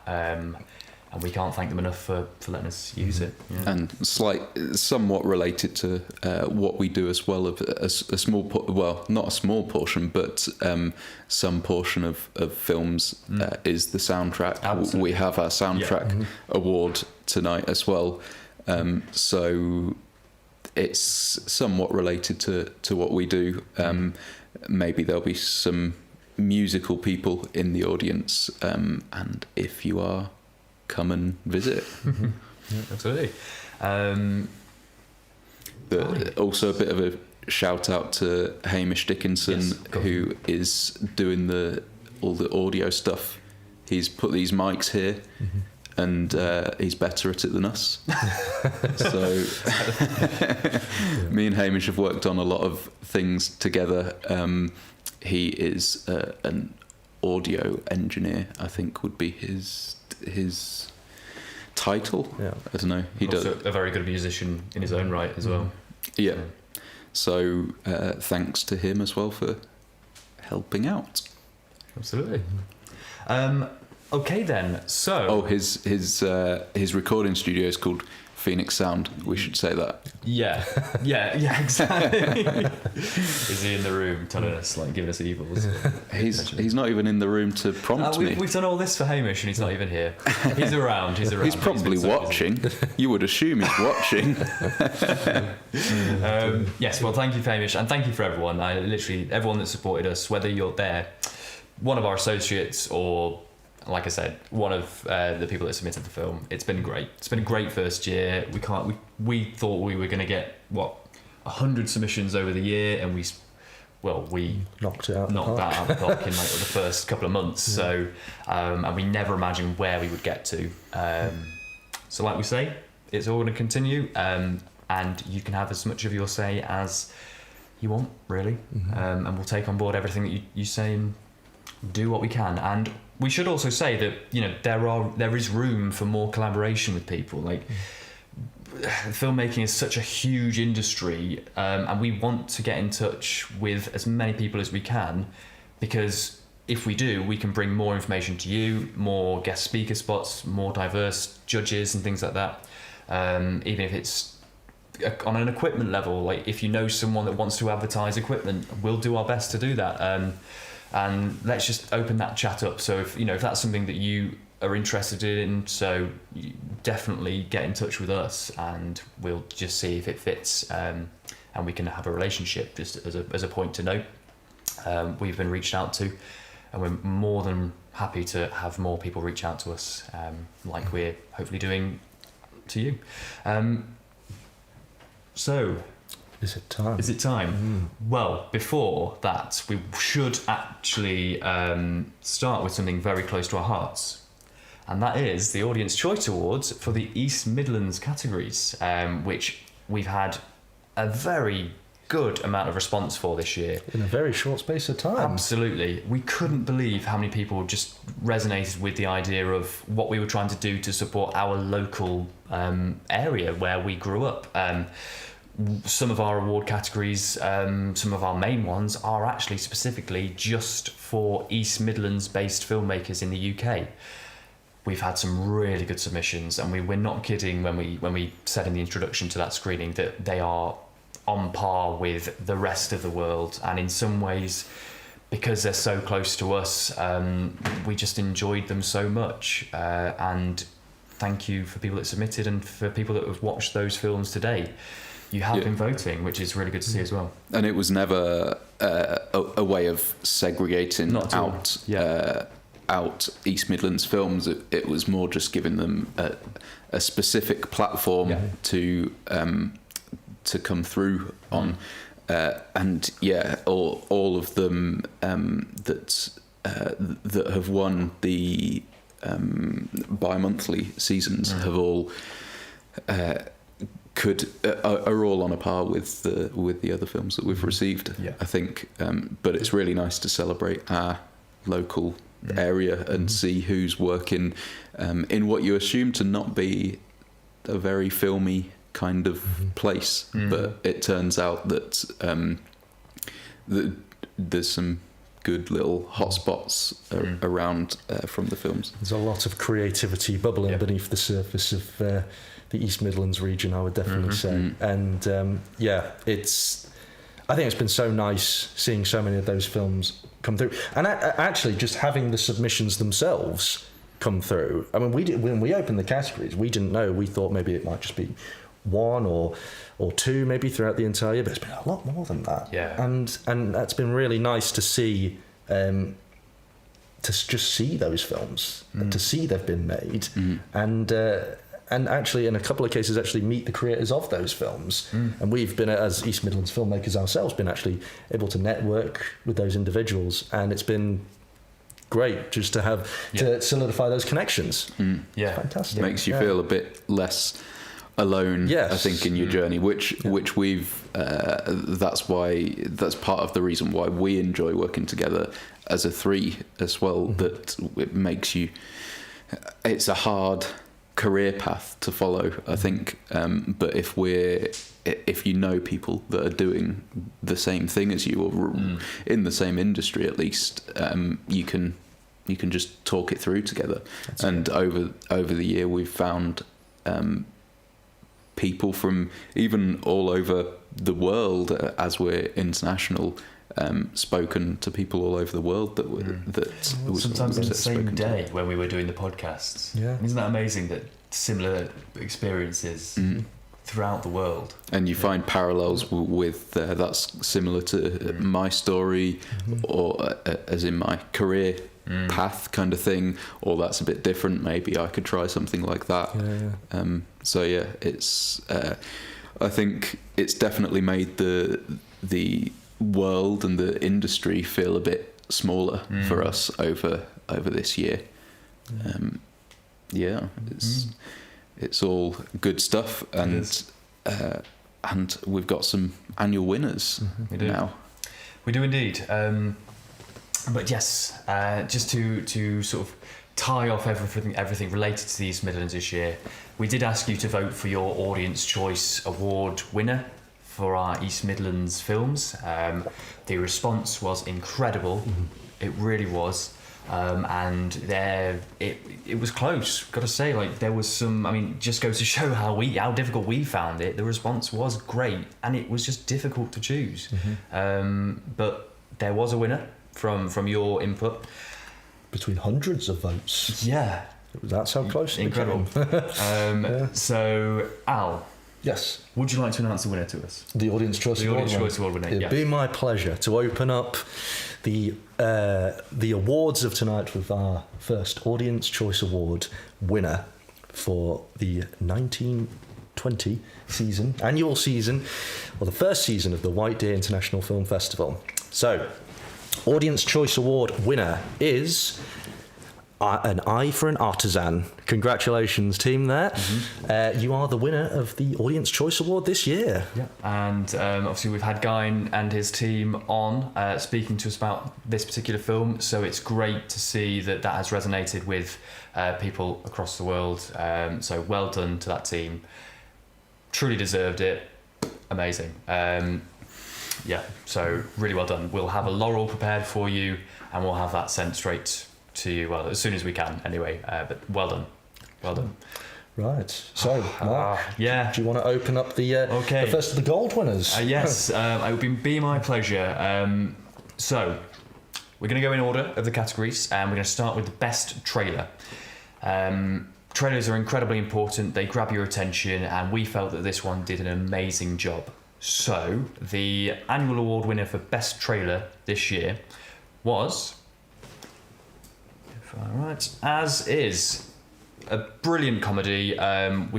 and we can't thank them enough for letting us use it. Yeah. And somewhat related to what we do as well, of a small, well, not a small portion, but some portion of films is the soundtrack. Absolutely. We have our soundtrack award tonight as well. So it's somewhat related to what we do. Maybe there'll be some musical people in the audience, and if you are, come and visit. Yeah, absolutely. Also a bit of a shout out to Hamish Dickinson, who is doing all the audio stuff. He's put these mics here, and he's better at it than us. So me and Hamish have worked on a lot of things together. He is an audio engineer, I think would be his title. Yeah. I don't know. He also does a very good musician in his own right as well. Yeah. So thanks to him as well for helping out. Absolutely. Okay then. So his recording studio is called Phoenix Sound. We should say that. yeah, exactly. Is he in the room telling us, like, giving us evils? He's not even in the room to prompt me. We've done all this for Hamish, and he's not even here. He's around. He's probably watching. You would assume he's watching. Yes. Well, thank you, Hamish, and thank you for everyone. Literally everyone that supported us, whether you're there, one of our associates, or, like I said, one of the people that submitted the film. It's been great. It's been a great first year. We thought we were going to get 100 submissions over the year, and we knocked it out. Knocked that out of the park in like the first couple of months. Yeah. So, and we never imagined where we would get to. So, like we say, it's all going to continue, and you can have as much of your say as you want, really. And we'll take on board everything that you say and do what we can. And we should also say that, you know, there is room for more collaboration with people. Like, filmmaking is such a huge industry, and we want to get in touch with as many people as we can, because if we do, we can bring more information to you, more guest speaker spots, more diverse judges and things like that. Even if it's on an equipment level, like if you know someone that wants to advertise equipment, we'll do our best to do that. And let's just open that chat up. So if that's something that you are interested in, so you definitely get in touch with us, and we'll just see if it fits, and we can have a relationship. Just as a point to note, we've been reached out to, and we're more than happy to have more people reach out to us, like we're hopefully doing to you. So, is it time? Well, before that, we should actually start with something very close to our hearts, and that is the Audience Choice Awards for the East Midlands categories, which we've had a very good amount of response for this year. In a very short space of time. Absolutely. We couldn't believe how many people just resonated with the idea of what we were trying to do to support our local area where we grew up. Some of our award categories, some of our main ones, are actually specifically just for East Midlands based filmmakers in the UK. We've had some really good submissions, and we're not kidding when we said in the introduction to that screening that they are on par with the rest of the world, and in some ways, because they're so close to us, we just enjoyed them so much. And thank you for people that submitted, and for people that have watched those films today. You have been voting, which is really good to see as well. And it was never a way of segregating out East Midlands films. It was more just giving them a specific platform to come through on, and all of them that have won the bi-monthly seasons have all are all on a par with the other films that we've received. I think, but it's really nice to celebrate our local area and see who's working in what you assume to not be a very filmy kind of place, but it turns out that there's some good little hotspots around from the films. There's a lot of creativity bubbling beneath the surface of the East Midlands region, I would definitely say. And I think it's been so nice seeing so many of those films come through, and actually just having the submissions themselves come through. I mean, when we opened the categories, we didn't know. We thought maybe it might just be one or two maybe throughout the entire year, but it's been a lot more than that. Yeah. And that's been really nice to see, to just see those films, to see they've been made, and actually in a couple of cases actually meet the creators of those films. And we've been, as East Midlands filmmakers ourselves, been actually able to network with those individuals, and it's been great just to have to solidify those connections. Yeah, fantastic. Makes you feel a bit less alone, I think, in your journey, which we've that's part of the reason why we enjoy working together as a three as well. That it makes you, it's a hard career path to follow, I think, but if you know people that are doing the same thing as you, or in the same industry at least, you can just talk it through together. Over the year we've found people from even all over the world, as we're international, spoken to people all over the world sometimes in the same day when we were doing the podcasts. Isn't that amazing that similar experiences throughout the world, and you find parallels with that's similar to my story, or as in my career path kind of thing, or that's a bit different, maybe I could try something like that. It's I think it's definitely made the world and the industry feel a bit smaller for us over this year. It's all good stuff, and we've got some annual winners now. We do indeed. But yes, just to sort of tie off everything related to the East Midlands this year, we did ask you to vote for your Audience Choice Award winner for our East Midlands films. The response was incredible. It really was. And it was close, gotta say. Like, there was some, I mean, just goes to show how difficult we found it. The response was great, and it was just difficult to choose. But there was a winner from your input. Between hundreds of votes. Yeah. That's how close it Incredible. So, Al. Yes. Would you like to announce the winner to us? The Audience Choice Award winner. It'd be my pleasure to open up the awards of tonight with our first Audience Choice Award winner for the 1920 annual season, or the first season of the White Deer International Film Festival. So, Audience Choice Award winner is An Eye for an Artisan. Congratulations, team, there. You are the winner of the Audience Choice Award this year. Yeah. And obviously we've had Guy and his team on speaking to us about this particular film, so it's great to see that has resonated with people across the world. So well done to that team. Truly deserved it. Amazing. So really well done. We'll have a laurel prepared for you, and we'll have that sent straight to you, well, as soon as we can anyway, but well done. Right, so Mark, do you want to open up the first of the gold winners? Yes, it would be my pleasure. So we're going to go in order of the categories, and we're going to start with the best trailer. Trailers are incredibly important. They grab your attention, and we felt that this one did an amazing job. So the annual award winner for best trailer this year was, As Is, a brilliant comedy. And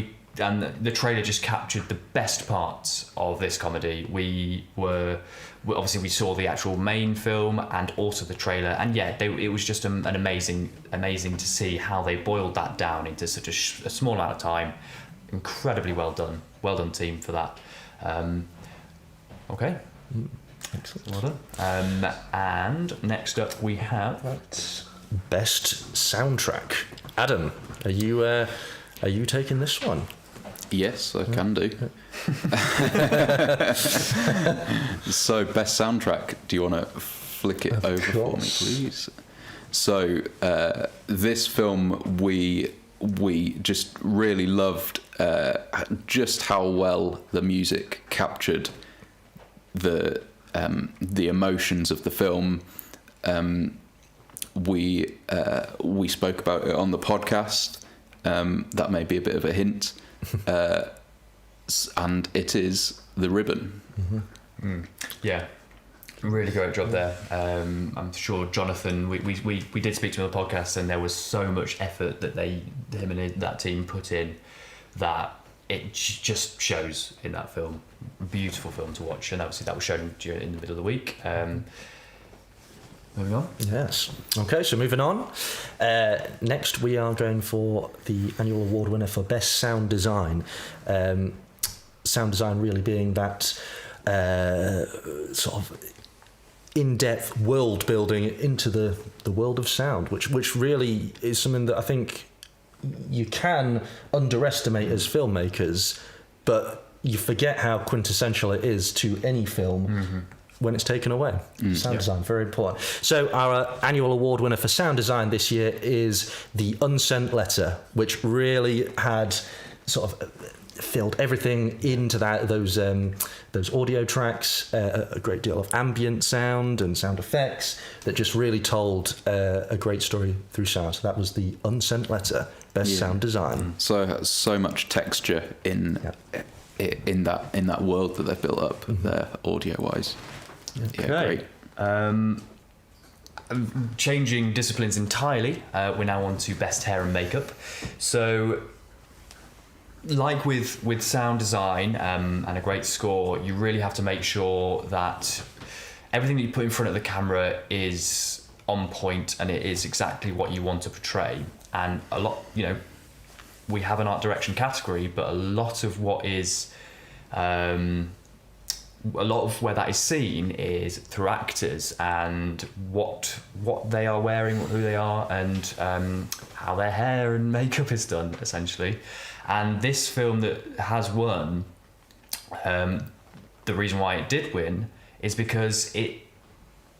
the trailer just captured the best parts of this comedy. We obviously saw the actual main film and also the trailer, and it was just an amazing to see how they boiled that down into such a small amount of time. Incredibly well done team for that. Excellent. Well done. And next up we have best soundtrack. Adam, are you taking this one? Yes, I can do. So, best soundtrack. Do you want to flick it over for me, please? So, this film we just really loved just how well the music captured the emotions of the film. We spoke about it on the podcast. That may be a bit of a hint. And it is The Ribbon. Yeah, really great job there. I'm sure Jonathan, we did speak to him on the podcast, and there was so much effort that him and that team put in that it just shows in that film. Beautiful film to watch, and obviously that was shown in the middle of the week. Moving on. Yes. Okay, so moving on. Next, we are going for the annual award winner for Best Sound Design. Sound design really being that sort of in-depth world building into the world of sound, which really is something that I think you can underestimate as filmmakers, but you forget how quintessential it is to any film when it's taken away. Sound design, very important. So our annual award winner for sound design this year is The Unsent Letter, which really had sort of filled everything into those audio tracks, a great deal of ambient sound and sound effects that just really told a great story through sound. So that was The Unsent Letter, best sound design. So much texture in that world that they've built up there, audio wise. Okay. Great. Changing disciplines entirely, we're now on to best hair and makeup. So, like with sound design and a great score, you really have to make sure that everything that you put in front of the camera is on point and it is exactly what you want to portray. And a lot, we have an art direction category, but a lot of what is a lot of where that is seen is through actors and what they are wearing, who they are, and how their hair and makeup is done, essentially. And this film that has won, the reason why it did win is because it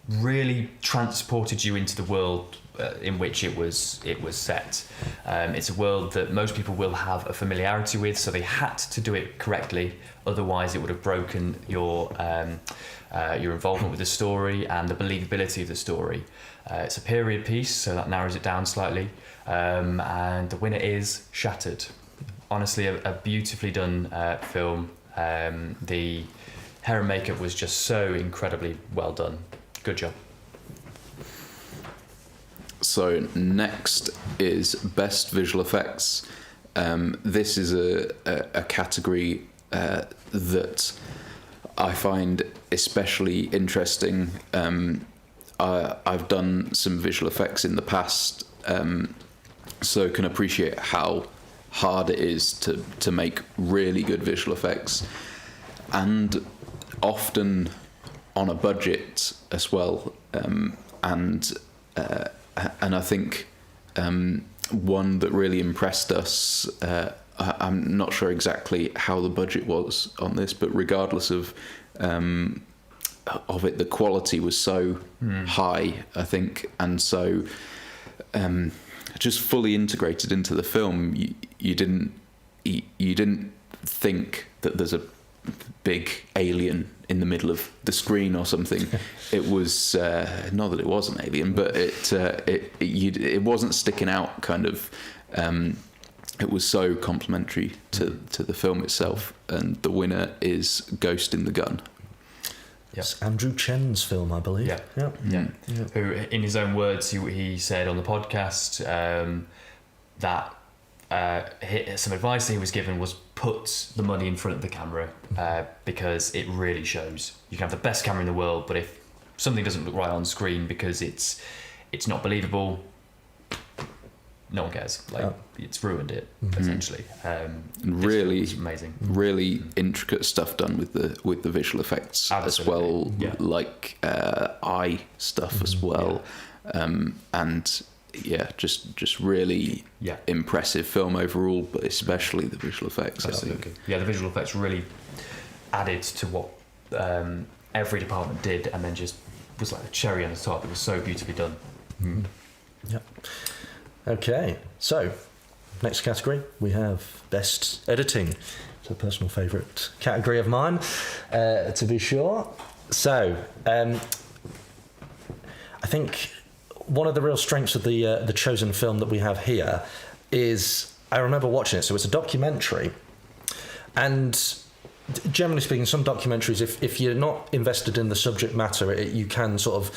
really transported you into the world in which it was set. It's a world that most people will have a familiarity with, so they had to do it correctly. Otherwise, it would have broken your involvement with the story and the believability of the story. It's a period piece, so that narrows it down slightly. And the winner is Shattered. Honestly, a beautifully done film. The hair and makeup was just so incredibly well done. Good job. So next is Best Visual Effects. This is a category that I find especially interesting. I've done some visual effects in the past, so can appreciate how hard it is to make really good visual effects, and often on a budget as well. And I think one that really impressed us, I'm not sure exactly how the budget was on this, but regardless of it, the quality was so high, I think, and so just fully integrated into the film. You didn't think that there's a big alien in the middle of the screen or something. It was not that it was an alien, but it wasn't sticking out. Kind of, it was so complimentary to the film itself. And the winner is Ghost in the Gun. It's Andrew Chen's film, I believe. Yeah. Who, in his own words, he said on the podcast that some advice that he was given was put the money in front of the camera because it really shows. You can have the best camera in the world, but if something doesn't look right on screen because it's not believable, no one cares. It's ruined it essentially. Really amazing. Really intricate stuff done with the visual effects as well, like eye stuff as well, and just really impressive film overall, but especially the visual effects. Absolutely. I think. Yeah, the visual effects really added to what every department did, and then just was like a cherry on the top. It was so beautifully done. Mm. Yeah. Okay, so next category we have best editing. It's a personal favourite category of mine, to be sure. So I think one of the real strengths of the chosen film that we have here is, I remember watching it. So it's a documentary, and generally speaking, some documentaries, if you're not invested in the subject matter, you can sort of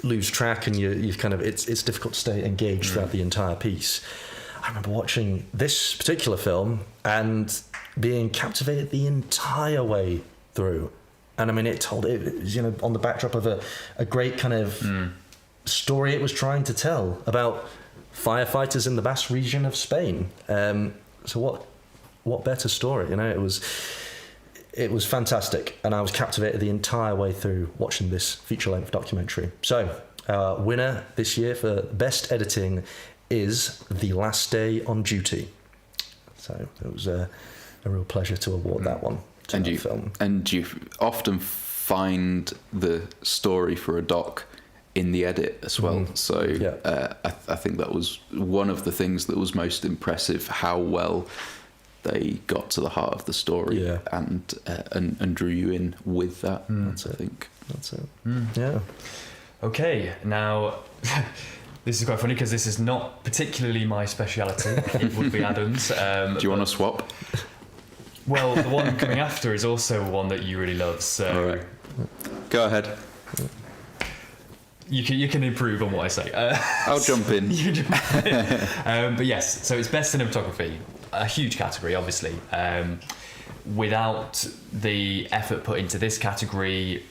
lose track, and you kind of it's difficult to stay engaged throughout the entire piece. I remember watching this particular film and being captivated the entire way through, and I mean it was, you know, on the backdrop of a great kind of story it was trying to tell about firefighters in the Basque region of Spain. So what better story, you know? It was fantastic, and I was captivated the entire way through watching this feature-length documentary. So, winner this year for best editing is The Last Day on Duty. So it was a real pleasure to award that one to that film. And you often find the story for a doc in the edit as well. So I think that was one of the things that was most impressive, how well they got to the heart of the story and drew you in with that. That's it. Yeah. Okay, now this is quite funny because this is not particularly my speciality. It would be Adam's. Do you want to swap? Well, the one coming after is also one that you really love. So all right, go ahead. You can improve on what I say. I'll jump in. You jump in. But yes, so it's best cinematography. A huge category, obviously. Without the effort put into this category,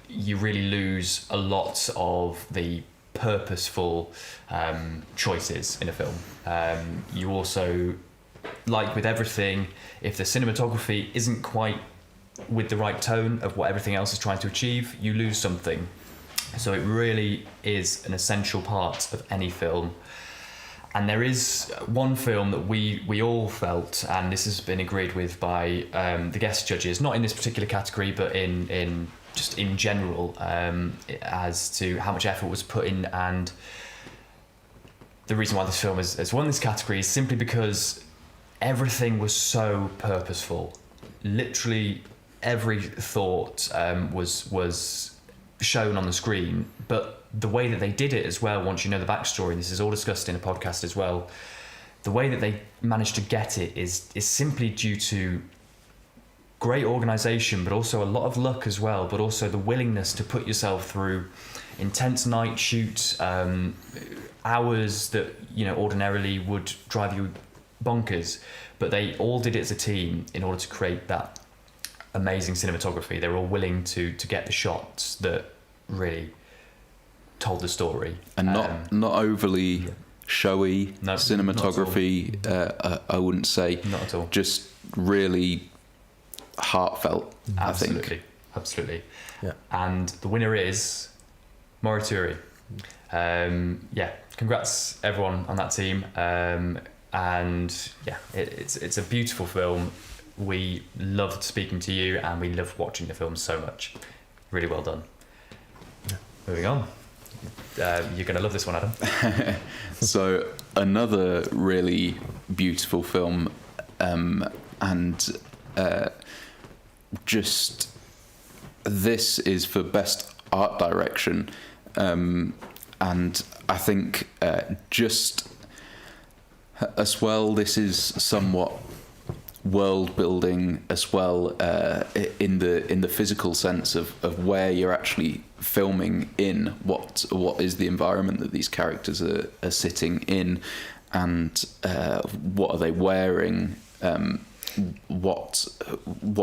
you really lose a lot of the purposeful choices in a film. You also, like with everything, if the cinematography isn't quite with the right tone of what everything else is trying to achieve, you lose something. So it really is an essential part of any film. And there is one film that we all felt, and this has been agreed with by the guest judges, not in this particular category, but in just in general, as to how much effort was put in. And the reason why this film has won this category is simply because everything was so purposeful. Literally every thought was shown on the screen, but the way that they did it as well, once you know the backstory, and this is all discussed in a podcast as well, the way that they managed to get it is simply due to great organisation, but also a lot of luck as well, but also the willingness to put yourself through intense night shoots, hours that, you know, ordinarily would drive you bonkers, but they all did it as a team in order to create that amazing cinematography. They were all willing to get the shots that really told the story, and not overly showy cinematography. I wouldn't say, not at all. Just really heartfelt. Absolutely, I think. Absolutely. Yeah. And the winner is Morituri. Congrats everyone on that team. And yeah, it's a beautiful film. We loved speaking to you, and we loved watching the film so much. Really well done. Yeah. Moving on. You're going to love this one, Adam. So another really beautiful film, and just this is for best art direction, and I think just as well, this is somewhat world building as well, in the physical sense of where you're actually filming in, what is the environment that these characters are sitting in, and what are they wearing, what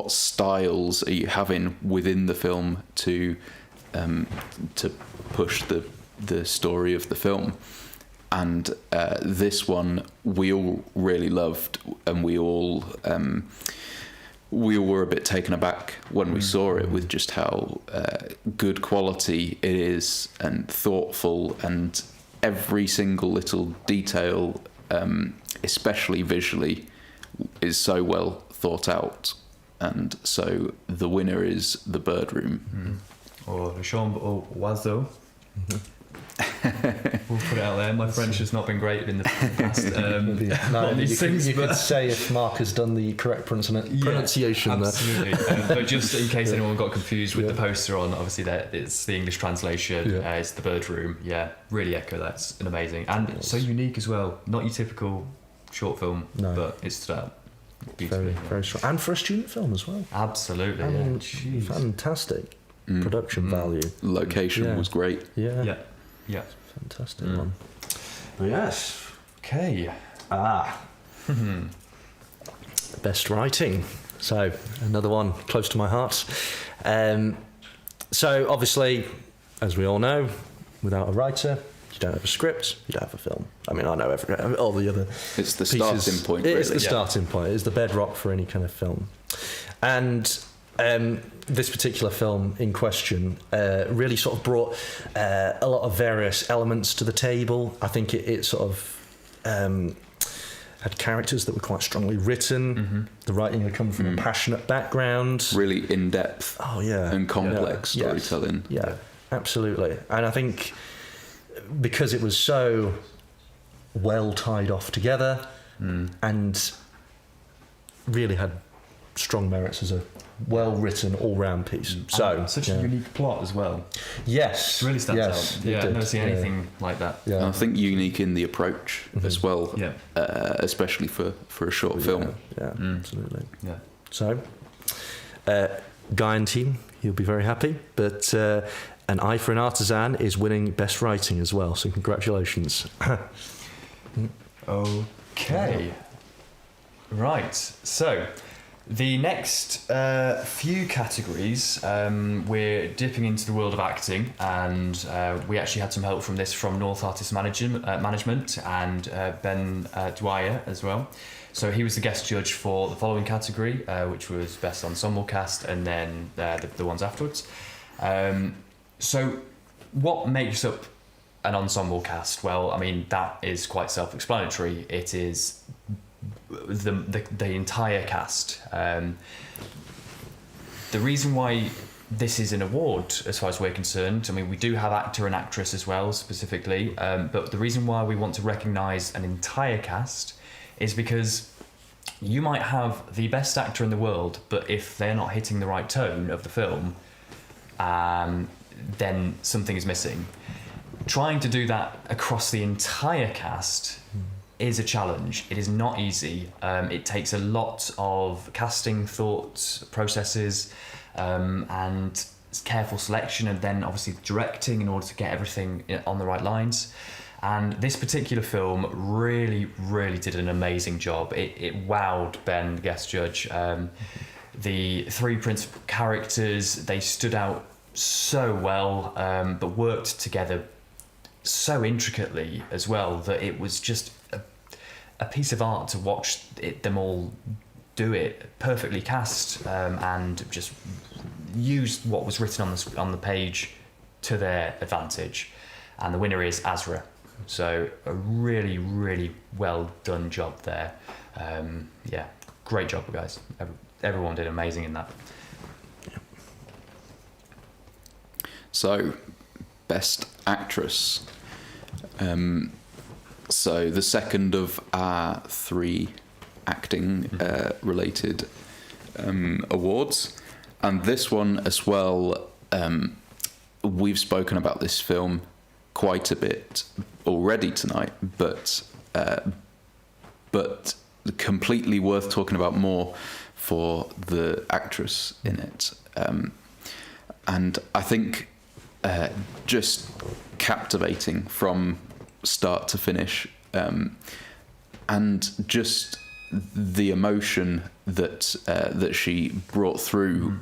styles are you having within the film to push the story of the film. And this one we all really loved, and we all were a bit taken aback when we saw it, with just how good quality it is, and thoughtful, and every single little detail, especially visually, is so well thought out. And so the winner is The Bird Room. Or Le Chambre aux Oiseaux. We'll put it out there. My French has not been great in the past. You could say if Mark has done the correct pronunciation absolutely. But just in case anyone got confused with the poster on, obviously it's the English translation. It's The Bird Room. Yeah, really echo that. It's amazing and so unique as well. Not your typical short film, but it stood out beautifully. Very strong. And for a student film as well. Absolutely. I mean, fantastic production value. Location was great. Yeah. Fantastic one. Yes. Okay. Best writing. So another one close to my heart. So obviously, as we all know, without a writer, you don't have a script, you don't have a film. I mean, I know all the other It's the pieces. starting point, It really. is the starting point. It's the bedrock for any kind of film. And this particular film in question really sort of brought a lot of various elements to the table. I think it sort of had characters that were quite strongly written. The writing had come from a passionate background. Really in-depth and complex storytelling. Yeah, absolutely. And I think because it was so well tied off together and really had strong merits as a well-written all-round piece. So such a unique plot as well. Yes, It really stands out. Yeah, I've never seen anything like that. Yeah. And I think unique in the approach as well, especially for a short film. Yeah, absolutely. Yeah. So, Guy and team, you'll be very happy. But An Eye for an Artisan is winning Best Writing as well. So congratulations. Okay. Right. So, the next few categories, we're dipping into the world of acting, and we actually had some help from this from North Artist Management and Ben Dwyer as well. So he was the guest judge for the following category, which was Best Ensemble Cast, and then the ones afterwards. So what makes up an ensemble cast? Well, I mean, that is quite self-explanatory. It is the entire cast. The reason why this is an award, as far as we're concerned, I mean, we do have actor and actress as well, specifically, but the reason why we want to recognise an entire cast is because you might have the best actor in the world, but if they're not hitting the right tone of the film, then something is missing. Trying to do that across the entire cast is a challenge. It is not easy. It takes a lot of casting thought processes and careful selection, and then obviously directing in order to get everything on the right lines. And this particular film really, really did an amazing job. It wowed Ben, the guest judge. The three principal characters, they stood out so well, but worked together so intricately as well that it was just a piece of art to watch them all do it, perfectly cast, and just used what was written on the page to their advantage. And the winner is Azra. So a really, really well done job there. Great job, guys. Everyone did amazing in that. So, Best Actress. So the second of our three acting related awards, and this one as well. We've spoken about this film quite a bit already tonight, but completely worth talking about more for the actress in it. And I think just captivating from start to finish, and just the emotion that she brought through.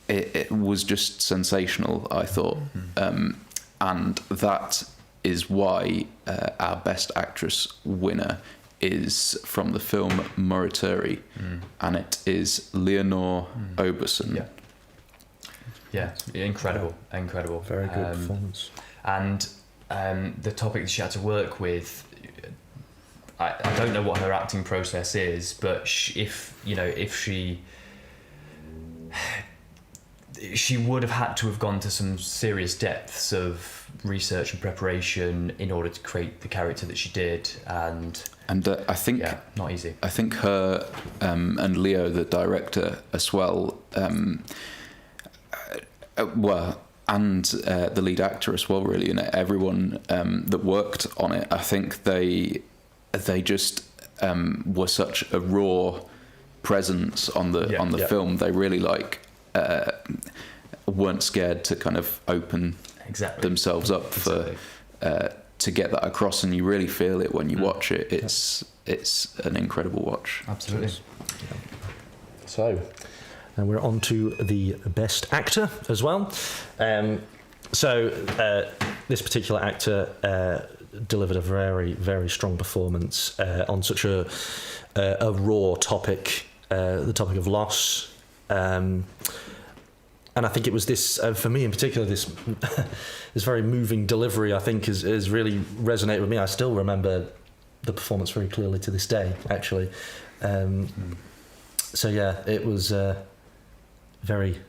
It was just sensational, I thought, and that is why our Best Actress winner is from the film Morituri, and it is Leonore Oberson. Yeah, incredible. Very good performance. And the topic that she had to work with, I don't know what her acting process is, but if she would have had to have gone to some serious depths of research and preparation in order to create the character that she did, and I think not easy. I think her and Leo, the director, as well, and the lead actor as well, really, and everyone that worked on it. I think they just were such a raw presence on the film. They really weren't scared to kind of open themselves up for to get that across, and you really feel it when you watch it. It's an incredible watch. Absolutely. So, and we're on to the best actor as well. This particular actor delivered a very, very strong performance on such a raw topic, the topic of loss. And I think it was this, for me in particular, this very moving delivery, I think, has really resonated with me. I still remember the performance very clearly to this day, actually. So yeah, it was very,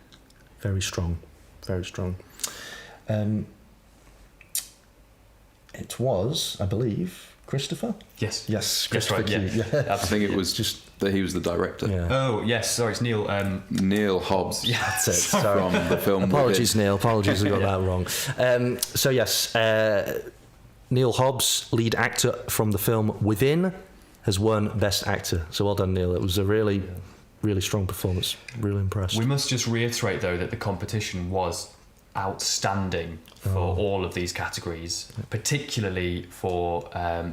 very strong, very strong. It was, I believe, Christopher? Yes, Christopher right, yeah. Yeah. I think it was just that he was the director. Yeah. Oh, yes, sorry, it's Neil. Neil Hobbs. Yeah, That's it. From the film. Apologies, Neil. Apologies, I got that wrong. So yes, Neil Hobbs, lead actor from the film Within, has won Best Actor. So well done, Neil. It was a really, really strong performance. Really impressed. We must just reiterate, though, that the competition was outstanding for all of these categories, particularly for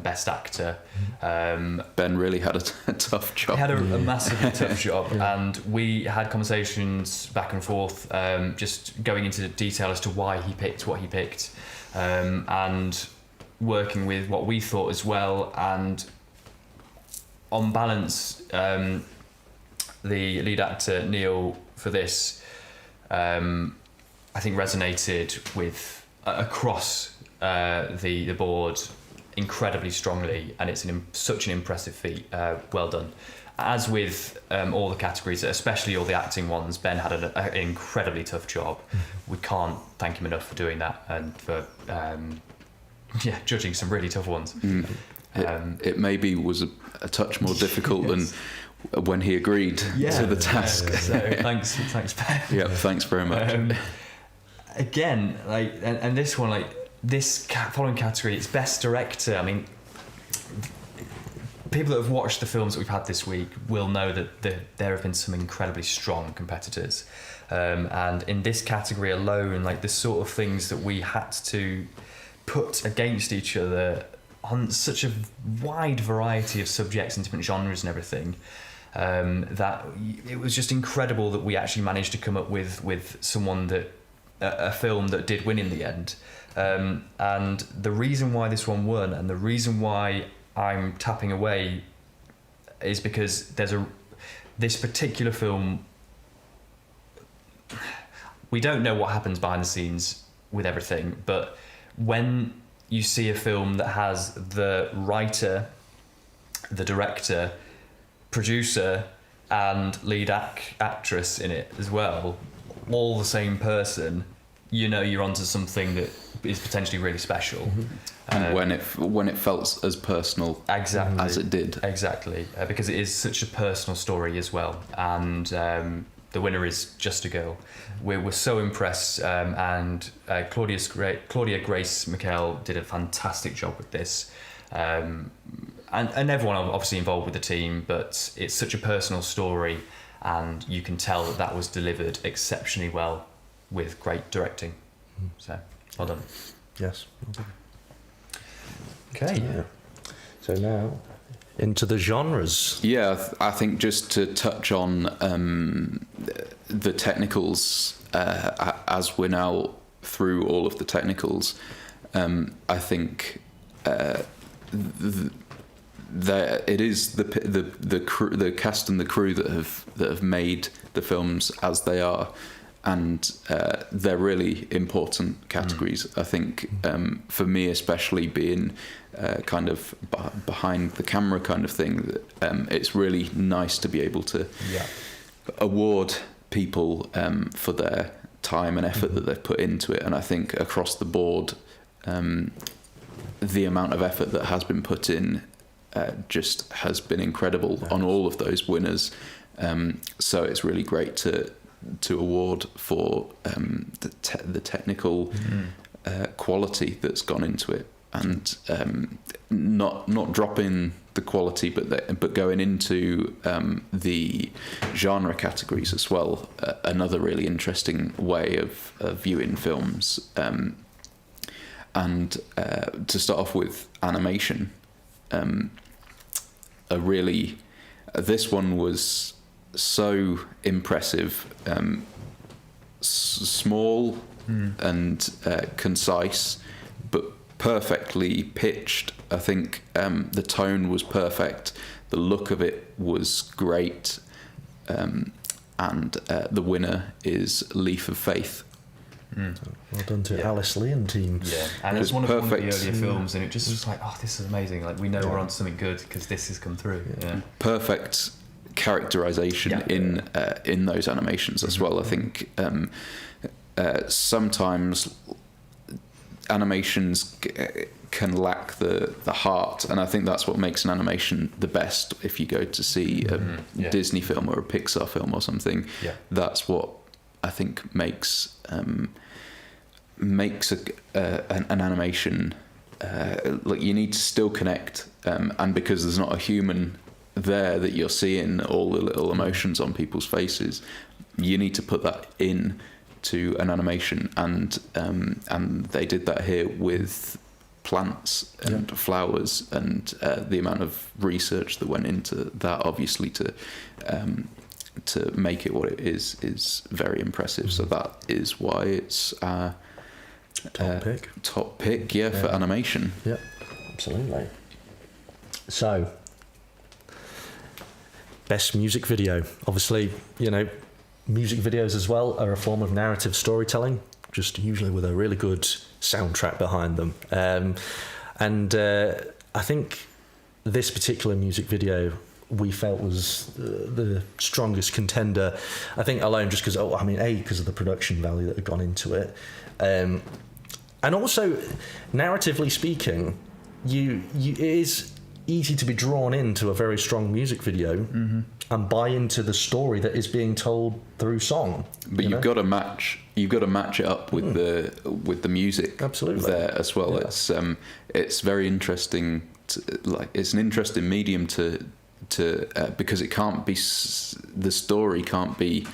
Best Actor. Ben really had a tough job. He had a massively tough job, and we had conversations back and forth, just going into detail as to why he picked what he picked, and working with what we thought as well. And on balance, the lead actor, Neil, for this, I think resonated with across the board incredibly strongly, and it's such an impressive feat. Well done. As with all the categories, especially all the acting ones, Ben had an incredibly tough job. We can't thank him enough for doing that, and for judging some really tough ones. It maybe was a touch more difficult than when he agreed to the task. So thanks, Ben. Yeah, thanks very much. Again, and this one, this following category, it's Best Director. I mean, people that have watched the films that we've had this week will know that there have been some incredibly strong competitors, and in this category alone, the sort of things that we had to put against each other on such a wide variety of subjects and different genres and everything, that it was just incredible that we actually managed to come up with someone that a film that did win in the end. And the reason why this one won, and the reason why I'm tapping away, is because this particular film, we don't know what happens behind the scenes with everything, but when you see a film that has the writer, the director, producer, and lead actress in it as well, all the same person, you're onto something that is potentially really special. And when it felt as personal as it did. Exactly, because it is such a personal story as well. And the winner is Just a Girl. We're so impressed, and Claudia Grace Michael did a fantastic job with this. And everyone obviously involved with the team, but it's such a personal story, and you can tell that was delivered exceptionally well with great directing. So, well done. Yes. Okay. Yeah. So now into the genres. Yeah, I think just to touch on the technicals, as we're now through all of the technicals, I think it is the cast and the crew that have made the films as they are, and they're really important categories. I think for me, especially being kind of behind the camera kind of thing, it's really nice to be able to award people for their time and effort that they've put into it. And I think across the board, the amount of effort that has been put in just has been incredible on all of those winners. So it's really great to award for the technical quality that's gone into it, and not dropping the quality, but going into the genre categories as well. Another really interesting way of viewing films. And to start off with animation, this one was so impressive, small and concise, but perfectly pitched. I think the tone was perfect, the look of it was great, and the winner is Leaf of Faith. Well done to Alice Lee and team. Yeah, and it's one of the earlier films, and it just was like, oh, this is amazing. Like, we know we're on something good because this has come through. Yeah. Perfect characterization in those animations as well. I think sometimes animations can lack the heart, and I think that's what makes an animation the best. If you go to see a Disney film or a Pixar film or something, that's what I think makes an animation. Like, you need to still connect, and because there's not a human there that you're seeing all the little emotions on people's faces, you need to put that in to an animation, and they did that here with plants and flowers, and the amount of research that went into that, obviously, to make it what it is very impressive. So that is why it's top pick for animation. Yeah, absolutely. So, best music video. Obviously, music videos as well are a form of narrative storytelling, just usually with a really good soundtrack behind them. And I think this particular music video we felt was the strongest contender. I think alone just because, because of the production value that had gone into it. And also, narratively speaking, it is easy to be drawn into a very strong music video and buy into the story that is being told through song. But you've got to match it up with the music. Absolutely. There as well. Yeah. It's very interesting. It's an interesting medium to because it can't be, the story can't be,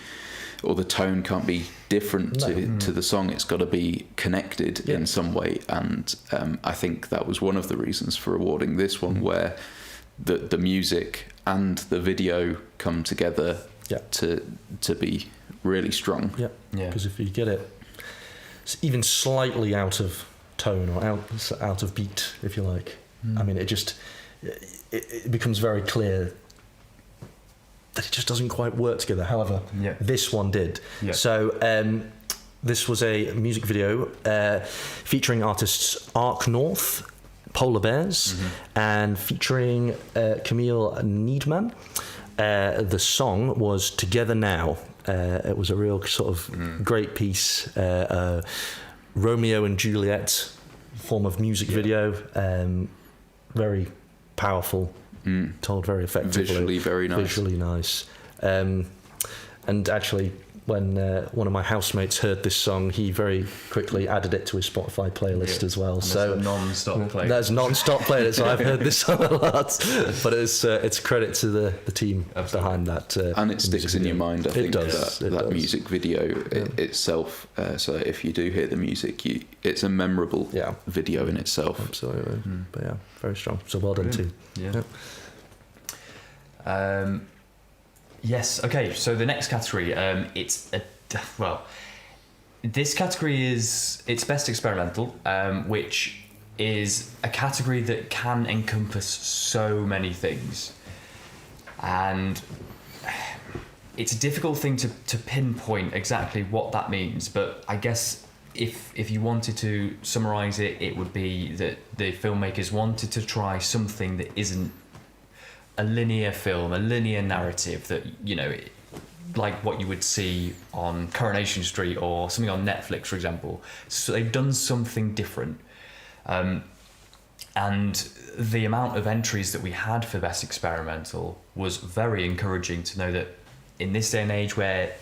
or the tone can't be different to the song. It's got to be connected in some way, and I think that was one of the reasons for awarding this one, where the music and the video come together to be really strong. Yeah, because if you get it even slightly out of tone or out of beat, if you like, it becomes very clear that it just doesn't quite work together. However, this one did. Yeah. So this was a music video featuring artists Arc North, Polar Bears, and featuring Camille Needman. The song was Together Now. It was a real sort of great piece. Romeo and Juliet form of music video. Very powerful, told very effectively. Visually very nice. Visually nice. And actually, when one of my housemates heard this song, he very quickly added it to his Spotify playlist as well. So non-stop playlist. There's non-stop playlist. So I've heard this song a lot, but it's credit to the team behind that. And it sticks in your mind. I think does. that music video itself. So if you do hear the music, it's a memorable video in itself. Absolutely. But yeah, very strong. So well done too. Yeah. Yes. Okay. So the next category, this category it's best experimental, which is a category that can encompass so many things, and it's a difficult thing to pinpoint exactly what that means, but I guess if you wanted to summarize it, it would be that the filmmakers wanted to try something that isn't a linear film, a linear narrative that, you know, like what you would see on Coronation Street or something on Netflix, for example. So they've done something different. And the amount of entries that we had for Best Experimental was very encouraging to know that in this day and age where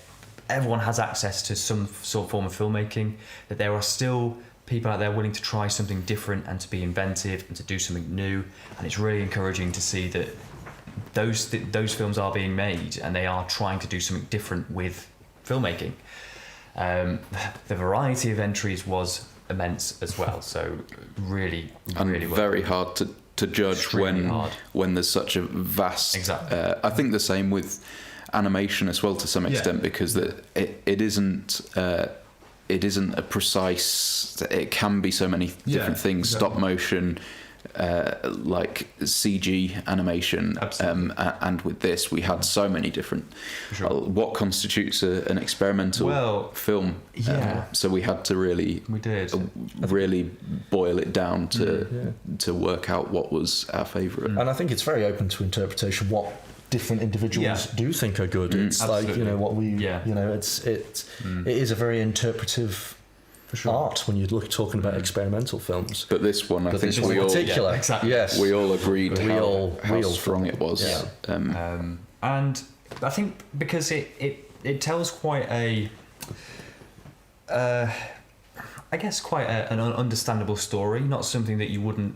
everyone has access to some sort of form of filmmaking, that there are still people out there willing to try something different and to be inventive and to do something new. And it's really encouraging to see that those films are being made and they are trying to do something different with filmmaking. The variety of entries was immense as well, so really very hard to judge when there's such a vast. Exactly. I think the same with animation as well to some extent, because it isn't a precise. It can be so many different things. Exactly. Stop motion, like CG animation, and with this we had so many different. Sure. What constitutes an experimental film? So we had to really boil it down to work out what was our favourite. And I think it's very open to interpretation what different individuals do think are good. It's like, you know, what we you know, it is a very interpretive art when you're talking about experimental films. But this one, I think we all we all agreed how strong it was. And I think because it tells quite an understandable story, not something that you wouldn't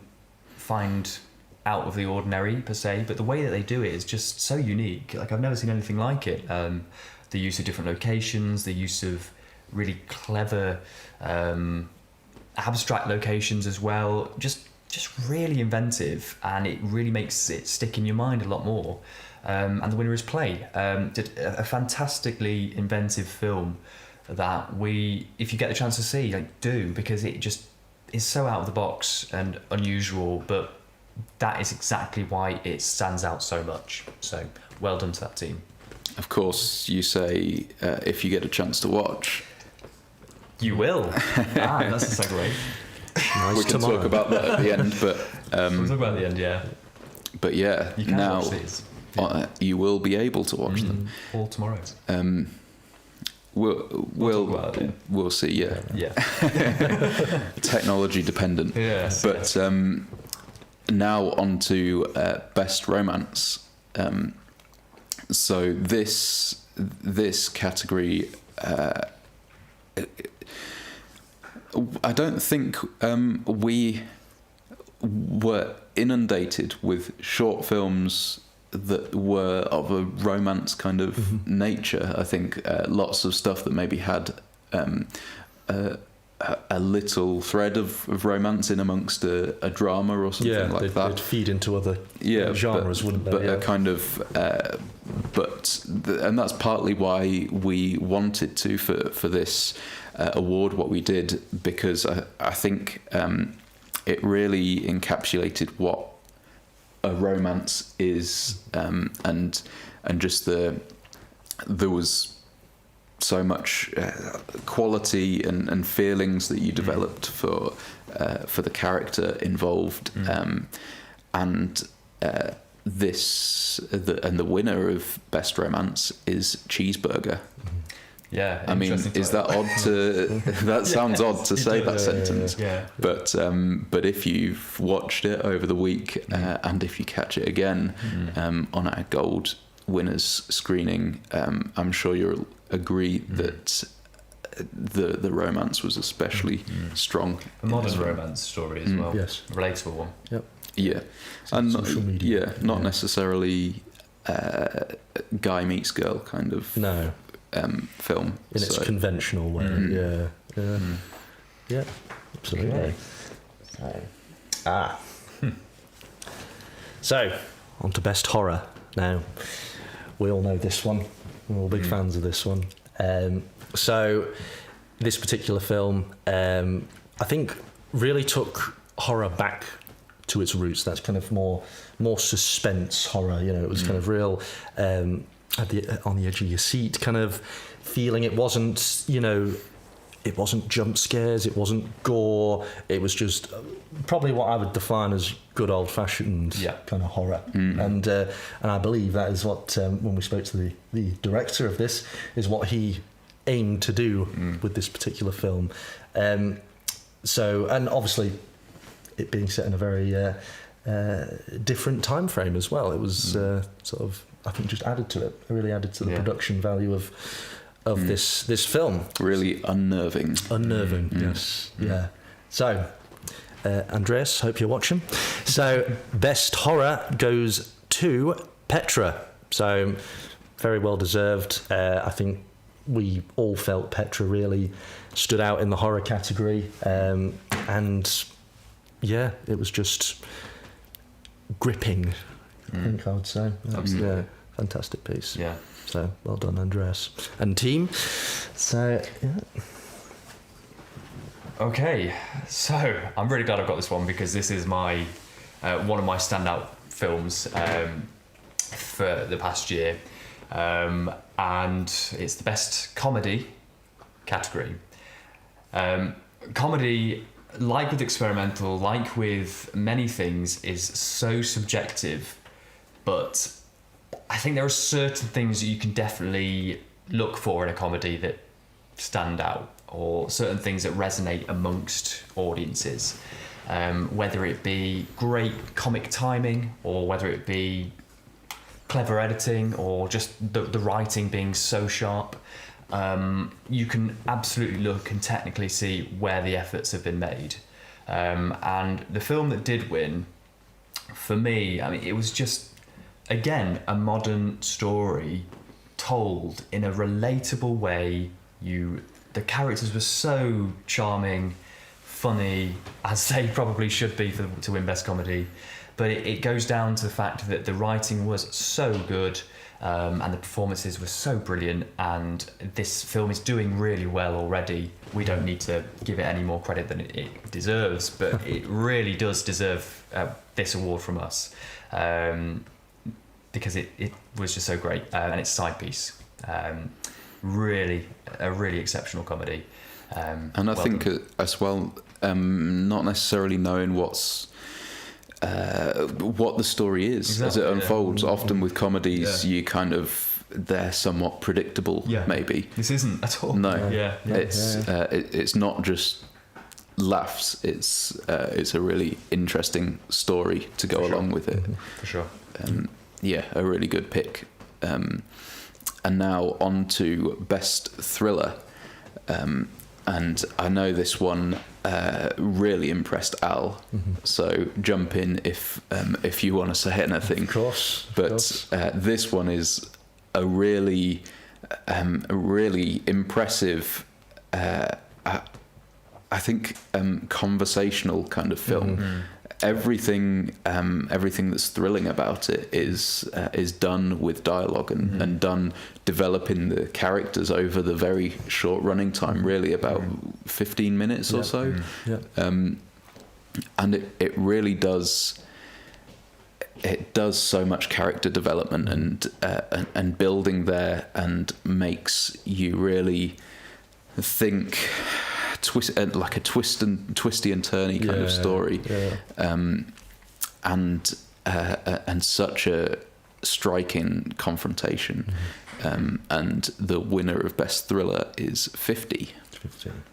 find out of the ordinary per se, but the way that they do it is just so unique. Like, I've never seen anything like it. The use of different locations, the use of really clever abstract locations as well, just really inventive, and it really makes it stick in your mind a lot more. And the winner is Play. Did a fantastically inventive film that if you get the chance to see, do, because it just is so out of the box and unusual, but that is exactly why it stands out so much. So well done to that team. Of course, you say if you get a chance to watch. You will. That's a segue. Nice. We can talk about that at the end, but we'll talk about the end, yeah. But yeah, you can now watch these. You will be able to watch them. All tomorrow. We'll see. Yeah. Technology dependent. Yes. But now on to best romance. So this category. I don't think we were inundated with short films that were of a romance kind of nature. I think lots of stuff that maybe had a little thread of romance in amongst a drama or something like that. They'd feed into other genres, wouldn't they? But a kind of... and that's partly why we wanted to for this award what we did, because I think it really encapsulated what a romance is, and just there was so much quality and feelings that you developed for the character involved, and the winner of best romance is Cheeseburger. Yeah, I mean, is that odd to? That sounds odd to say that sentence. Yeah. But if you've watched it over the week, and if you catch it again on our Gold Winners screening, I'm sure you'll agree that the romance was especially strong. A modern romance story as well. Yes. A relatable one. Yep. Yeah, and social media. not necessarely guy meets girl kind of film in its conventional way. Yeah, absolutely. So on to best horror now. We all know this one. We're all big fans of this one. So this particular film, I think, really took horror back to its roots. That's kind of more suspense horror. You know, it was kind of real on the edge of your seat kind of feeling. It wasn't, it wasn't jump scares, it wasn't gore, it was just probably what I would define as good old-fashioned kind of horror. And I believe that is what, when we spoke to the director of this, is what he aimed to do with this particular film. So, and obviously it being set in a very different time frame as well, it was sort of, I think, just added to it. It really added to the production value of this film. Really unnerving. Yes. Yeah. So, Andreas, hope you're watching. So, best horror goes to Petra. So, very well deserved. I think we all felt Petra really stood out in the horror category. And yeah, it was just gripping, I think I would say. Yeah, fantastic piece. Yeah. So well done, Andreas and team. So yeah. Okay, so I'm really glad I've got this one, because this is my one of my standout films for the past year, and it's the best comedy category. Comedy, like with experimental, like with many things, is so subjective, but I think there are certain things that you can definitely look for in a comedy that stand out, or certain things that resonate amongst audiences, whether it be great comic timing, or whether it be clever editing, or just the writing being so sharp. You can absolutely look and technically see where the efforts have been made. And the film that did win, for me, I mean, it was just, again, a modern story told in a relatable way. The characters were so charming, funny, as they probably should be to win Best Comedy. But it goes down to the fact that the writing was so good, and the performances were so brilliant, and this film is doing really well already. We don't need to give it any more credit than it deserves, but it really does deserve this award from us, because it was just so great, and it's side piece. Really, a really exceptional comedy. And I think as well, not necessarily knowing what the story is as it unfolds. Often with comedies, you kind of, they're somewhat predictable. Maybe this isn't at all. No, it's not just laughs. It's a really interesting story to go along with it. For sure. A really good pick. And now on to Best Thriller. And I know this one really impressed Al. So jump in if you want to say anything. Of course. But this one is a really impressive, I think, conversational kind of film. Everything that's thrilling about it is done with dialogue and done developing the characters over the very short running time, really about 15 minutes or so. And it really does. It does so much character development and building there, and makes you really think. Like a twisty and turny kind of story, and such a striking confrontation. And the winner of Best Thriller is 50.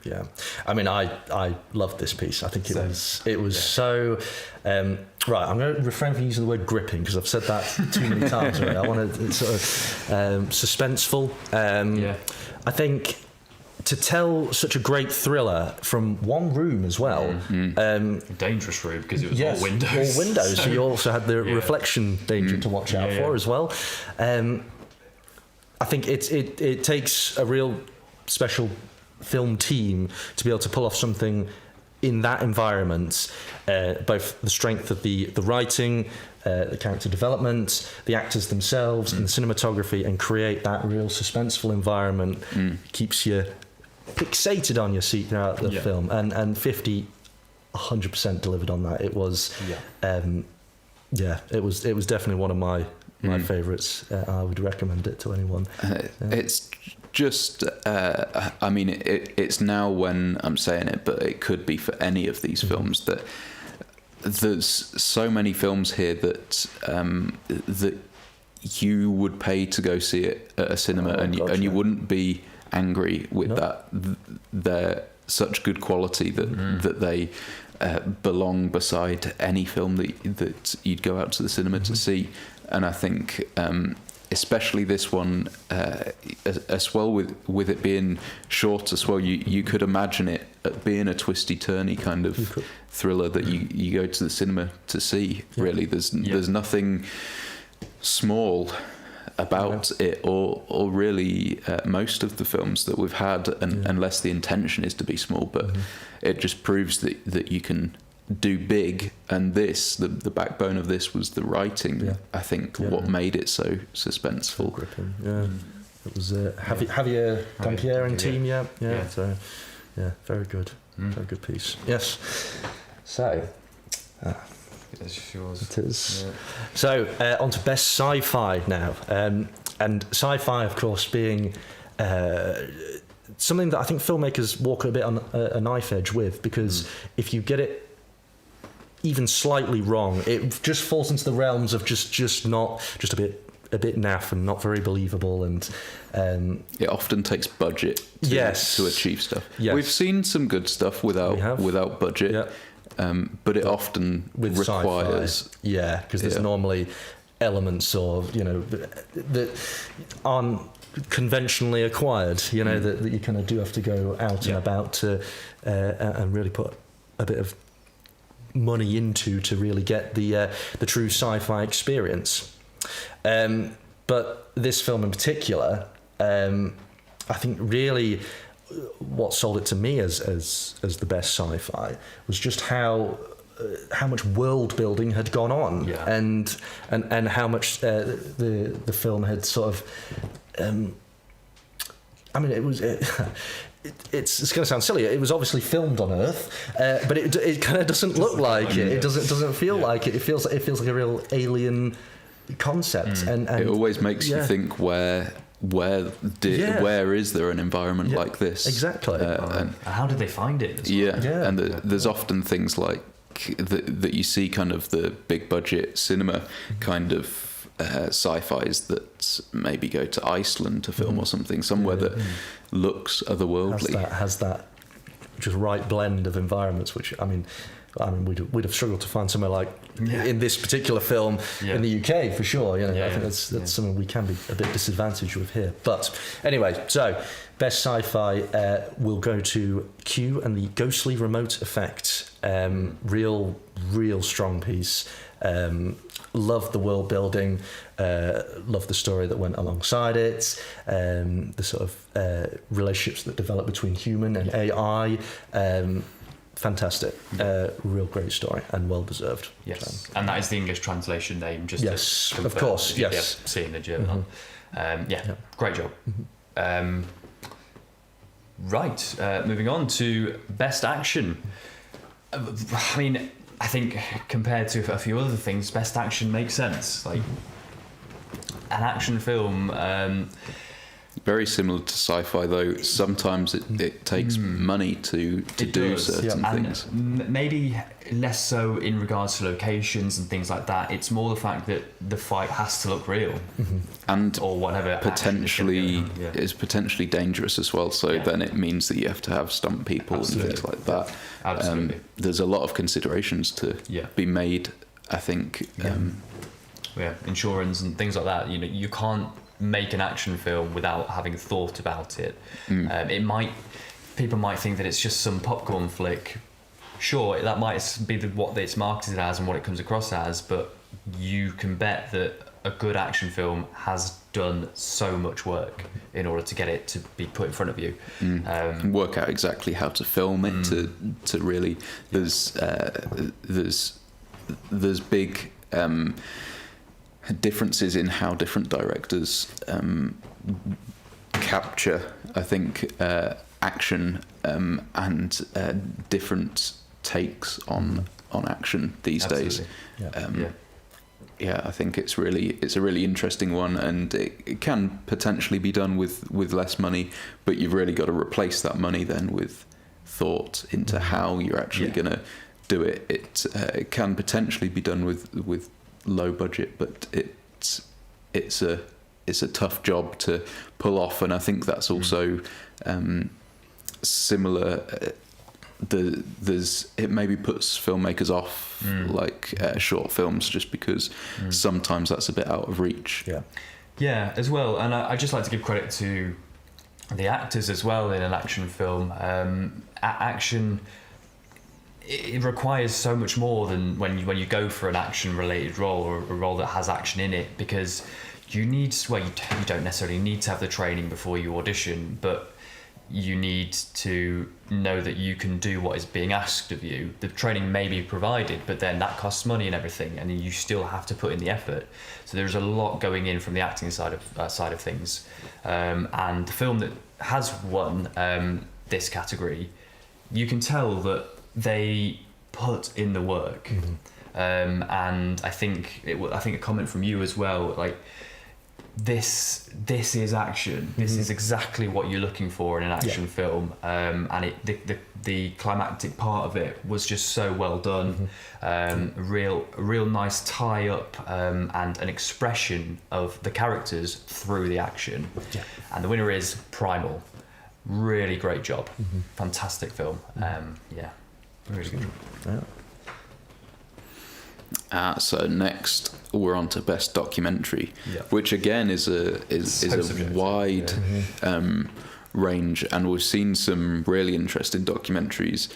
Yeah, I mean, I loved this piece. I think it was so. Right, I'm going to refrain from using the word gripping, because I've said that too many times already. I want to sort of suspenseful. I think, to tell such a great thriller from one room as well. Dangerous room, because it was all windows. All windows, so you also had the reflection danger to watch out for as well. I think it takes a real special film team to be able to pull off something in that environment, both the strength of the writing, the character development, the actors themselves, and the cinematography, and create that real suspenseful environment. Keeps you fixated on your seat throughout the film, and 50 100% delivered on that. It was it was definitely one of my my favourites. I would recommend it to anyone. It's just, I mean, it's now when I'm saying it, but it could be for any of these films, that there's so many films here that that you would pay to go see it at a cinema, and you wouldn't be angry with that. They're such good quality that they belong beside any film that you'd go out to the cinema to see. And I think especially this one as well, with it being short as well, you could imagine it being a twisty turny kind of thriller that you go to the cinema to see. Really, there's nothing small about it, or really most of the films that we've had, unless the intention is to be small, but it just proves that you can do big. And this, the backbone of this was the writing. I think what made it so suspenseful. Gripping. It was Javier Dampier and team. So very good. Very good piece. Yes. So it's yours. It is. So on to best sci-fi now, and sci-fi, of course, being something that I think filmmakers walk a bit on a knife edge with, because if you get it even slightly wrong, it just falls into the realms of just a bit naff and not very believable, and it often takes budget to achieve stuff. We've seen some good stuff without budget, but it often with requires sci-fi. Because there's normally elements of that aren't conventionally acquired, that you kind of do have to go out and about to and really put a bit of money into to really get the true sci-fi experience. But this film in particular, I think really what sold it to me as the best sci-fi was just how much world building had gone on, and how much the film had sort of I mean, it was it's going to sound silly. It was obviously filmed on Earth, but it kind of doesn't look like it. It doesn't feel like it. It feels like a real alien concept, and it always makes you think where is there an environment like this? Exactly. And how did they find it? And there's often things like that you see, kind of the big budget cinema kind of sci-fis that maybe go to Iceland to film or something, somewhere that looks otherworldly. Has that just right blend of environments, which I mean we'd have struggled to find somewhere like in this particular film in the UK for sure. I think that's something we can be a bit disadvantaged with here. But anyway, so best sci-fi will go to Q and the Ghostly Remote Effect. Real strong piece. Love the world building, love the story that went alongside it, the sort of relationships that develop between human and AI. Fantastic, real great story and well deserved. Yes, and that is the English translation name. Just yes, of course. Yes, seeing the German. Great job. Right, moving on to best action. I mean, I think compared to a few other things, best action makes sense. Like an action film. Very similar to sci-fi, though. Sometimes it takes money to do certain things. And maybe less so in regards to locations and things like that. It's more the fact that the fight has to look real, and or whatever. Potentially is potentially dangerous as well. So then it means that you have to have stunt people and things like that. Absolutely. There's a lot of considerations to be made, I think. Insurance and things like that. You can't make an action film without having thought about it. People might think that it's just some popcorn flick. Sure, that might be what it's marketed as and what it comes across as, but you can bet that a good action film has done so much work in order to get it to be put in front of you. Work out exactly how to film it to really. There's big differences in how different directors capture, I think, action and different takes on action these days. yeah, I think it's a really interesting one, and it can potentially be done with less money, but you've really got to replace that money then with thought into how you're actually going to do it. It can potentially be done with low budget, but it's a tough job to pull off, and I think that's also similar. It maybe puts filmmakers off short films just because sometimes that's a bit out of reach. Yeah, as well. And I just like to give credit to the actors as well in an action film. Action, it requires so much more than when you go for an action related role or a role that has action in it, because you don't necessarily need to have the training before you audition, but you need to know that you can do what is being asked of you. The training may be provided, but then that costs money and everything, and you still have to put in the effort. So there's a lot going in from the acting side of things. And the film that has won this category, you can tell that they put in the work. And I think a comment from you as well, like, this is action. This is exactly what you're looking for in an action film, and the climactic part of it was just so well done. A real nice tie up and an expression of the characters through the action. And the winner is Primal. Really great job. Fantastic film. Really good job. So next we're on to best documentary, which again is a wide range, and we've seen some really interesting documentaries,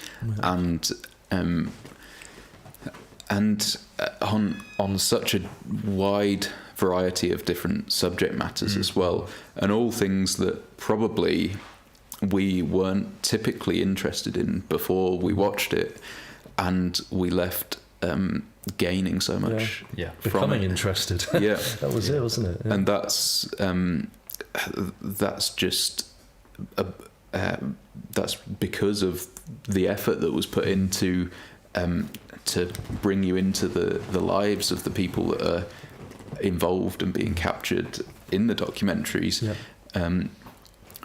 and on such a wide variety of different subject matters as well, and all things that probably we weren't typically interested in before we watched it, and we left gaining so much becoming interested. That was it, wasn't it? And that's just that's because of the effort that was put into to bring you into the lives of the people that are involved and being captured in the documentaries.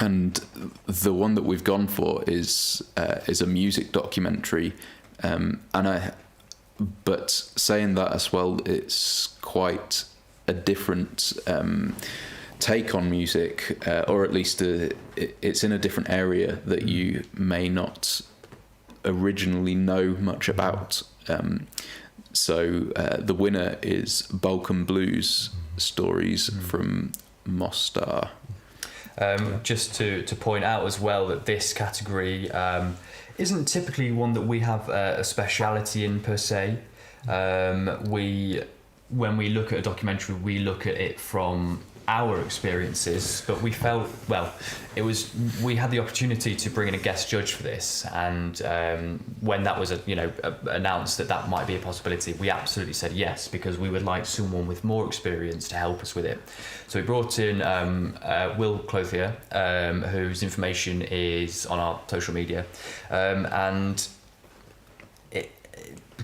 And the one that we've gone for is a music documentary, but saying that as well, it's quite a different take on music, or at least it's in a different area that you may not originally know much about. So the winner is Balkan Blues Stories from Mostar. Just to point out as well that this category isn't typically one that we have a speciality in per se. When we look at a documentary, we look at it from our experiences, but we felt, we had the opportunity to bring in a guest judge for this, and when that was announced that might be a possibility, we absolutely said yes, because we would like someone with more experience to help us with it. So we brought in Will Clothier, whose information is on our social media, and it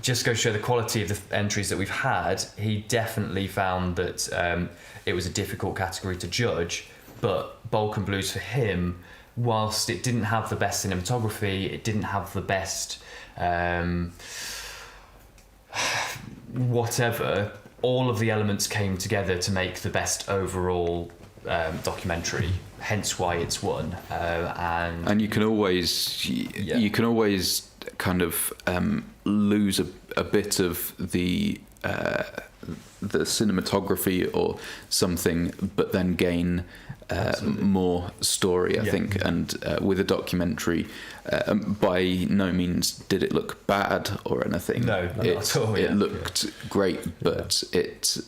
just goes to show the quality of the entries that we've had. He definitely found that it was a difficult category to judge, but Balkan Blues for him, whilst it didn't have the best cinematography, it didn't have the best whatever, all of the elements came together to make the best overall documentary, hence why it's won. And you can always kind of lose a bit of the cinematography or something, but then gain more story, I think. And with a documentary, by no means did it look bad or anything. No, not at all. It looked great, but it's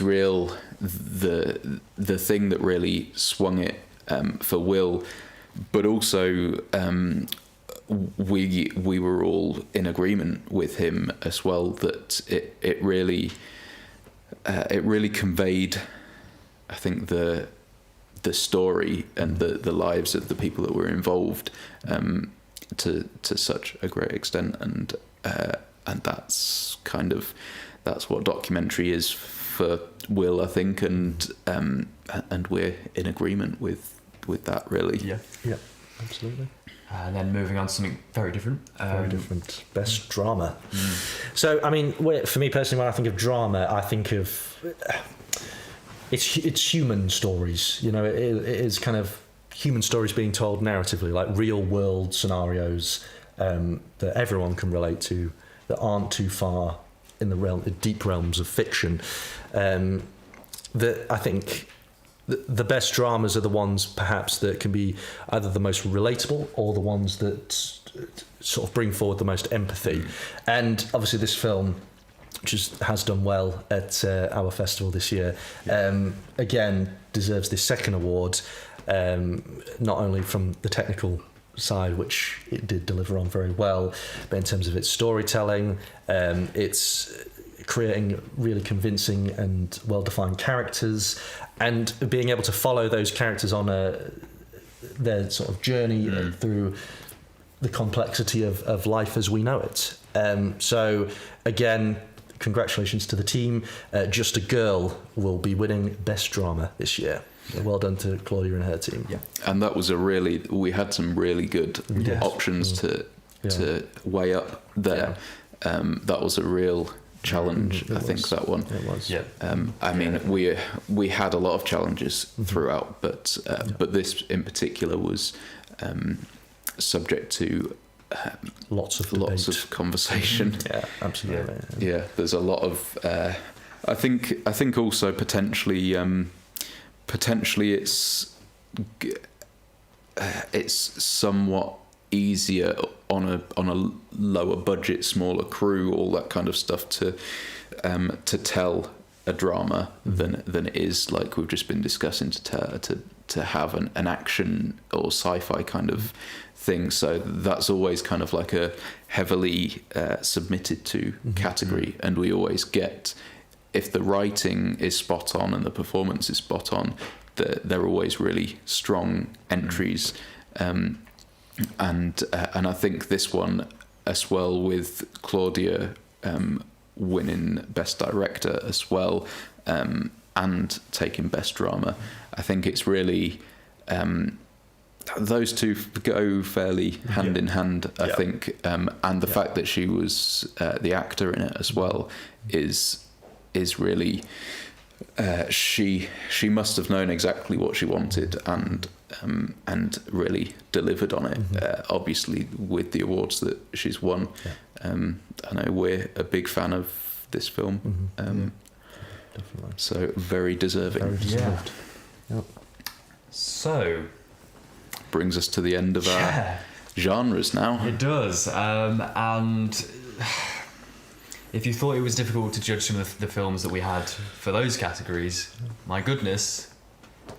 real. The thing that really swung it for Will, but also we were all in agreement with him as well that it really conveyed, I think, the story and the lives of the people that were involved to such a great extent, and that's kind of that's what documentary is for Will, I think, and we're in agreement with that, really. Yeah, absolutely. And then moving on to something very different. Very different. Best drama. So, I mean, for me personally, when I think of drama, I think of it's human stories. You know, it is kind of human stories being told narratively, like real world scenarios that everyone can relate to, that aren't too far in the deep realms of fiction. That I think the best dramas are the ones perhaps that can be either the most relatable or the ones that sort of bring forward the most empathy. And obviously this film, which has done well at our festival this year, again deserves this second award, not only from the technical side, which it did deliver on very well, but in terms of its storytelling, it's creating really convincing and well-defined characters, and being able to follow those characters on their sort of journey through the complexity of life as we know it. So again, congratulations to the team. Just a Girl will be winning Best Drama this year. Well done to Claudia and her team. Yeah, and that was we had some really good options to weigh up there. Yeah. That was a real challenge. I think that one. It was. yeah. I mean, we had a lot of challenges throughout, but this in particular was subject to lots of conversation. Yeah, absolutely. Yeah, there's a lot of. I think also potentially it's somewhat easier on a lower budget, smaller crew, all that kind of stuff to tell a drama than it is, like we've just been discussing, to have an action or sci-fi kind of thing. So that's always kind of like a heavily submitted to category, and we always get, if the writing is spot on and the performance is spot on, they're always really strong entries. And I think this one as well, with Claudia winning Best Director as well, and taking Best Drama, I think it's really those two go fairly hand in hand. I think, and the fact that she was the actor in it as well is really. She must have known exactly what she wanted and really delivered on it. Obviously, with the awards that she's won, I know we're a big fan of this film, Definitely. so very deserving. Very deserved. Yep. So Brings us to the end of our genres now. it does, and if you thought it was difficult to judge some of the films that we had for those categories, my goodness,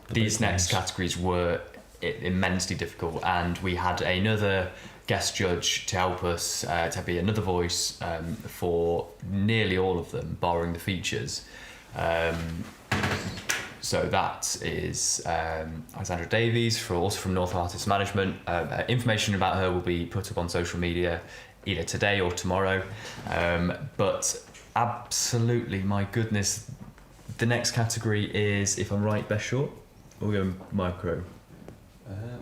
these next categories were immensely difficult, and we had another guest judge to help us, to be another voice for nearly all of them, barring the features. So that is Alexandra Davies, also from North Artist Management. Information about her will be put up on social media either today or tomorrow, but absolutely, my goodness, the next category is, if I'm right, Best Short, or we're going micro.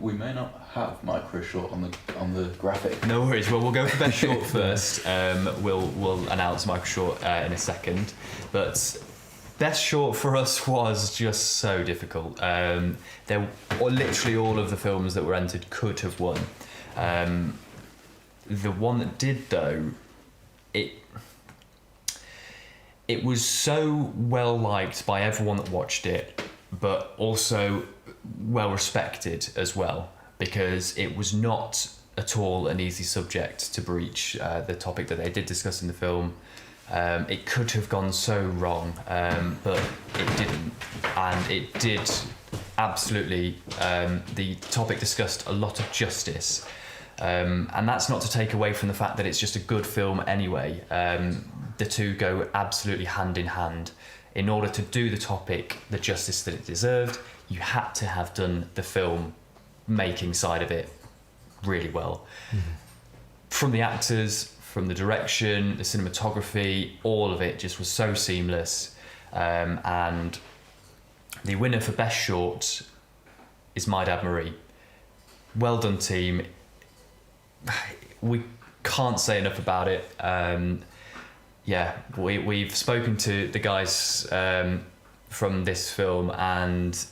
We may not have micro short on the graphic. No worries. Well, we'll go for Best Short first. We'll announce micro short in a second, but Best Short for us was just so difficult. Literally all of the films that were entered could have won. The one that did, though, it was so well liked by everyone that watched it, but also well respected as well, because it was not at all an easy subject to breach, the topic that they did discuss in the film. It could have gone so wrong, but it didn't, and it did absolutely. The topic discussed a lot of justice. And that's not to take away from the fact that it's just a good film anyway. The two go absolutely hand in hand. In order to do the topic the justice that it deserved, you had to have done the film making side of it really well. From the actors, from the direction, the cinematography, all of it just was so seamless. And the winner for Best Short is My Dad Marie. Well done, team. We can't say enough about it. We've spoken to the guys from this film, and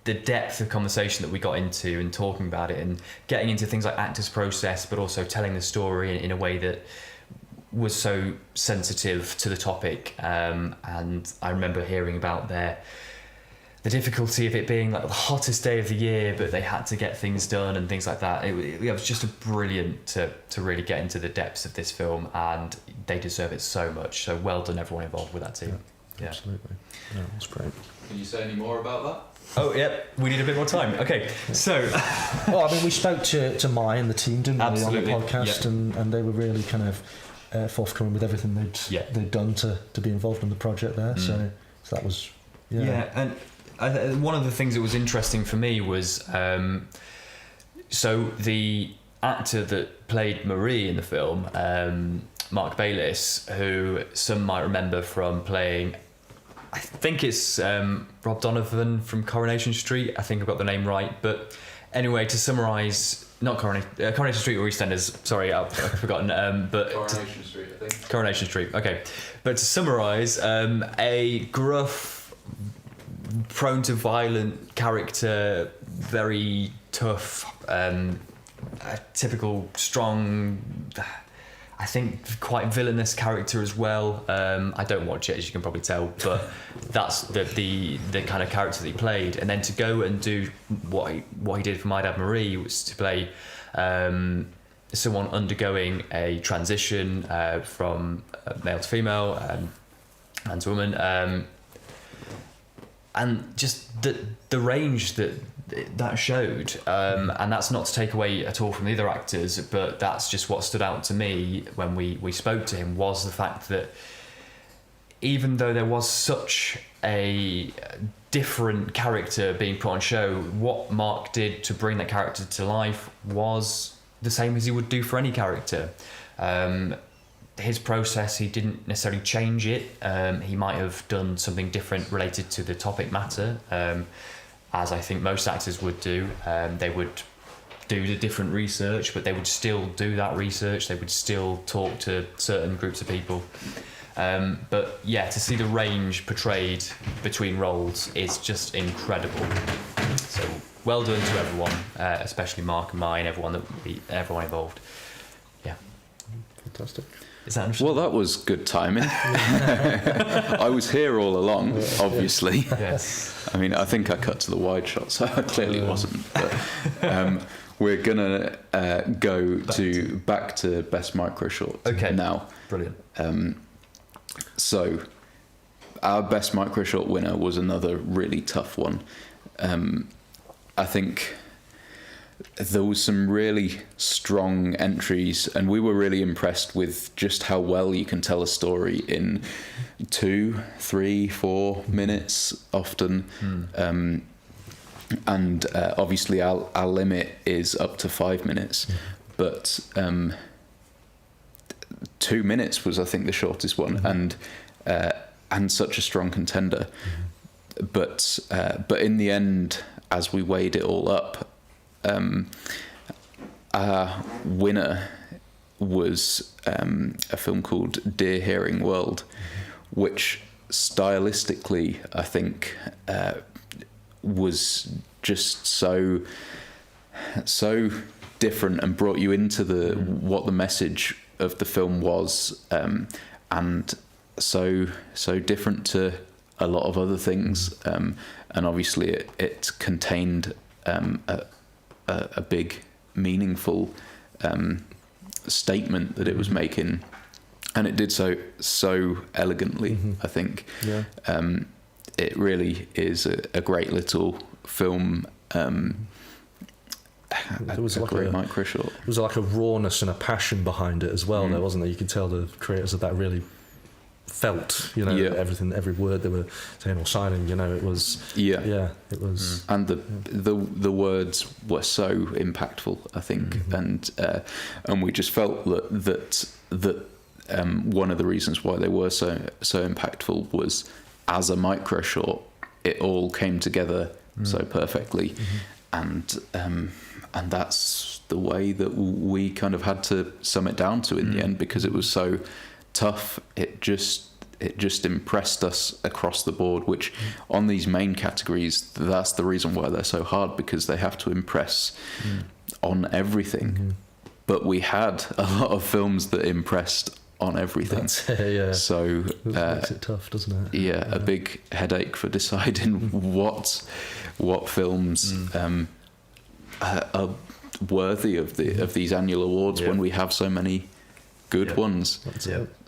the depth of conversation that we got into and talking about it and getting into things like actors' process, but also telling the story in a way that was so sensitive to the topic. And I remember hearing about the difficulty of it being like the hottest day of the year, but they had to get things done and things like that. It was just brilliant to really get into the depths of this film, and they deserve it so much. So well done, everyone involved with that team. Yeah. Absolutely. Yeah, that's great. Can you say any more about that? Oh, yep. We need a bit more time. Okay, so... Well, I mean, we spoke to Mai and the team, didn't we, on Absolutely. the podcast, and they were really kind of forthcoming with everything they'd done to be involved in the project there. So that was... Yeah, and one of the things that was interesting for me was... so the actor that played Marie in the film, Mark Bayliss, who some might remember from playing... I think it's Rob Donovan from Coronation Street. I think I've got the name right. But anyway, to summarise, not Coronation Street or EastEnders. Sorry, I've forgotten. But Coronation Street, I think. Coronation Street. Okay, but to summarise, a gruff, prone to violent character, very tough, a typical strong. I think quite villainous character as well. I don't watch it, as you can probably tell, but that's the kind of character that he played. And then to go and do what he did for My Dad Marie was to play someone undergoing a transition from male to female, man to woman, and just the range that showed, and that's not to take away at all from the other actors, but that's just what stood out to me when we spoke to him, was the fact that even though there was such a different character being put on show, what Mark did to bring that character to life was the same as he would do for any character. His process, he didn't necessarily change it. He might have done something different related to the topic matter, as I think most actors would do. They would do the different research, but they would still do that research. They would still talk to certain groups of people. But yeah, to see the range portrayed between roles is just incredible. So well done to everyone, especially Mark and Mai and everyone involved. Yeah. Fantastic. Is that interesting? Well, that was good timing. I was here all along, obviously. Yes. I mean, I think I cut to the wide shot, so I clearly wasn't. But we're gonna go back to best micro short now. Brilliant. So our best micro short winner was another really tough one. I think there was some really strong entries, and we were really impressed with just how well you can tell a story in 2, 3, 4 minutes often. And obviously our limit is up to 5 minutes, but 2 minutes was, I think, the shortest one, and such a strong contender. But in the end, as we weighed it all up, our winner was a film called Dear Hearing World, which stylistically I think was just so different and brought you into what the message of the film was, and so different to a lot of other things, and obviously it contained a big, meaningful statement that it was making, and it did so elegantly. I think it really is a great little film. It was a great micro short. There was like a rawness and a passion behind it as well. There wasn't there? You could tell the creators of that really felt, you know, everything, every word they were saying or signing, you know, it was, it was. And the words were so impactful, I think, and we just felt that one of the reasons why they were so impactful was, as a micro short, it all came together so perfectly, and that's the way that we kind of had to sum it down to in the end, because it was so tough. It just impressed us across the board, which on these main categories, that's the reason why they're so hard, because they have to impress on everything. But we had a lot of films that impressed on everything. So it makes it tough, doesn't it? A big headache for deciding what films are worthy of these annual awards when we have so many good ones.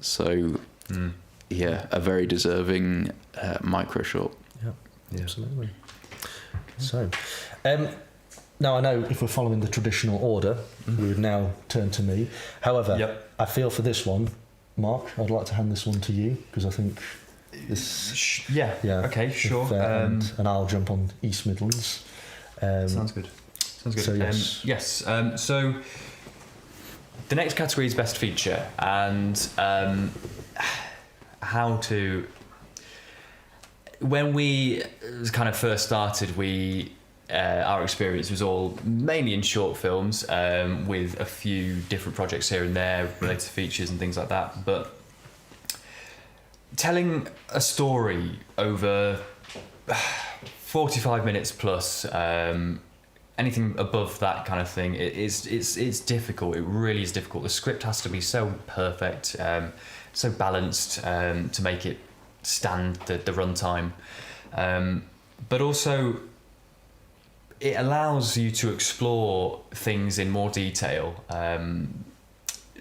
So a very deserving micro short. Absolutely. So now, I know if we're following the traditional order, we would now turn to me. However, I feel for this one, Mark, I'd like to hand this one to you, because I think this... okay, sure. And I'll jump on East Midlands. Sounds good. So, yes. So the next category is Best Feature, and how to... When we kind of first started, our experience was all mainly in short films, with a few different projects here and there related to features and things like that. But telling a story over 45 minutes plus, anything above that kind of thing, it's difficult. It really is difficult. The script has to be so perfect, so balanced, to make it stand the runtime, but also it allows you to explore things in more detail,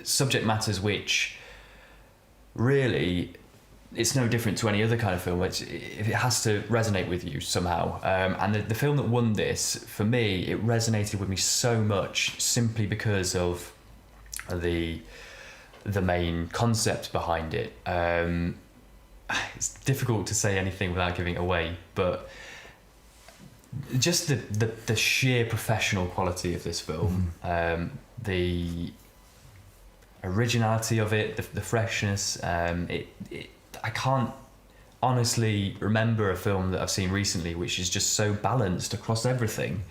subject matters which really, it's no different to any other kind of film. If it has to resonate with you somehow, and the film that won this, for me, it resonated with me so much simply because of the main concept behind it. It's difficult to say anything without giving it away, but just the sheer professional quality of this film, the originality of it, the freshness. I can't honestly remember a film that I've seen recently which is just so balanced across everything.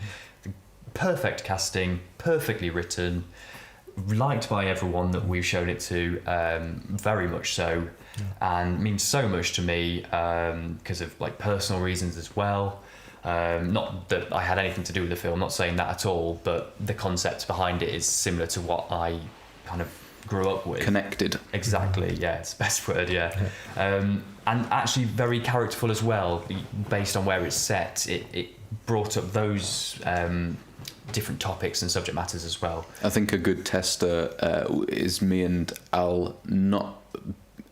Perfect casting, perfectly written, liked by everyone that we've shown it to, very much so, and means so much to me because of like personal reasons as well. Not that I had anything to do with the film, not saying that at all, but the concept behind it is similar to what I kind of grew up with. Connected. Exactly, it's the best word, and actually very characterful as well, based on where it's set. It brought up those different topics and subject matters as well. I think a good tester is me and Al not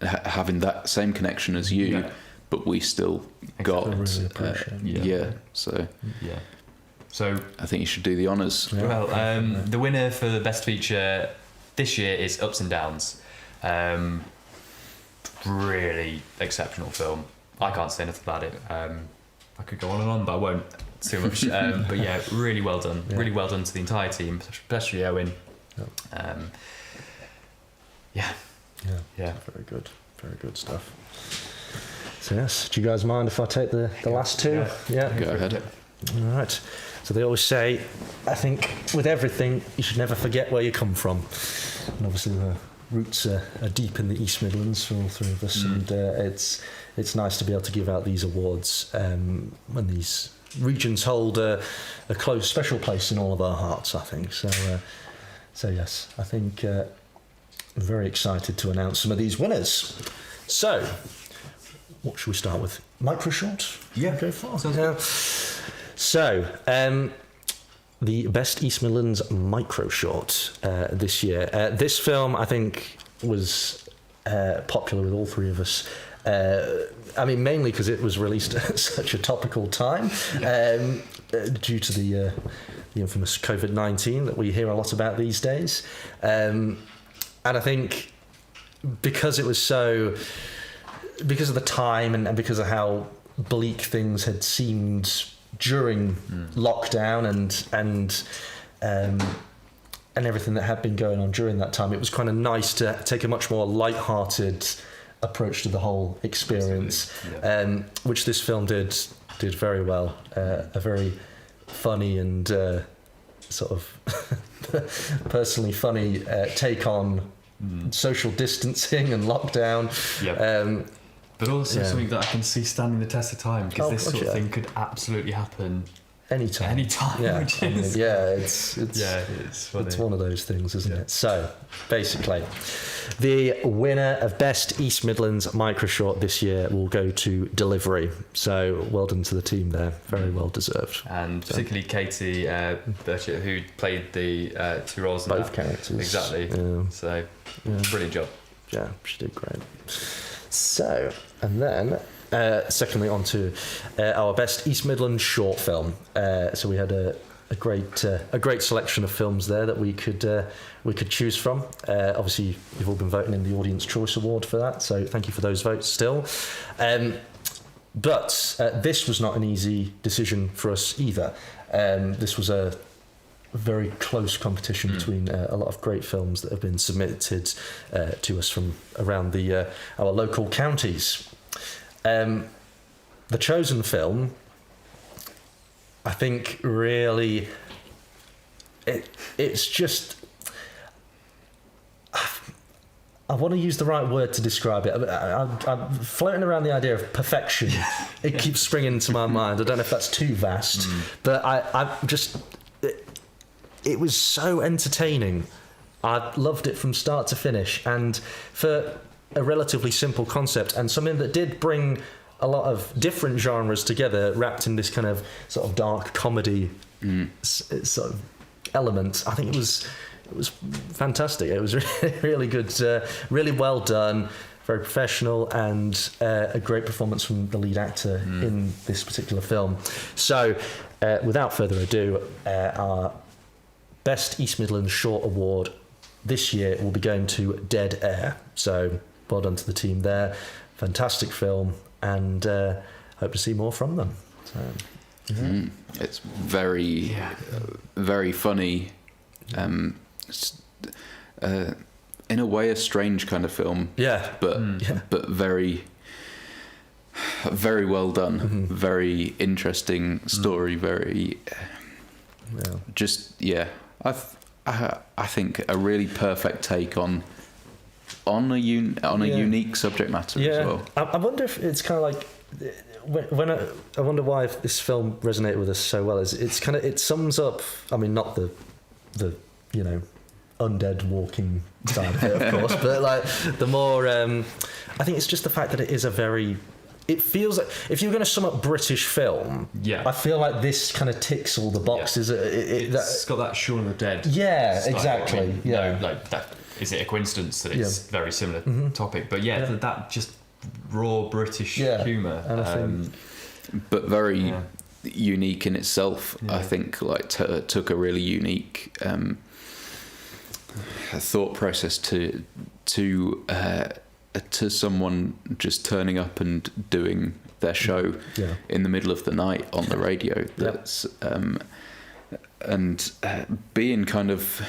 having that same connection as you, but we still got so I think you should do the honours. Well, the winner for the best feature this year is Ups and Downs. Really exceptional film. I can't say enough about it. I could go on and on, but I won't too much. But yeah, really well done. Really well done to the entire team, especially Owen. Very good stuff. So yes, do you guys mind if I take the last two? Go ahead. All right. So they always say, I think with everything, you should never forget where you come from. And obviously the roots are deep in the East Midlands for all three of us, and it's nice to be able to give out these awards when these regions hold a close, special place in all of our hearts, I think. So yes, I think I'm very excited to announce some of these winners. So, what should we start with? Micro short? Go for. So, the Best East Midlands Micro Short this year. This film, I think, was popular with all three of us. I mean, mainly because it was released at such a topical time, due to the infamous COVID-19 that we hear a lot about these days. And I think because it was so because of the time and because of how bleak things had seemed during lockdown and everything that had been going on during that time, it was kind of nice to take a much more light-hearted approach to the whole experience, which this film did very well. A very funny and sort of personally funny take on social distancing and lockdown. But also something that I can see standing the test of time, because this sort of thing could absolutely happen anytime. Yeah, which is, it's funny. It's one of those things, isn't it? So basically, the winner of Best East Midlands Micro Short this year will go to Delivery. So well done to the team there, very well deserved. And particularly Katie Burchett, who played the two roles in both characters. Exactly. So brilliant job. Yeah, she did great. So, and then secondly on to our Best East Midlands Short Film. So we had a great selection of films there that we could choose from. Obviously, you've all been voting in the Audience Choice Award for that, so thank you for those votes still. But this was not an easy decision for us either. This was a very close competition between a lot of great films that have been submitted to us from around our local counties. The chosen film, I think, really, it's just, I want to use the right word to describe it. I'm floating around the idea of perfection. It keeps springing to my mind. I don't know if that's too vast, but it was so entertaining. I loved it from start to finish, and for a relatively simple concept and something that did bring a lot of different genres together, wrapped in this kind of sort of dark comedy sort of element. I think it was fantastic. It was really good, really well done, very professional, and a great performance from the lead actor in this particular film. So, without further ado, our Best East Midlands Short Award this year will be going to Dead Air. So, well done to the team there. Fantastic film, and hope to see more from them. So, It's very, very funny. In a way, a strange kind of film. But very, very well done. Very interesting story. Very, I think a really perfect take on a unique subject matter as well. I wonder if it's kind of like when I wonder why this film resonated with us so well. Is it sums up. I mean, not the undead walking side of it, of course, but like the more. I think it's just the fact that it is a very. It feels like if you're going to sum up British film, I feel like this kind of ticks all the boxes. It's got that Shaun of the Dead. Yeah, style. exactly. No, like that. Is it a coincidence that it's very similar topic? But that just raw British humour. And I think, but very unique in itself. I think like took a really unique thought process to someone just turning up and doing their show in the middle of the night on the radio. That's and being kind of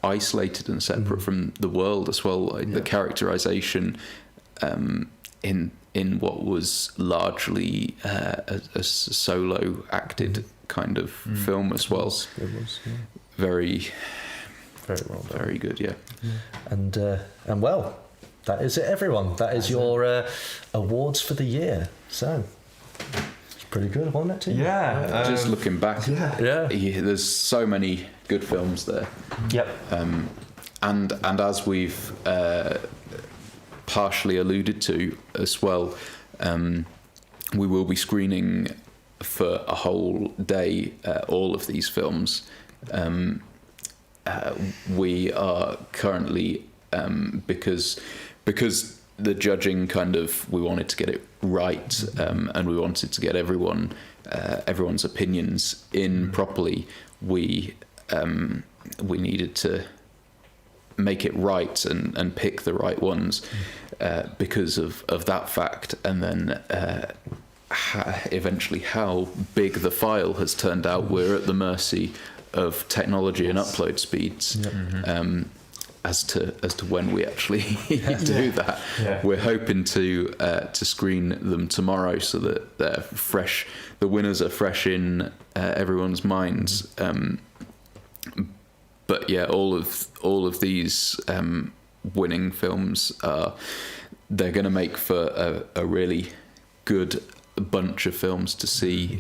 isolated and separate from the world as well. Like the characterization in what was largely a solo acted kind of film as well. It was very well done. Very good. And well, that is it, everyone. That is your awards for the year. So it's pretty good, wasn't it, too? Just looking back, there's so many good films there. And as we've partially alluded to as well, we will be screening for a whole day all of these films. We are currently because the judging we wanted to get it right, and we wanted to get everyone's opinions in properly. We needed to make it right and pick the right ones. because of that fact, and then eventually how big the file has turned out. We're at the mercy of technology and upload speeds. As to when we actually do that. We're hoping to screen them tomorrow, so that they're fresh. The winners are fresh in everyone's minds. But yeah, all of these winning films they're going to make for a really good bunch of films to see,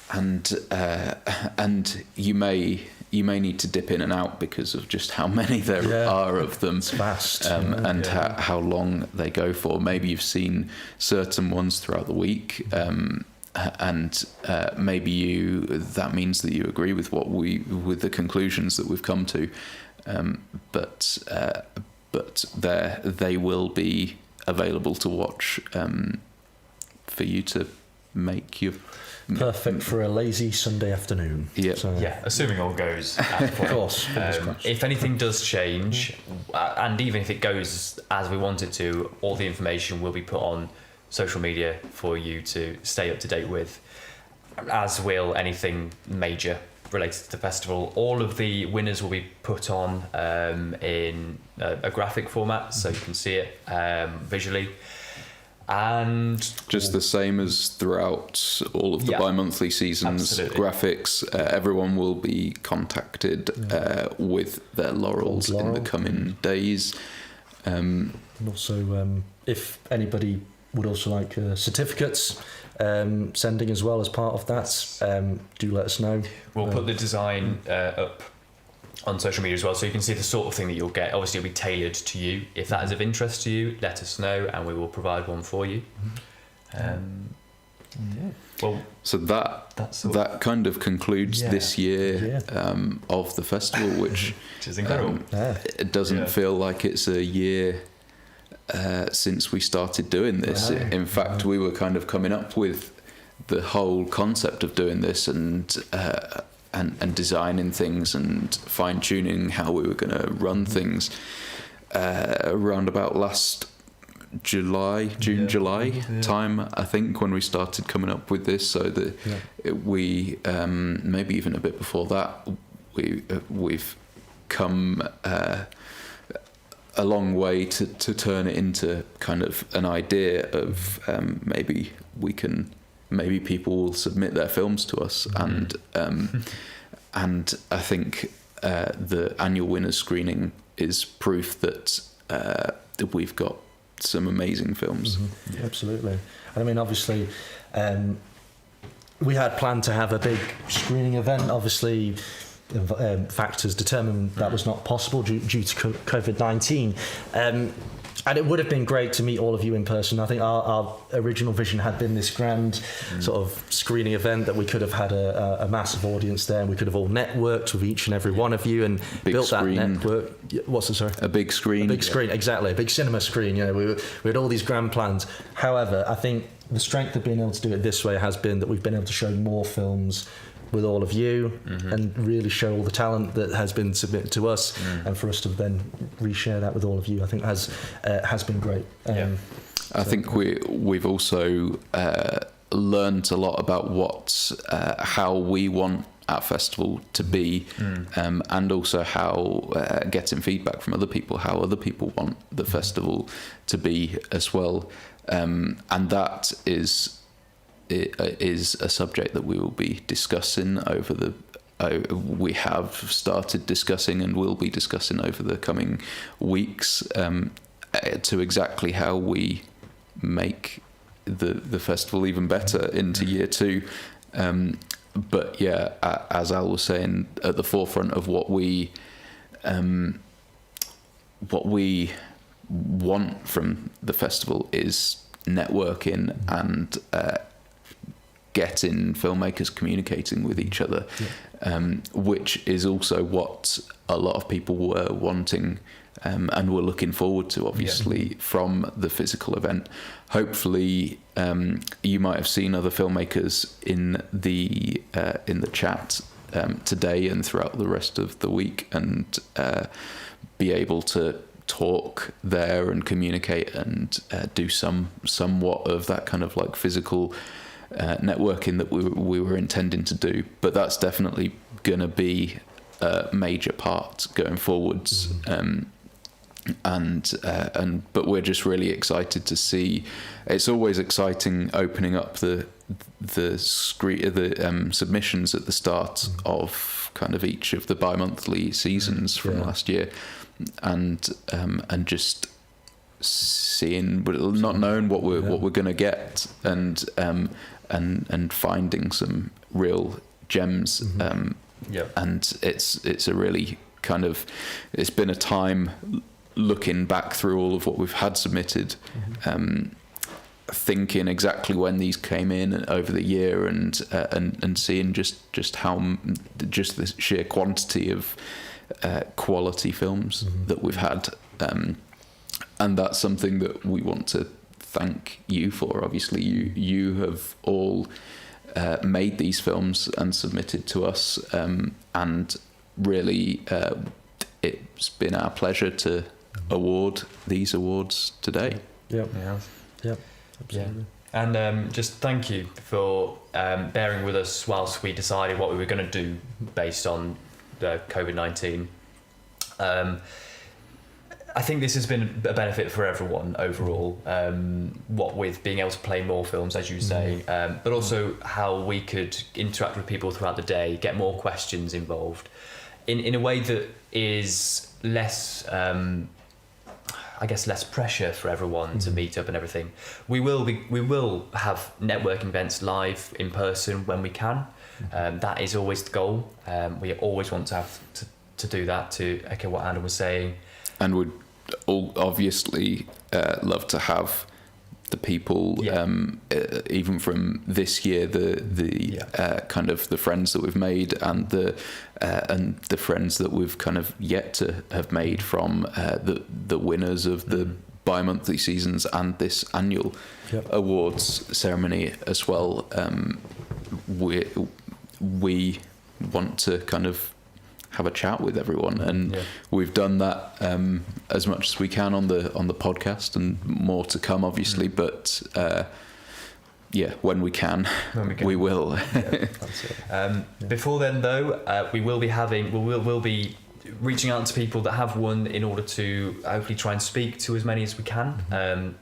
and you may need to dip in and out because of just how many there are of them. It's vast. And how long they go for. Maybe you've seen certain ones throughout the week, and maybe that means that you agree with with the conclusions that we've come to, but they will be available to watch, for you to make your perfect for a lazy Sunday afternoon. Assuming all goes as planned. Of course. If anything does change, and even if it goes as we want it to, all the information will be put on social media for you to stay up to date with, as will anything major related to the festival. All of the winners will be put on in a graphic format, so you can see it visually. And just the same as throughout all of the bi-monthly seasons, graphics, everyone will be contacted with their laurels in the coming days. And also, if anybody would also like certificates sending as well as part of that, do let us know. We'll put the design up on social media as well, so you can see the sort of thing that you'll get. Obviously, it'll be tailored to you. If that is of interest to you, let us know and we will provide one for you. Well, so that kind of concludes this year of the festival, which is incredible. It doesn't feel like it's a year since we started doing this. In fact, we were kind of coming up with the whole concept of doing this and designing things and fine-tuning how we were going to run things around about last July time, I think, when we started coming up with this. So that we maybe even a bit before that, we've come a long way to turn it into kind of an idea of maybe people will submit their films to us, and I think the annual winners screening is proof that we've got some amazing films. Absolutely. I mean, obviously, we had planned to have a big screening event. Obviously, factors determined that was not possible due to COVID-19. And it would have been great to meet all of you in person. I think our original vision had been this grand sort of screening event that we could have had a massive audience there, and we could have all networked with each and every one of you and built that network. What's the sorry? A big screen. A big screen, exactly. A big cinema screen. You know, we had all these grand plans. However, I think the strength of being able to do it this way has been that we've been able to show more films with all of you and really show all the talent that has been submitted to us, and for us to then reshare that with all of you, I think has been great. I think we've also learned a lot about how we want our festival to be, and also how getting feedback from other people, how other people want the festival to be as well, and that is a subject that we will be discussing we have started discussing and will be discussing over the coming weeks, to exactly how we make the festival even better into year two. But yeah, as Al was saying, at the forefront of what we want from the festival is networking and getting filmmakers communicating with each other, which is also what a lot of people were wanting and were looking forward to, obviously, from the physical event. Hopefully, you might have seen other filmmakers in the chat today and throughout the rest of the week, and be able to talk there and communicate and do somewhat of that kind of like physical networking that we were intending to do. But that's definitely going to be a major part going forwards. But we're just really excited to see. It's always exciting opening up the submissions at the start of kind of each of the bi-monthly seasons from last year, and just seeing, but not knowing what we're going to get, and finding some real gems. And it's a really kind of, it's been a time looking back through all of what we've had submitted, thinking exactly when these came in over the year, and seeing just how just the sheer quantity of quality films that we've had, and that's something that we want to thank you for. Obviously, you have all made these films and submitted to us, and really it's been our pleasure to award these awards today. Yep. Yeah. And just thank you for bearing with us whilst we decided what we were going to do based on the COVID-19. I think this has been a benefit for everyone overall, what with being able to play more films, as you say, but also how we could interact with people throughout the day, get more questions involved in a way that is less, I guess, less pressure for everyone to meet up and everything. We will have networking events live in person when we can. That is always the goal. We always want to have to do that, to echo what Adam was saying. And would all obviously love to have the people, even from this year, the kind of the friends that we've made, and the friends that we've kind of yet to have made from the winners of the bi-monthly seasons and this annual awards ceremony as well. We want to kind of have a chat with everyone, and we've done that as much as we can on the podcast, and more to come obviously, but when we can, we will. Before then though, we'll be reaching out to people that have won in order to hopefully try and speak to as many as we can.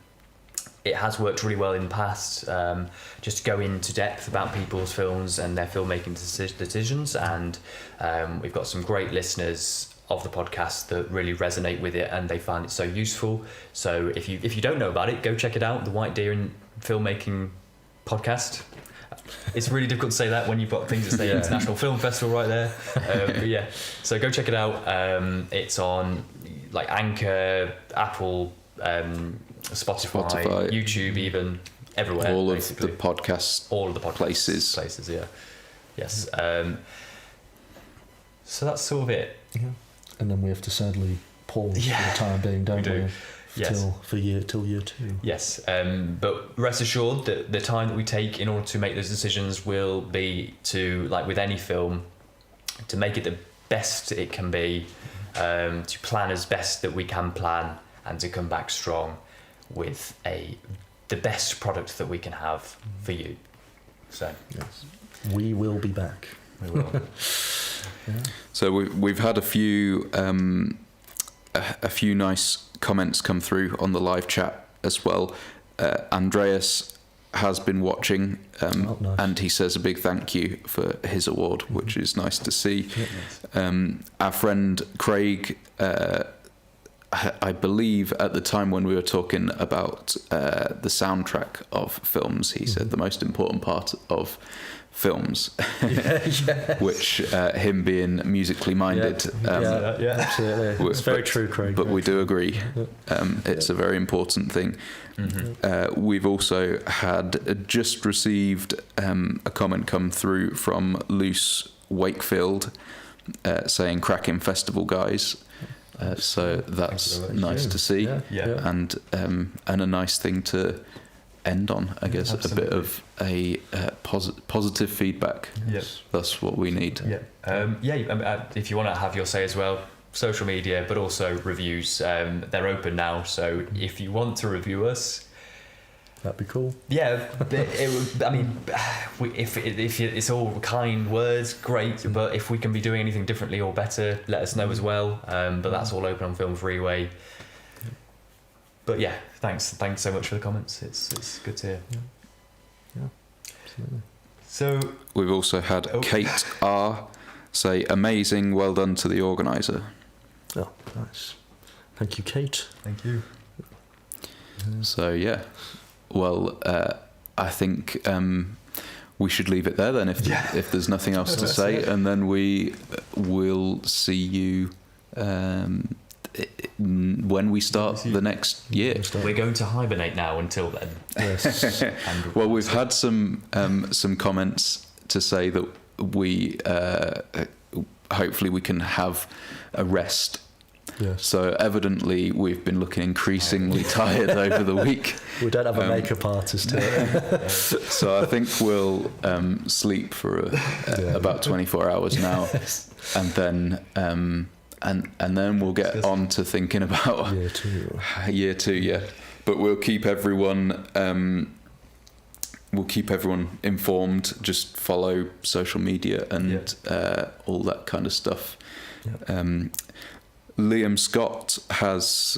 It has worked really well in the past, just to go into depth about people's films and their filmmaking decisions, and we've got some great listeners of the podcast that really resonate with it, and they find it so useful. So if you don't know about it, go check it out, the White Deer and Filmmaking Podcast. It's really difficult to say that when you've got things that say International Film Festival right there. So go check it out. It's on like Anchor, Apple, Spotify, YouTube, even everywhere. All basically. of the podcast places. Yes. So that's sort of it. Yeah. And then we have to sadly pause for the time being, don't we? Yes. Till year 2. Yes. But rest assured that the time that we take in order to make those decisions will be to, like with any film, to make it the best it can be, to plan as best that we can plan, and to come back strong with the best product that we can have for you. So we will be back. We will. So we've had a few nice comments come through on the live chat as well. Andreas has been watching, nice. and he says a big thank you for his award, which is nice to see. Our friend Craig, I believe at the time when we were talking about the soundtrack of films, he said the most important part of films, which him being musically minded, absolutely, it's very true, Craig. But we do agree, it's a very important thing. We've also had just received a comment come through from Luce Wakefield saying cracking festival guys. So that's nice to see, and a nice thing to end on, I guess. Absolutely. A bit of a positive feedback. Yes, that's what we need. If you want to have your say as well, social media, but also reviews. They're open now, so if you want to review us, that'd be cool. Yeah, I mean, if it's all kind words, great. But if we can be doing anything differently or better, let us know as well. But that's all open on Film Freeway. But yeah, thanks so much for the comments. It's good to hear. Yeah, absolutely. So we've also had Kate R say, "Amazing, well done to the organizer." Oh, nice. Thank you, Kate. Thank you. So yeah, well, I think we should leave it there then, if there's nothing else to say, and then we will see you when we start the next year. We're going to hibernate now until then. Yes. Well, we've had some comments to say that we hopefully we can have a rest. Yes. So evidently we've been looking increasingly tired over the week. We don't have a makeup artist here. So I think we'll sleep for about 24 hours now, and then and then we'll get on to thinking about year two. Yeah, but we'll keep everyone informed. Just follow social media and all that kind of stuff. Yep. Liam Scott has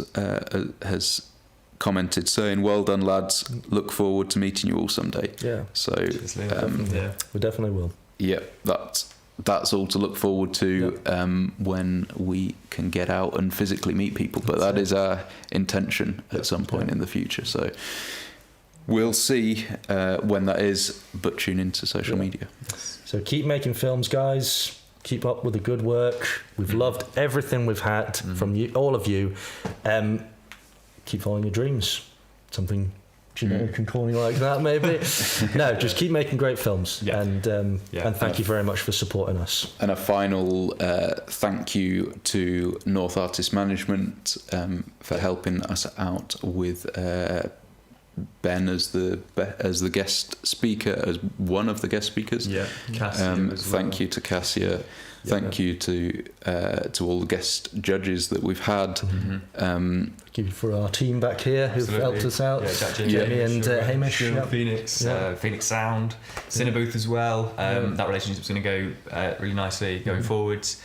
commented saying, "Well done, lads. Look forward to meeting you all someday." Yeah. So we definitely will. Yeah, that's all to look forward to when we can get out and physically meet people. But that is our intention at some point in the future. So we'll see when that is. But tune into social media. So keep making films, guys. Keep up with the good work. We've loved everything we've had from you, all of you. Keep following your dreams. Something generic and corny like that, maybe. No, just keep making great films. Yeah. And thank you very much for supporting us. And a final thank you to North Artist Management for helping us out with Ben as the guest speaker, as one of the guest speakers. Yeah, Cassia. Thank you to Cassia. Thank you to all the guest judges that we've had. Thank you for our team back here who've helped us out. Jamie and Hamish. Phoenix, Phoenix Sound, Cinebooth as well. That relationship's going to go really nicely going forwards.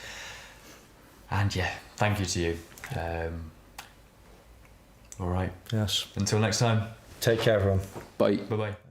And thank you to you. All right. Yes. Until next time. Take care, everyone. Bye. Bye-bye.